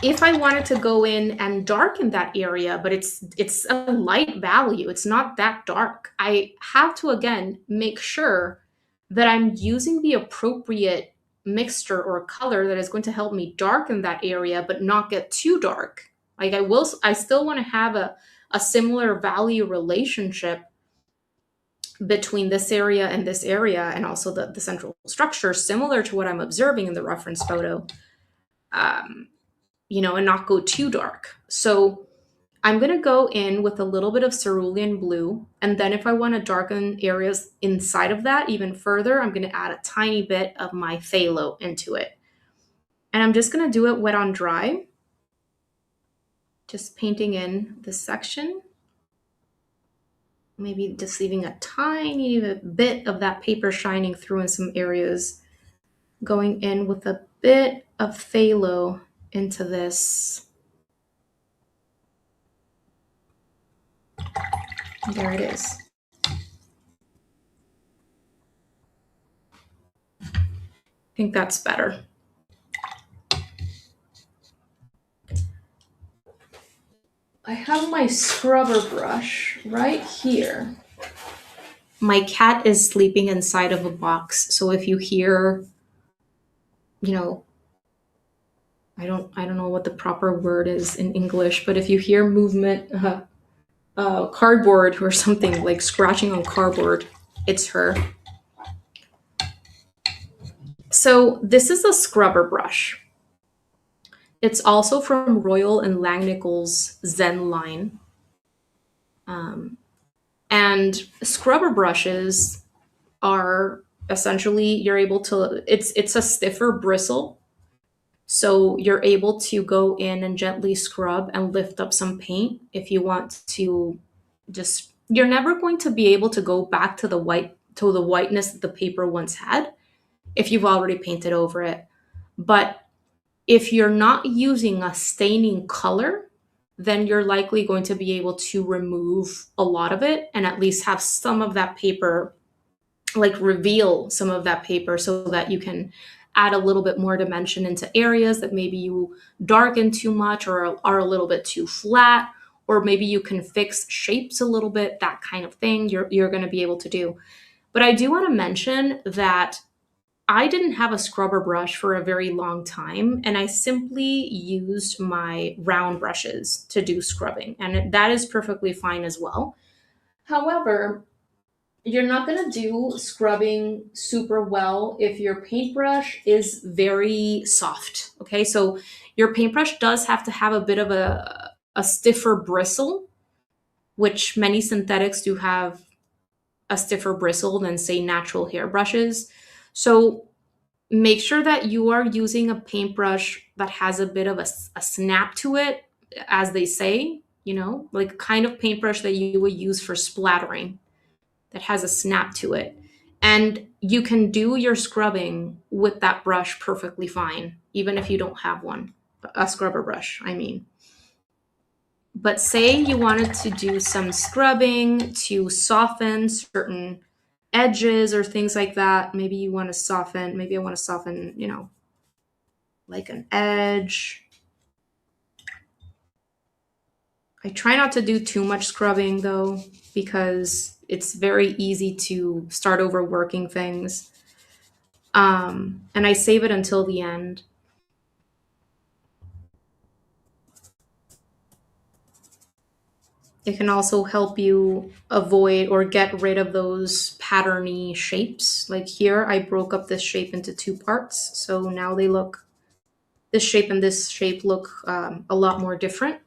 if I wanted to go in and darken that area, but it's a light value, it's not that dark, I have to again make sure that I'm using the appropriate mixture or color that is going to help me darken that area, but not get too dark. Like I still want to have a similar value relationship between this area, and also the central structure, similar to what I'm observing in the reference photo. Um, and not go too dark. So I'm going to go in with a little bit of cerulean blue. And then if I want to darken areas inside of that even further, I'm going to add a tiny bit of my phthalo into it. And I'm just going to do it wet on dry. Just painting in this section. Maybe just leaving a tiny bit of that paper shining through in some areas. Going in with a bit of phthalo into this. There it is. I think that's better. I have my scrubber brush right here. My cat is sleeping inside of a box, so if you hear, you know, I don't know what the proper word is in English, but if you hear movement, cardboard or something like scratching on cardboard, it's her. So this is a scrubber brush. It's also from Royal and Langnickel's Zen line. And scrubber brushes are essentially you're able to, it's a stiffer bristle, so you're able to go in and gently scrub and lift up some paint if you want to. Just, you're never going to be able to go back to the whiteness that the paper once had if you've already painted over it. But if you're not using a staining color, then you're likely going to be able to remove a lot of it and at least have some of that paper, like reveal some of that paper, so that you can add a little bit more dimension into areas that maybe you darken too much or are a little bit too flat, or maybe you can fix shapes a little bit, that kind of thing you're going to be able to do. But I do want to mention that I didn't have a scrubber brush for a very long time, and I simply used my round brushes to do scrubbing, and that is perfectly fine as well. However, you're not going to do scrubbing super well if your paintbrush is very soft. Okay, so your paintbrush does have to have a bit of a stiffer bristle, which many synthetics do have a stiffer bristle than, say, natural hair brushes. So make sure that you are using a paintbrush that has a bit of a snap to it, as they say, like kind of paintbrush that you would use for splattering, that has a snap to it. And you can do your scrubbing with that brush perfectly fine, even if you don't have one, a scrubber brush, I mean. But say you wanted to do some scrubbing to soften certain edges or things like that. Maybe you want to soften, maybe I want to soften, like an edge. I try not to do too much scrubbing though, because it's very easy to start overworking things. And I save it until the end. It can also help you avoid or get rid of those patterny shapes. Like here, I broke up this shape into two parts. So now this shape and this shape look a lot more different.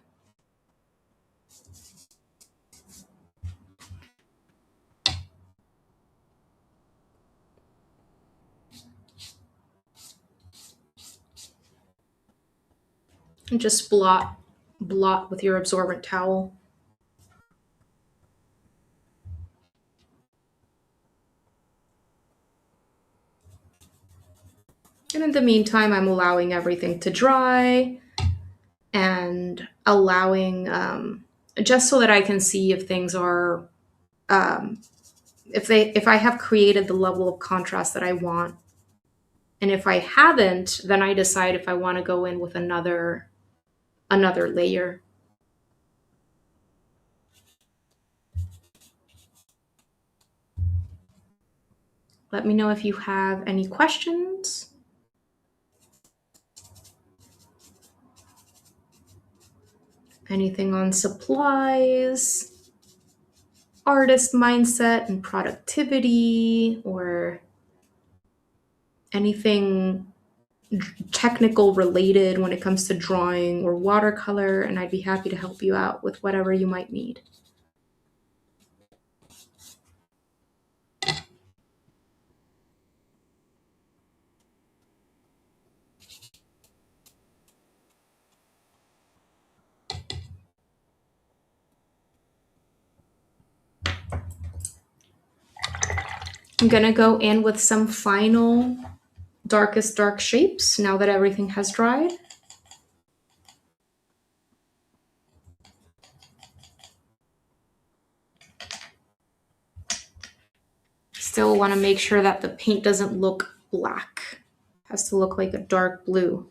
And just blot with your absorbent towel. And in the meantime, I'm allowing everything to dry and allowing, just so that I can see if things are, um, if I have created the level of contrast that I want. And if I haven't, then I decide if I want to go in with another layer. Let me know if you have any questions. Anything on supplies, artist mindset and productivity, or anything technical related when it comes to drawing or watercolor, and I'd be happy to help you out with whatever you might need. I'm gonna go in with some final darkest dark shapes now that everything has dried. Still want to make sure that the paint doesn't look black. It has to look like a dark blue.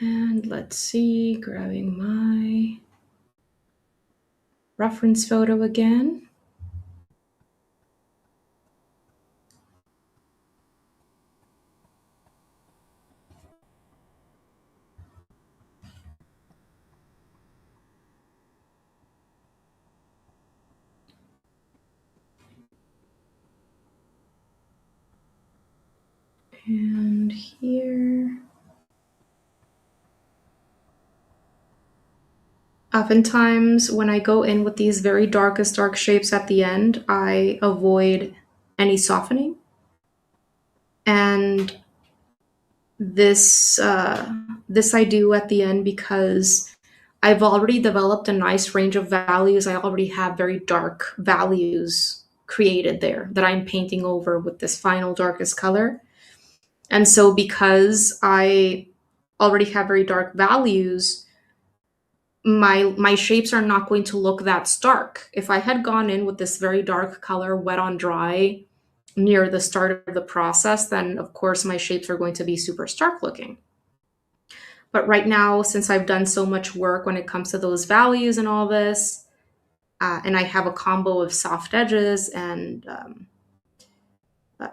And let's see, grabbing my reference photo again. And And here. Oftentimes, when I go in with these very darkest dark shapes at the end, I avoid any softening. And this I do at the end because I've already developed a nice range of values. I already have very dark values created there that I'm painting over with this final darkest color. And so because I already have very dark values, my shapes are not going to look that stark. If I had gone in with this very dark color wet on dry near the start of the process, then of course my shapes are going to be super stark looking. But right now, since I've done so much work when it comes to those values and all this, and I have a combo of soft edges and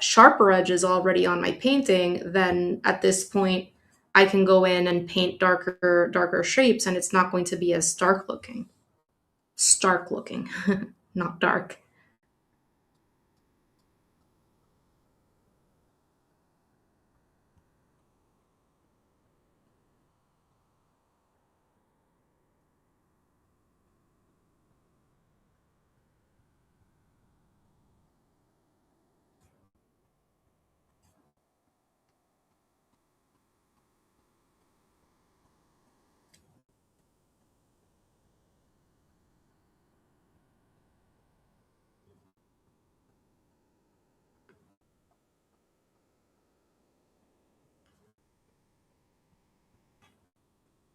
sharper edges already on my painting, then at this point I can go in and paint darker shapes, and it's not going to be as stark looking, not dark.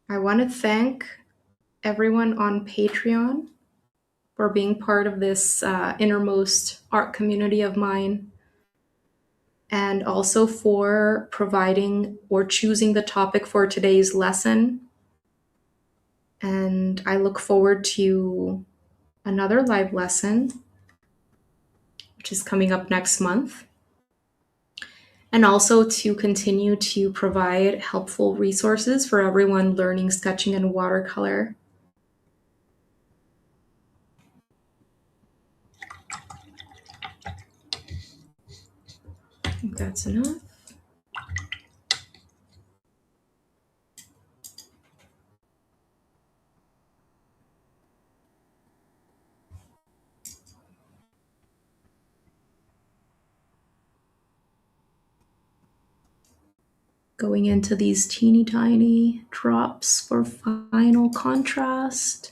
I want to thank everyone on Patreon for being part of this innermost art community of mine, and also for providing or choosing the topic for today's lesson. And I look forward to another live lesson, which is coming up next month, and also to continue to provide helpful resources for everyone learning sketching and watercolor. I think that's enough. Going into these teeny tiny drops for final contrast.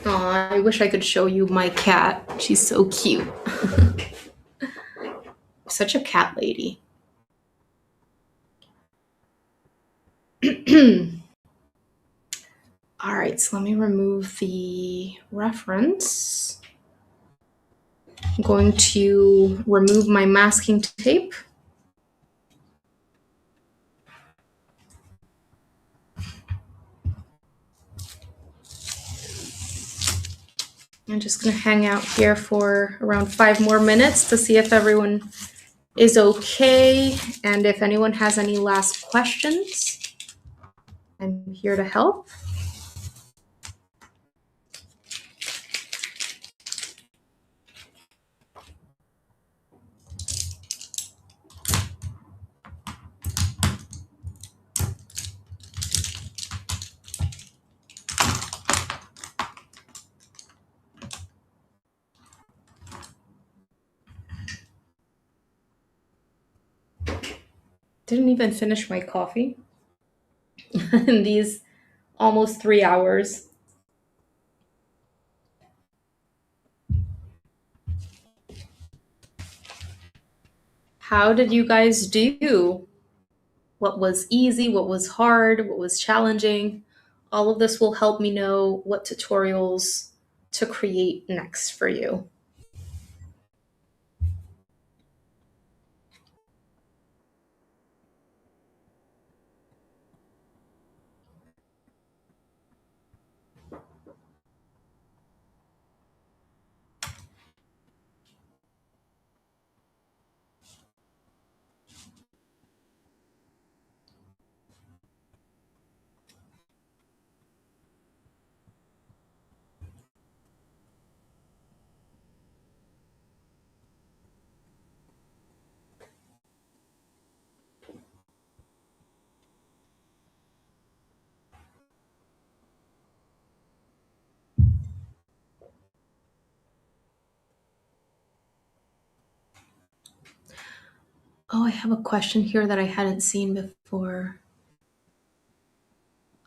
Aw, I wish I could show you my cat. She's so cute. Such a cat lady. All right, so let me remove the reference. I'm going to remove my masking tape. I'm just going to hang out here for around 5 more minutes to see if everyone is okay, and if anyone has any last questions, I'm here to help. Didn't even finish my coffee in these almost 3 hours. How did you guys do? What was easy? What was hard? What was challenging? All of this will help me know what tutorials to create next for you. Oh, I have a question here that I hadn't seen before.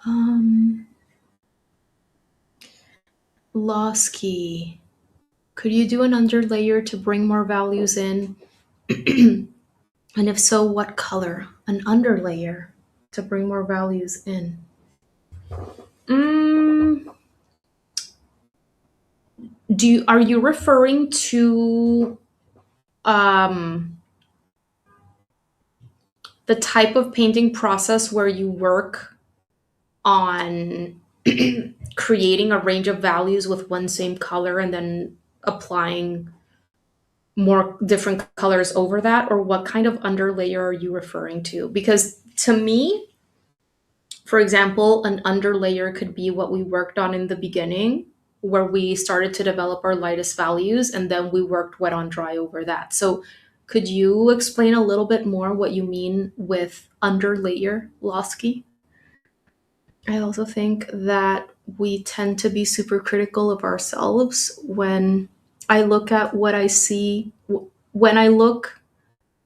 Um, Losky, could you do an underlayer to bring more values in? And if so, what color? An underlayer to bring more values in. Mm, are you referring to um, the type of painting process where you work on creating a range of values with one same color and then applying more different colors over that, or what kind of underlayer are you referring to? Because to me, for example, an underlayer could be what we worked on in the beginning, where we started to develop our lightest values and then we worked wet on dry over that. So could you explain a little bit more what you mean with underlayer, Losky? I also think that we tend to be super critical of ourselves when I look at what I see, when I look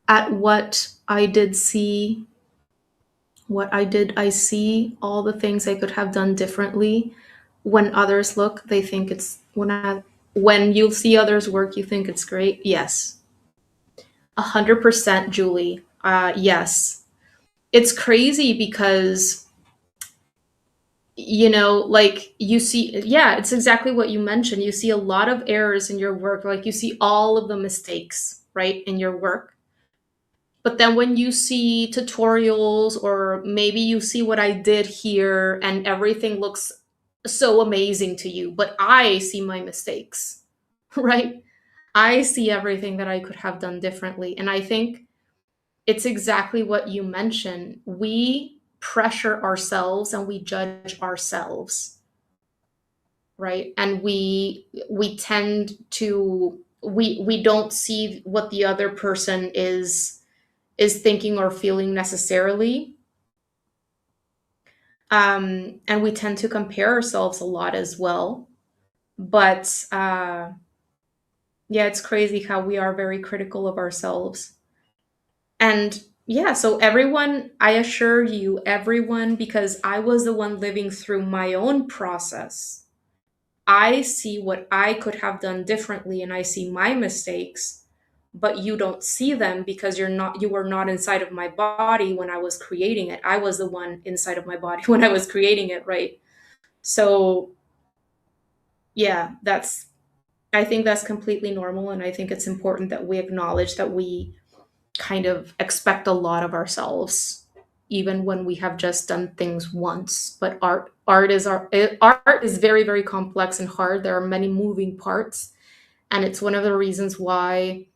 at what I did see, I see all the things I could have done differently. When others look, they think it's when you see others work, you think it's great. Yes, 100%, Julie. Yes, it's crazy because like you see, yeah, it's exactly what you mentioned. You see a lot of errors in your work, like you see all of the mistakes, right, in your work. But then when you see tutorials, or maybe you see what I did here and everything looks so amazing to you, but I see my mistakes, right? I see everything that I could have done differently. And I think it's exactly what you mentioned. We pressure ourselves and we judge ourselves, right? And we tend to we don't see what the other person is thinking or feeling necessarily. And we tend to compare ourselves a lot as well. But yeah, it's crazy how we are very critical of ourselves. And yeah, so everyone, I assure you, everyone, because I was the one living through my own process, I see what I could have done differently and I see my mistakes, but you don't see them because you were not inside of my body when I was creating it. I was the one inside of my body when I was creating it, right? So, yeah, that's I think that's completely normal, and I think it's important that we acknowledge that we kind of expect a lot of ourselves even when we have just done things once. But art is very, very complex and hard. There are many moving parts, and it's one of the reasons why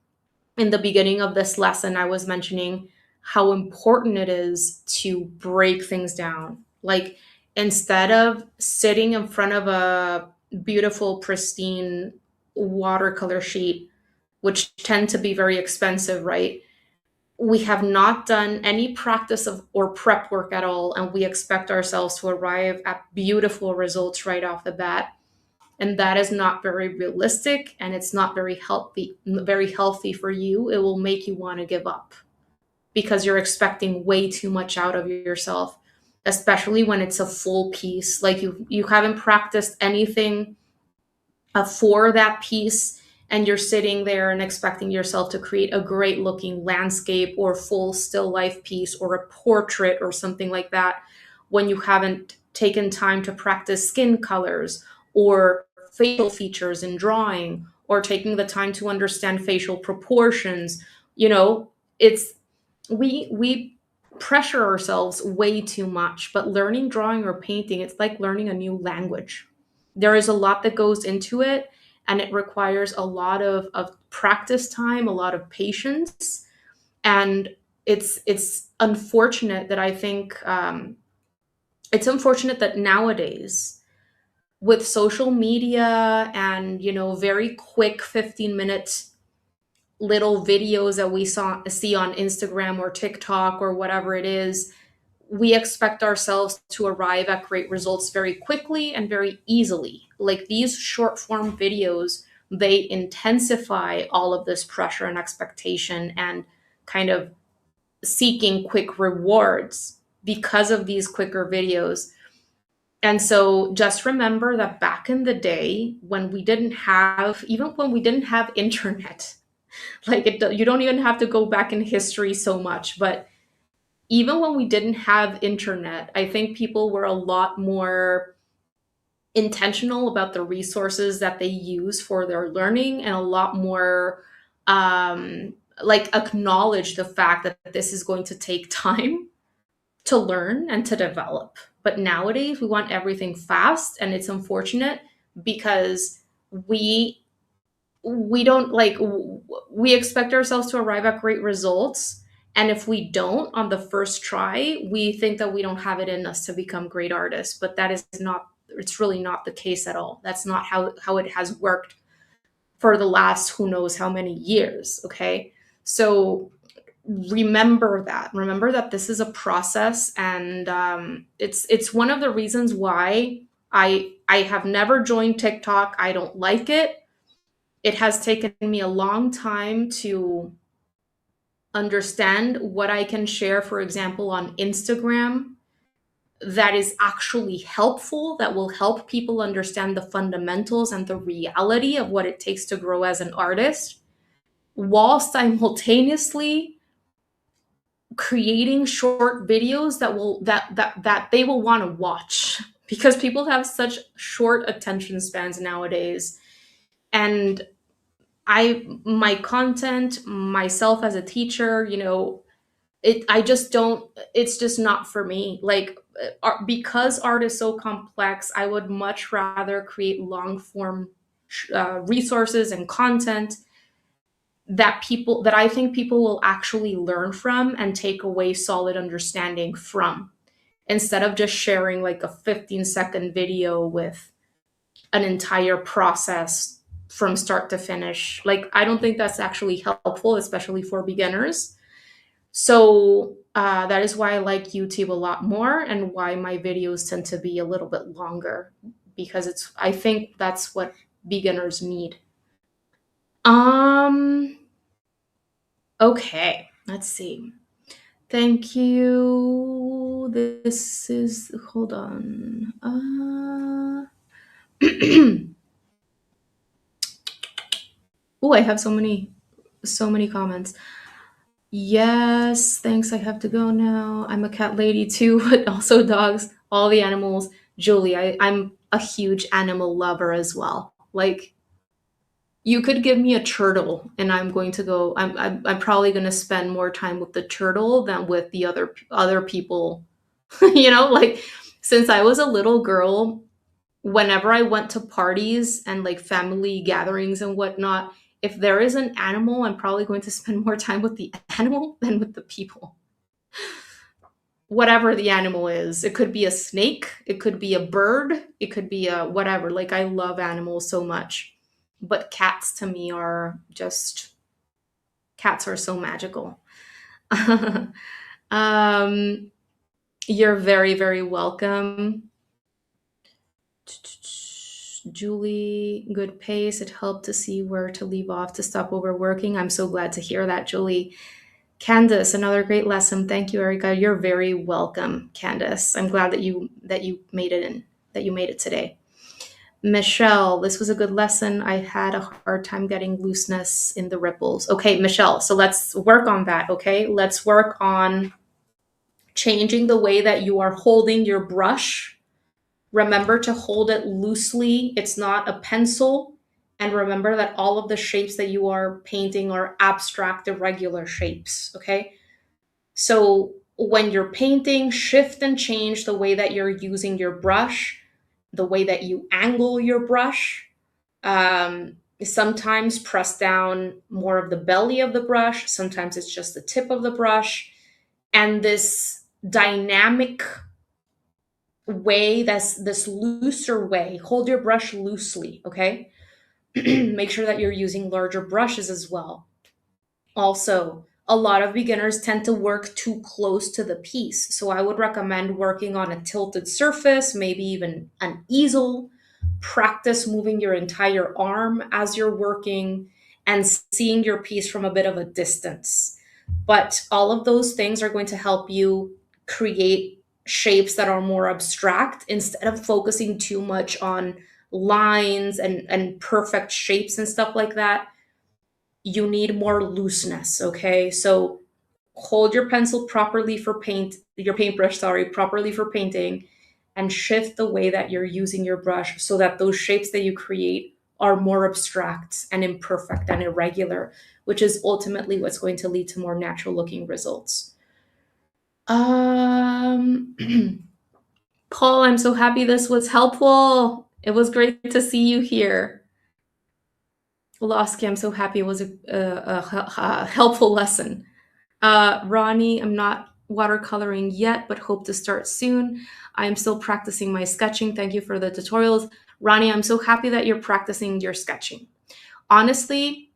in the beginning of this lesson I was mentioning how important it is to break things down. Like, instead of sitting in front of a beautiful pristine watercolor sheet, which tend to be very expensive, right? We have not done any practice of or prep work at all, and we expect ourselves to arrive at beautiful results right off the bat. And that is not very realistic, and it's not very healthy for you. It will make you want to give up because you're expecting way too much out of yourself, especially when it's a full piece. Like you haven't practiced anything for that piece, and you're sitting there and expecting yourself to create a great looking landscape or full still life piece or a portrait or something like that, when you haven't taken time to practice skin colors or facial features in drawing, or taking the time to understand facial proportions. you know it's we pressure ourselves way too much. But learning drawing or painting, it's like learning a new language. There is a lot that goes into it, and it requires a lot of practice time, a lot of patience. And it's unfortunate that I think it's unfortunate that nowadays, with social media and very quick 15-minute little videos that we see on Instagram or TikTok or whatever it is, we expect ourselves to arrive at great results very quickly and very easily. Like, these short form videos, they intensify all of this pressure and expectation, and kind of seeking quick rewards because of these quicker videos. And so just remember that back in the day when we didn't have, even when we didn't have internet, like you don't even have to go back in history so much, but even when we didn't have internet, I think people were a lot more intentional about the resources that they use for their learning, and a lot more like acknowledge the fact that this is going to take time to learn and to develop. But nowadays we want everything fast, and it's unfortunate because we we don't like we expect ourselves to arrive at great results, and if we don't on the first try, we think that we don't have it in us to become great artists. But that is not, it's really not the case at all. That's not how it has worked for the last who knows how many years. Okay, so remember that this is a process, and it's one of the reasons why I have never joined TikTok. I don't like it. It has taken me a long time to understand what I can share, for example, on Instagram, that is actually helpful, that will help people understand the fundamentals and the reality of what it takes to grow as an artist, while simultaneously creating short videos that they will want to watch, because people have such short attention spans nowadays. And my content, myself as a teacher, I just don't, it's just not for me. Like, because art is so complex, I would much rather create long form resources and content that I think people will actually learn from and take away solid understanding from, instead of just sharing like a 15-second video with an entire process from start to finish. Like, I don't think that's actually helpful, especially for beginners. So that is why I like YouTube a lot more, and why my videos tend to be a little bit longer, because I think that's what beginners need. Um, okay, let's see. Thank you. This is, hold on. Oh, I have so many comments. Yes, thanks. I have to go now. I'm a cat lady too, but also dogs, all the animals. Julie, I'm a huge animal lover as well. Like, you could give me a turtle, and I'm going to go. I'm probably going to spend more time with the turtle than with the other people. Like, since I was a little girl, whenever I went to parties and like family gatherings and whatnot, if there is an animal, I'm probably going to spend more time with the animal than with the people. Whatever the animal is, it could be a snake, it could be a bird, it could be a whatever. Like, I love animals so much. But cats to me are just, cats are so magical. um, you're very, very welcome. Julie, good pace. It helped to see where to leave off to stop overworking. I'm so glad to hear that, Julie. Candace, another great lesson. Thank you, Erica. You're very welcome, Candace. I'm glad that you made it in, that you made it today. Michelle, this was a good lesson. I had a hard time getting looseness in the ripples. Okay, Michelle, so let's work on that, okay? Let's work on changing the way that you are holding your brush. Remember to hold it loosely. It's not a pencil. And remember that all of the shapes that you are painting are abstract, irregular shapes, okay? So when you're painting, shift and change the way that you're using your brush, the way that you angle your brush. Sometimes press down more of the belly of the brush, sometimes it's just the tip of the brush. And this dynamic way, that's this looser way, hold your brush loosely, okay? Make sure that you're using larger brushes as well. Also, a lot of beginners tend to work too close to the piece. So I would recommend working on a tilted surface, maybe even an easel. Practice moving your entire arm as you're working and seeing your piece from a bit of a distance. But all of those things are going to help you create shapes that are more abstract instead of focusing too much on lines and perfect shapes and stuff like that. You need more looseness, okay? So hold your pencil properly for paint, your paintbrush, sorry, properly for painting, and shift the way that you're using your brush so that those shapes that you create are more abstract and imperfect and irregular, which is ultimately what's going to lead to more natural looking results. Um, Paul, I'm so happy this was helpful. It was great to see you here. Losky, I'm so happy it was a helpful lesson. Ronnie, I'm not watercoloring yet, but hope to start soon. I am still practicing my sketching. Thank you for the tutorials. Ronnie, I'm so happy that you're practicing your sketching. Honestly,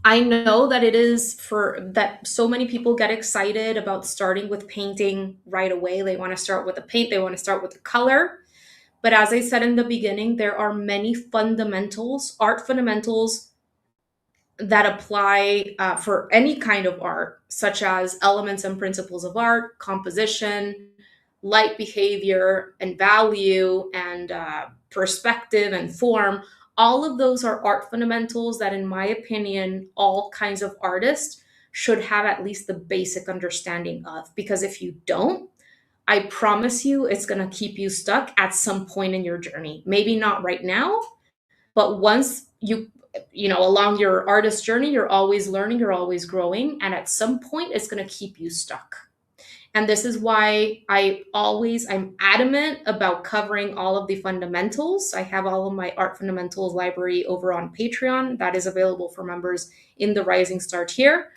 I know that it is for that so many people get excited about starting with painting right away. They want to start with the paint, they want to start with the color. But as I said in the beginning, there are many fundamentals, art fundamentals that apply for any kind of art, such as elements and principles of art, composition, light behavior, and value, and perspective and form. All of those are art fundamentals that, in my opinion, all kinds of artists should have at least the basic understanding of. Because if you don't, I promise you it's going to keep you stuck at some point in your journey. Maybe not right now, but once along your artist journey, you're always learning, you're always growing, and at some point it's going to keep you stuck. And this is why I'm adamant about covering all of the fundamentals. I have all of my art fundamentals library over on Patreon that is available for members in the Rising Star tier.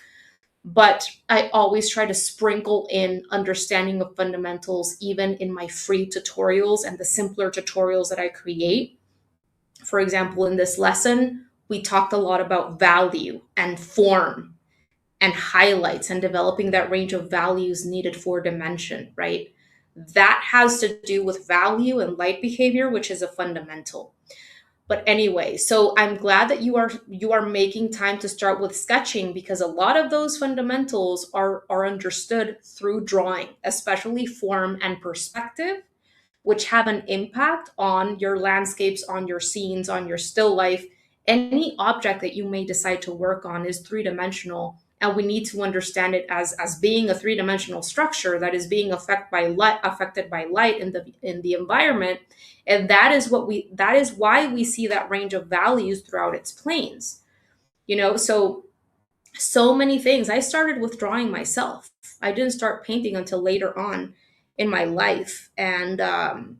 But I always try to sprinkle in understanding of fundamentals even in my free tutorials and the simpler tutorials that I create. For example, in this lesson, we talked a lot about value and form and highlights and developing that range of values needed for dimension, right? That has to do with value and light behavior, which is a fundamental. But anyway, so I'm glad that you are making time to start with sketching, because a lot of those fundamentals are understood through drawing, especially form and perspective, which have an impact on your landscapes, on your scenes, on your still life. Any object that you may decide to work on is three-dimensional, and we need to understand it as being a three-dimensional structure that is being affected by light in the environment. And that is why we see that range of values throughout its planes. So many things. I started with drawing myself. I didn't start painting until later on in my life, and I'm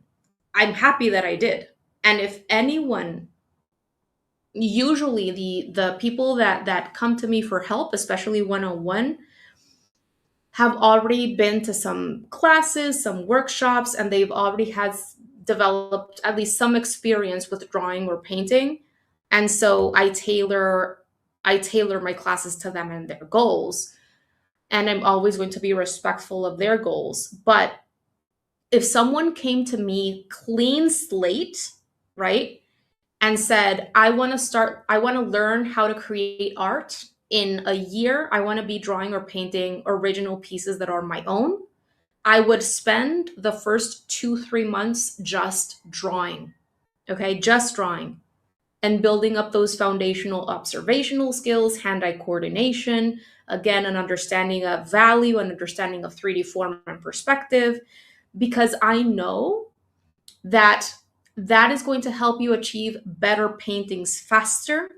happy that I did. And if anyone, usually the people that come to me for help, especially one-on-one, have already been to some classes, some workshops, and they've already developed at least some experience with drawing or painting. And so I tailor my classes to them and their goals. And I'm always going to be respectful of their goals. But if someone came to me clean slate, right, and said, I want to learn how to create art in a year, I want to be drawing or painting original pieces that are my own, I would spend the first 2-3 months just drawing, okay, just drawing and building up those foundational observational skills, hand-eye coordination, again, an understanding of value, an understanding of 3D form and perspective, because I know that that is going to help you achieve better paintings faster,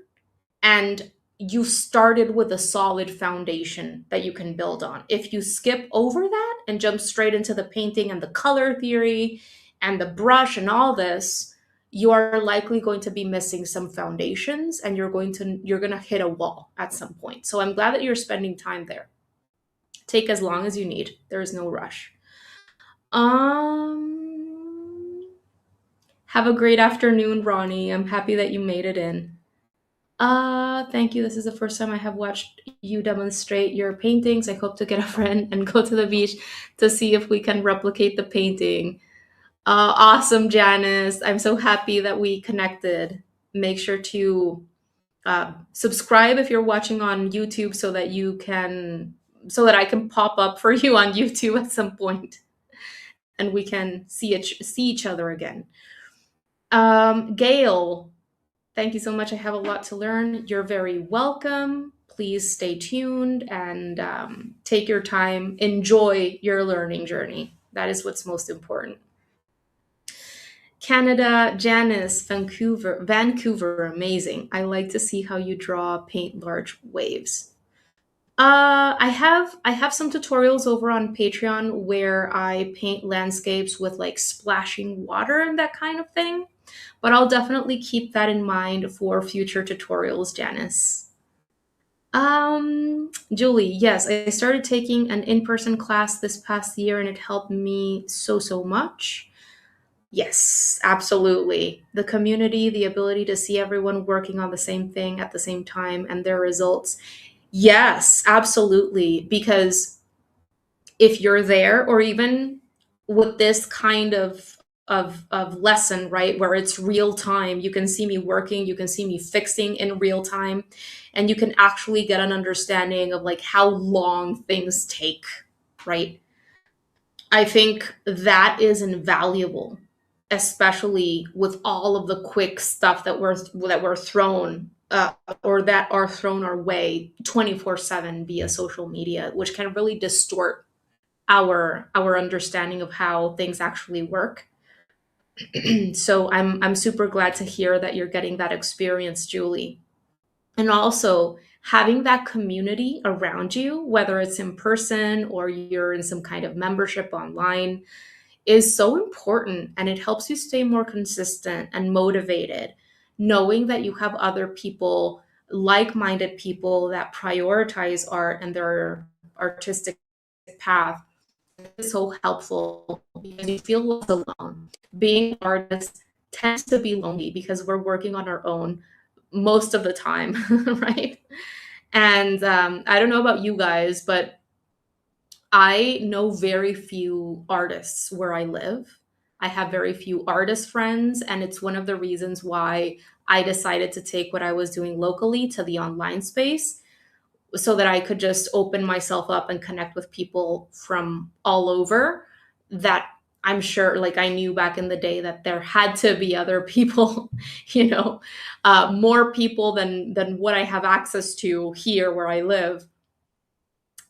and you started with a solid foundation that you can build on. If you skip over that and jump straight into the painting and the color theory and the brush and all this, you are likely going to be missing some foundations, and you're going to hit a wall at some point. So I'm glad that you're spending time there. Take as long as you need. There is no rush. Have a great afternoon, Ronnie. I'm happy that you made it in. Thank you. This is the first time I have watched you demonstrate your paintings. I hope to get a friend and go to the beach to see if we can replicate the painting. Awesome, Janice. I'm so happy that we connected. Make sure to Subscribe if you're watching on YouTube so that I can pop up for you on YouTube at some point and we can see each other again. Gail, thank you so much. I have a lot to learn. You're very welcome. Please stay tuned and take your time. Enjoy your learning journey. That is what's most important. Canada, Janice, Vancouver, amazing. I like to see how you draw, paint large waves. I have some tutorials over on Patreon where I paint landscapes with like splashing water and that kind of thing. But I'll definitely keep that in mind for future tutorials, Janice. Julie, yes, I started taking an in-person class this past year and it helped me so much. Yes, absolutely. The community, the ability to see everyone working on the same thing at the same time and their results. Yes, absolutely. Because if you're there, or even with this kind of lesson, right, where it's real time, you can see me working, you can see me fixing in real time, and you can actually get an understanding of like how long things take, right? I think that is invaluable, especially with all of the quick stuff that we're thrown or that are thrown our way 24/7 via social media, which can really distort our understanding of how things actually work. So I'm super glad to hear that you're getting that experience, Julie. And also having that community around you, whether it's in person or you're in some kind of membership online, is so important, and it helps you stay more consistent and motivated, knowing that you have other people, like-minded people that prioritize art and their artistic path is so helpful because you feel less alone. Being artists tends to be lonely because we're working on our own most of the time, right? And I don't know about you guys, but I know very few artists where I live. I have very few artist friends, and it's one of the reasons why I decided to take what I was doing locally to the online space so that I could just open myself up and connect with people from all over that I'm sure, like I knew back in the day that there had to be other people, more people than what I have access to here where I live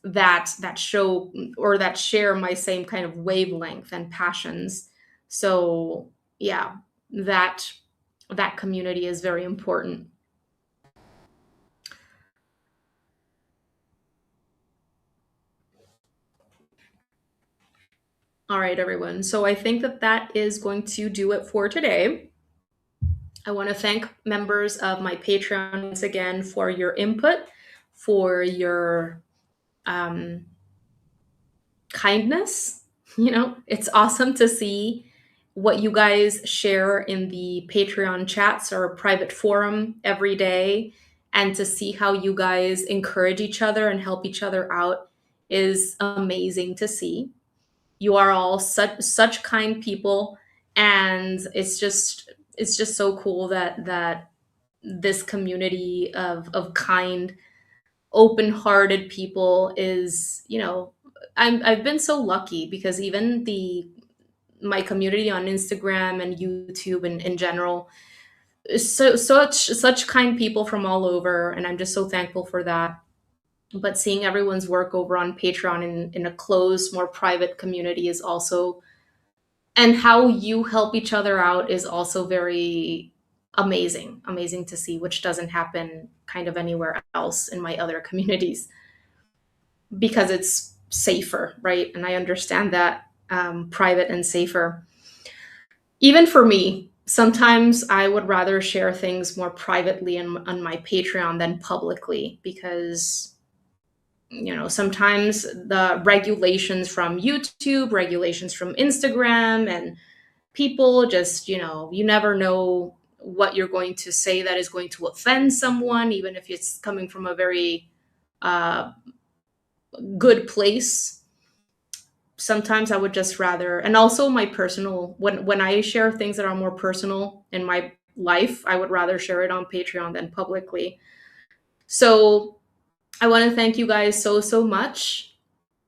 that show or that share my same kind of wavelength and passions. So yeah, that that community is very important. All right, everyone. So I think that that is going to do it for today. I want to thank members of my Patreon once again for your input, for your um, kindness. It's awesome to see what you guys share in the Patreon chats or private forum every day, and to see how you guys encourage each other and help each other out is amazing to see. You are all such kind people, and it's just so cool that this community of kind, open-hearted people is, I've been so lucky because even the my community on Instagram and YouTube and in general, such kind people from all over, and I'm just so thankful for that. But seeing everyone's work over on Patreon in a closed, more private community is also, and how you help each other out is also very amazing to see, which doesn't happen kind of anywhere else in my other communities because it's safer, right? And I understand that, private and safer. Even for me, sometimes I would rather share things more privately on my Patreon than publicly because sometimes the regulations from YouTube, regulations from Instagram, and people just, you never know what you're going to say that is going to offend someone, even if it's coming from a very uh, good place. Sometimes I would just rather, and also my personal, when I share things that are more personal in my life. I would rather share it on Patreon than publicly. So I want to thank you guys so much.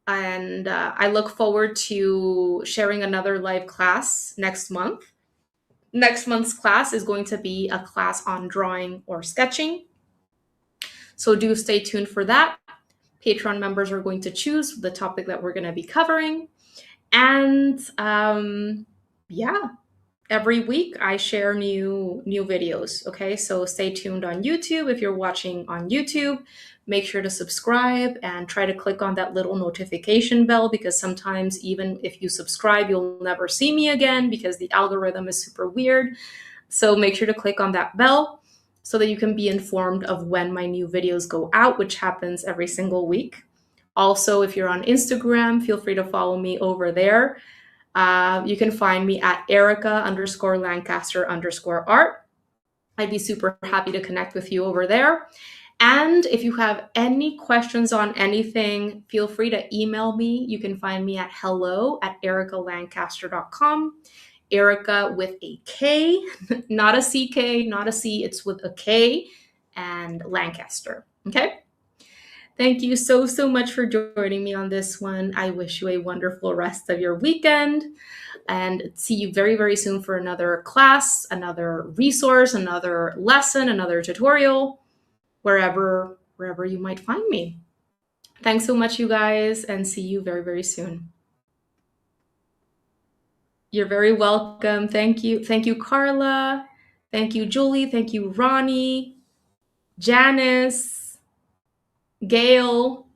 And I look forward to sharing another live class next month. Next month's class is going to be a class on drawing or sketching. So do stay tuned for that. Patreon members are going to choose the topic that we're going to be covering. And yeah, every week I share new videos. Okay, so stay tuned on YouTube. If you're watching on YouTube, make sure to subscribe and try to click on that little notification bell, because sometimes even if you subscribe, you'll never see me again because the algorithm is super weird. So make sure to click on that bell so that you can be informed of when my new videos go out, which happens every single week. Also, if you're on Instagram, feel free to follow me over there. You can find me at Erica_Lancaster_art. I'd be super happy to connect with you over there. And if you have any questions on anything, feel free to email me. You can find me at hello@ericalancaster.com. Erica with a K, not a CK, not a C, it's with a K, and Lancaster. Okay? Thank you so much for joining me on this one. I wish you a wonderful rest of your weekend, and see you very soon for another class, another resource, another lesson, another tutorial, wherever you might find me. Thanks so much, you guys, and see you very soon. You're very welcome. Thank you. Thank you, Carla. Thank you, Julie. Thank you, Ronnie, Janice, Gail,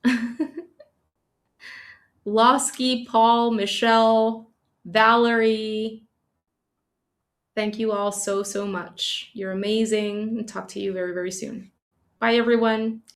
Losky, Paul, Michelle, Valerie. Thank you all so much. You're amazing. And talk to you very soon. Bye, everyone.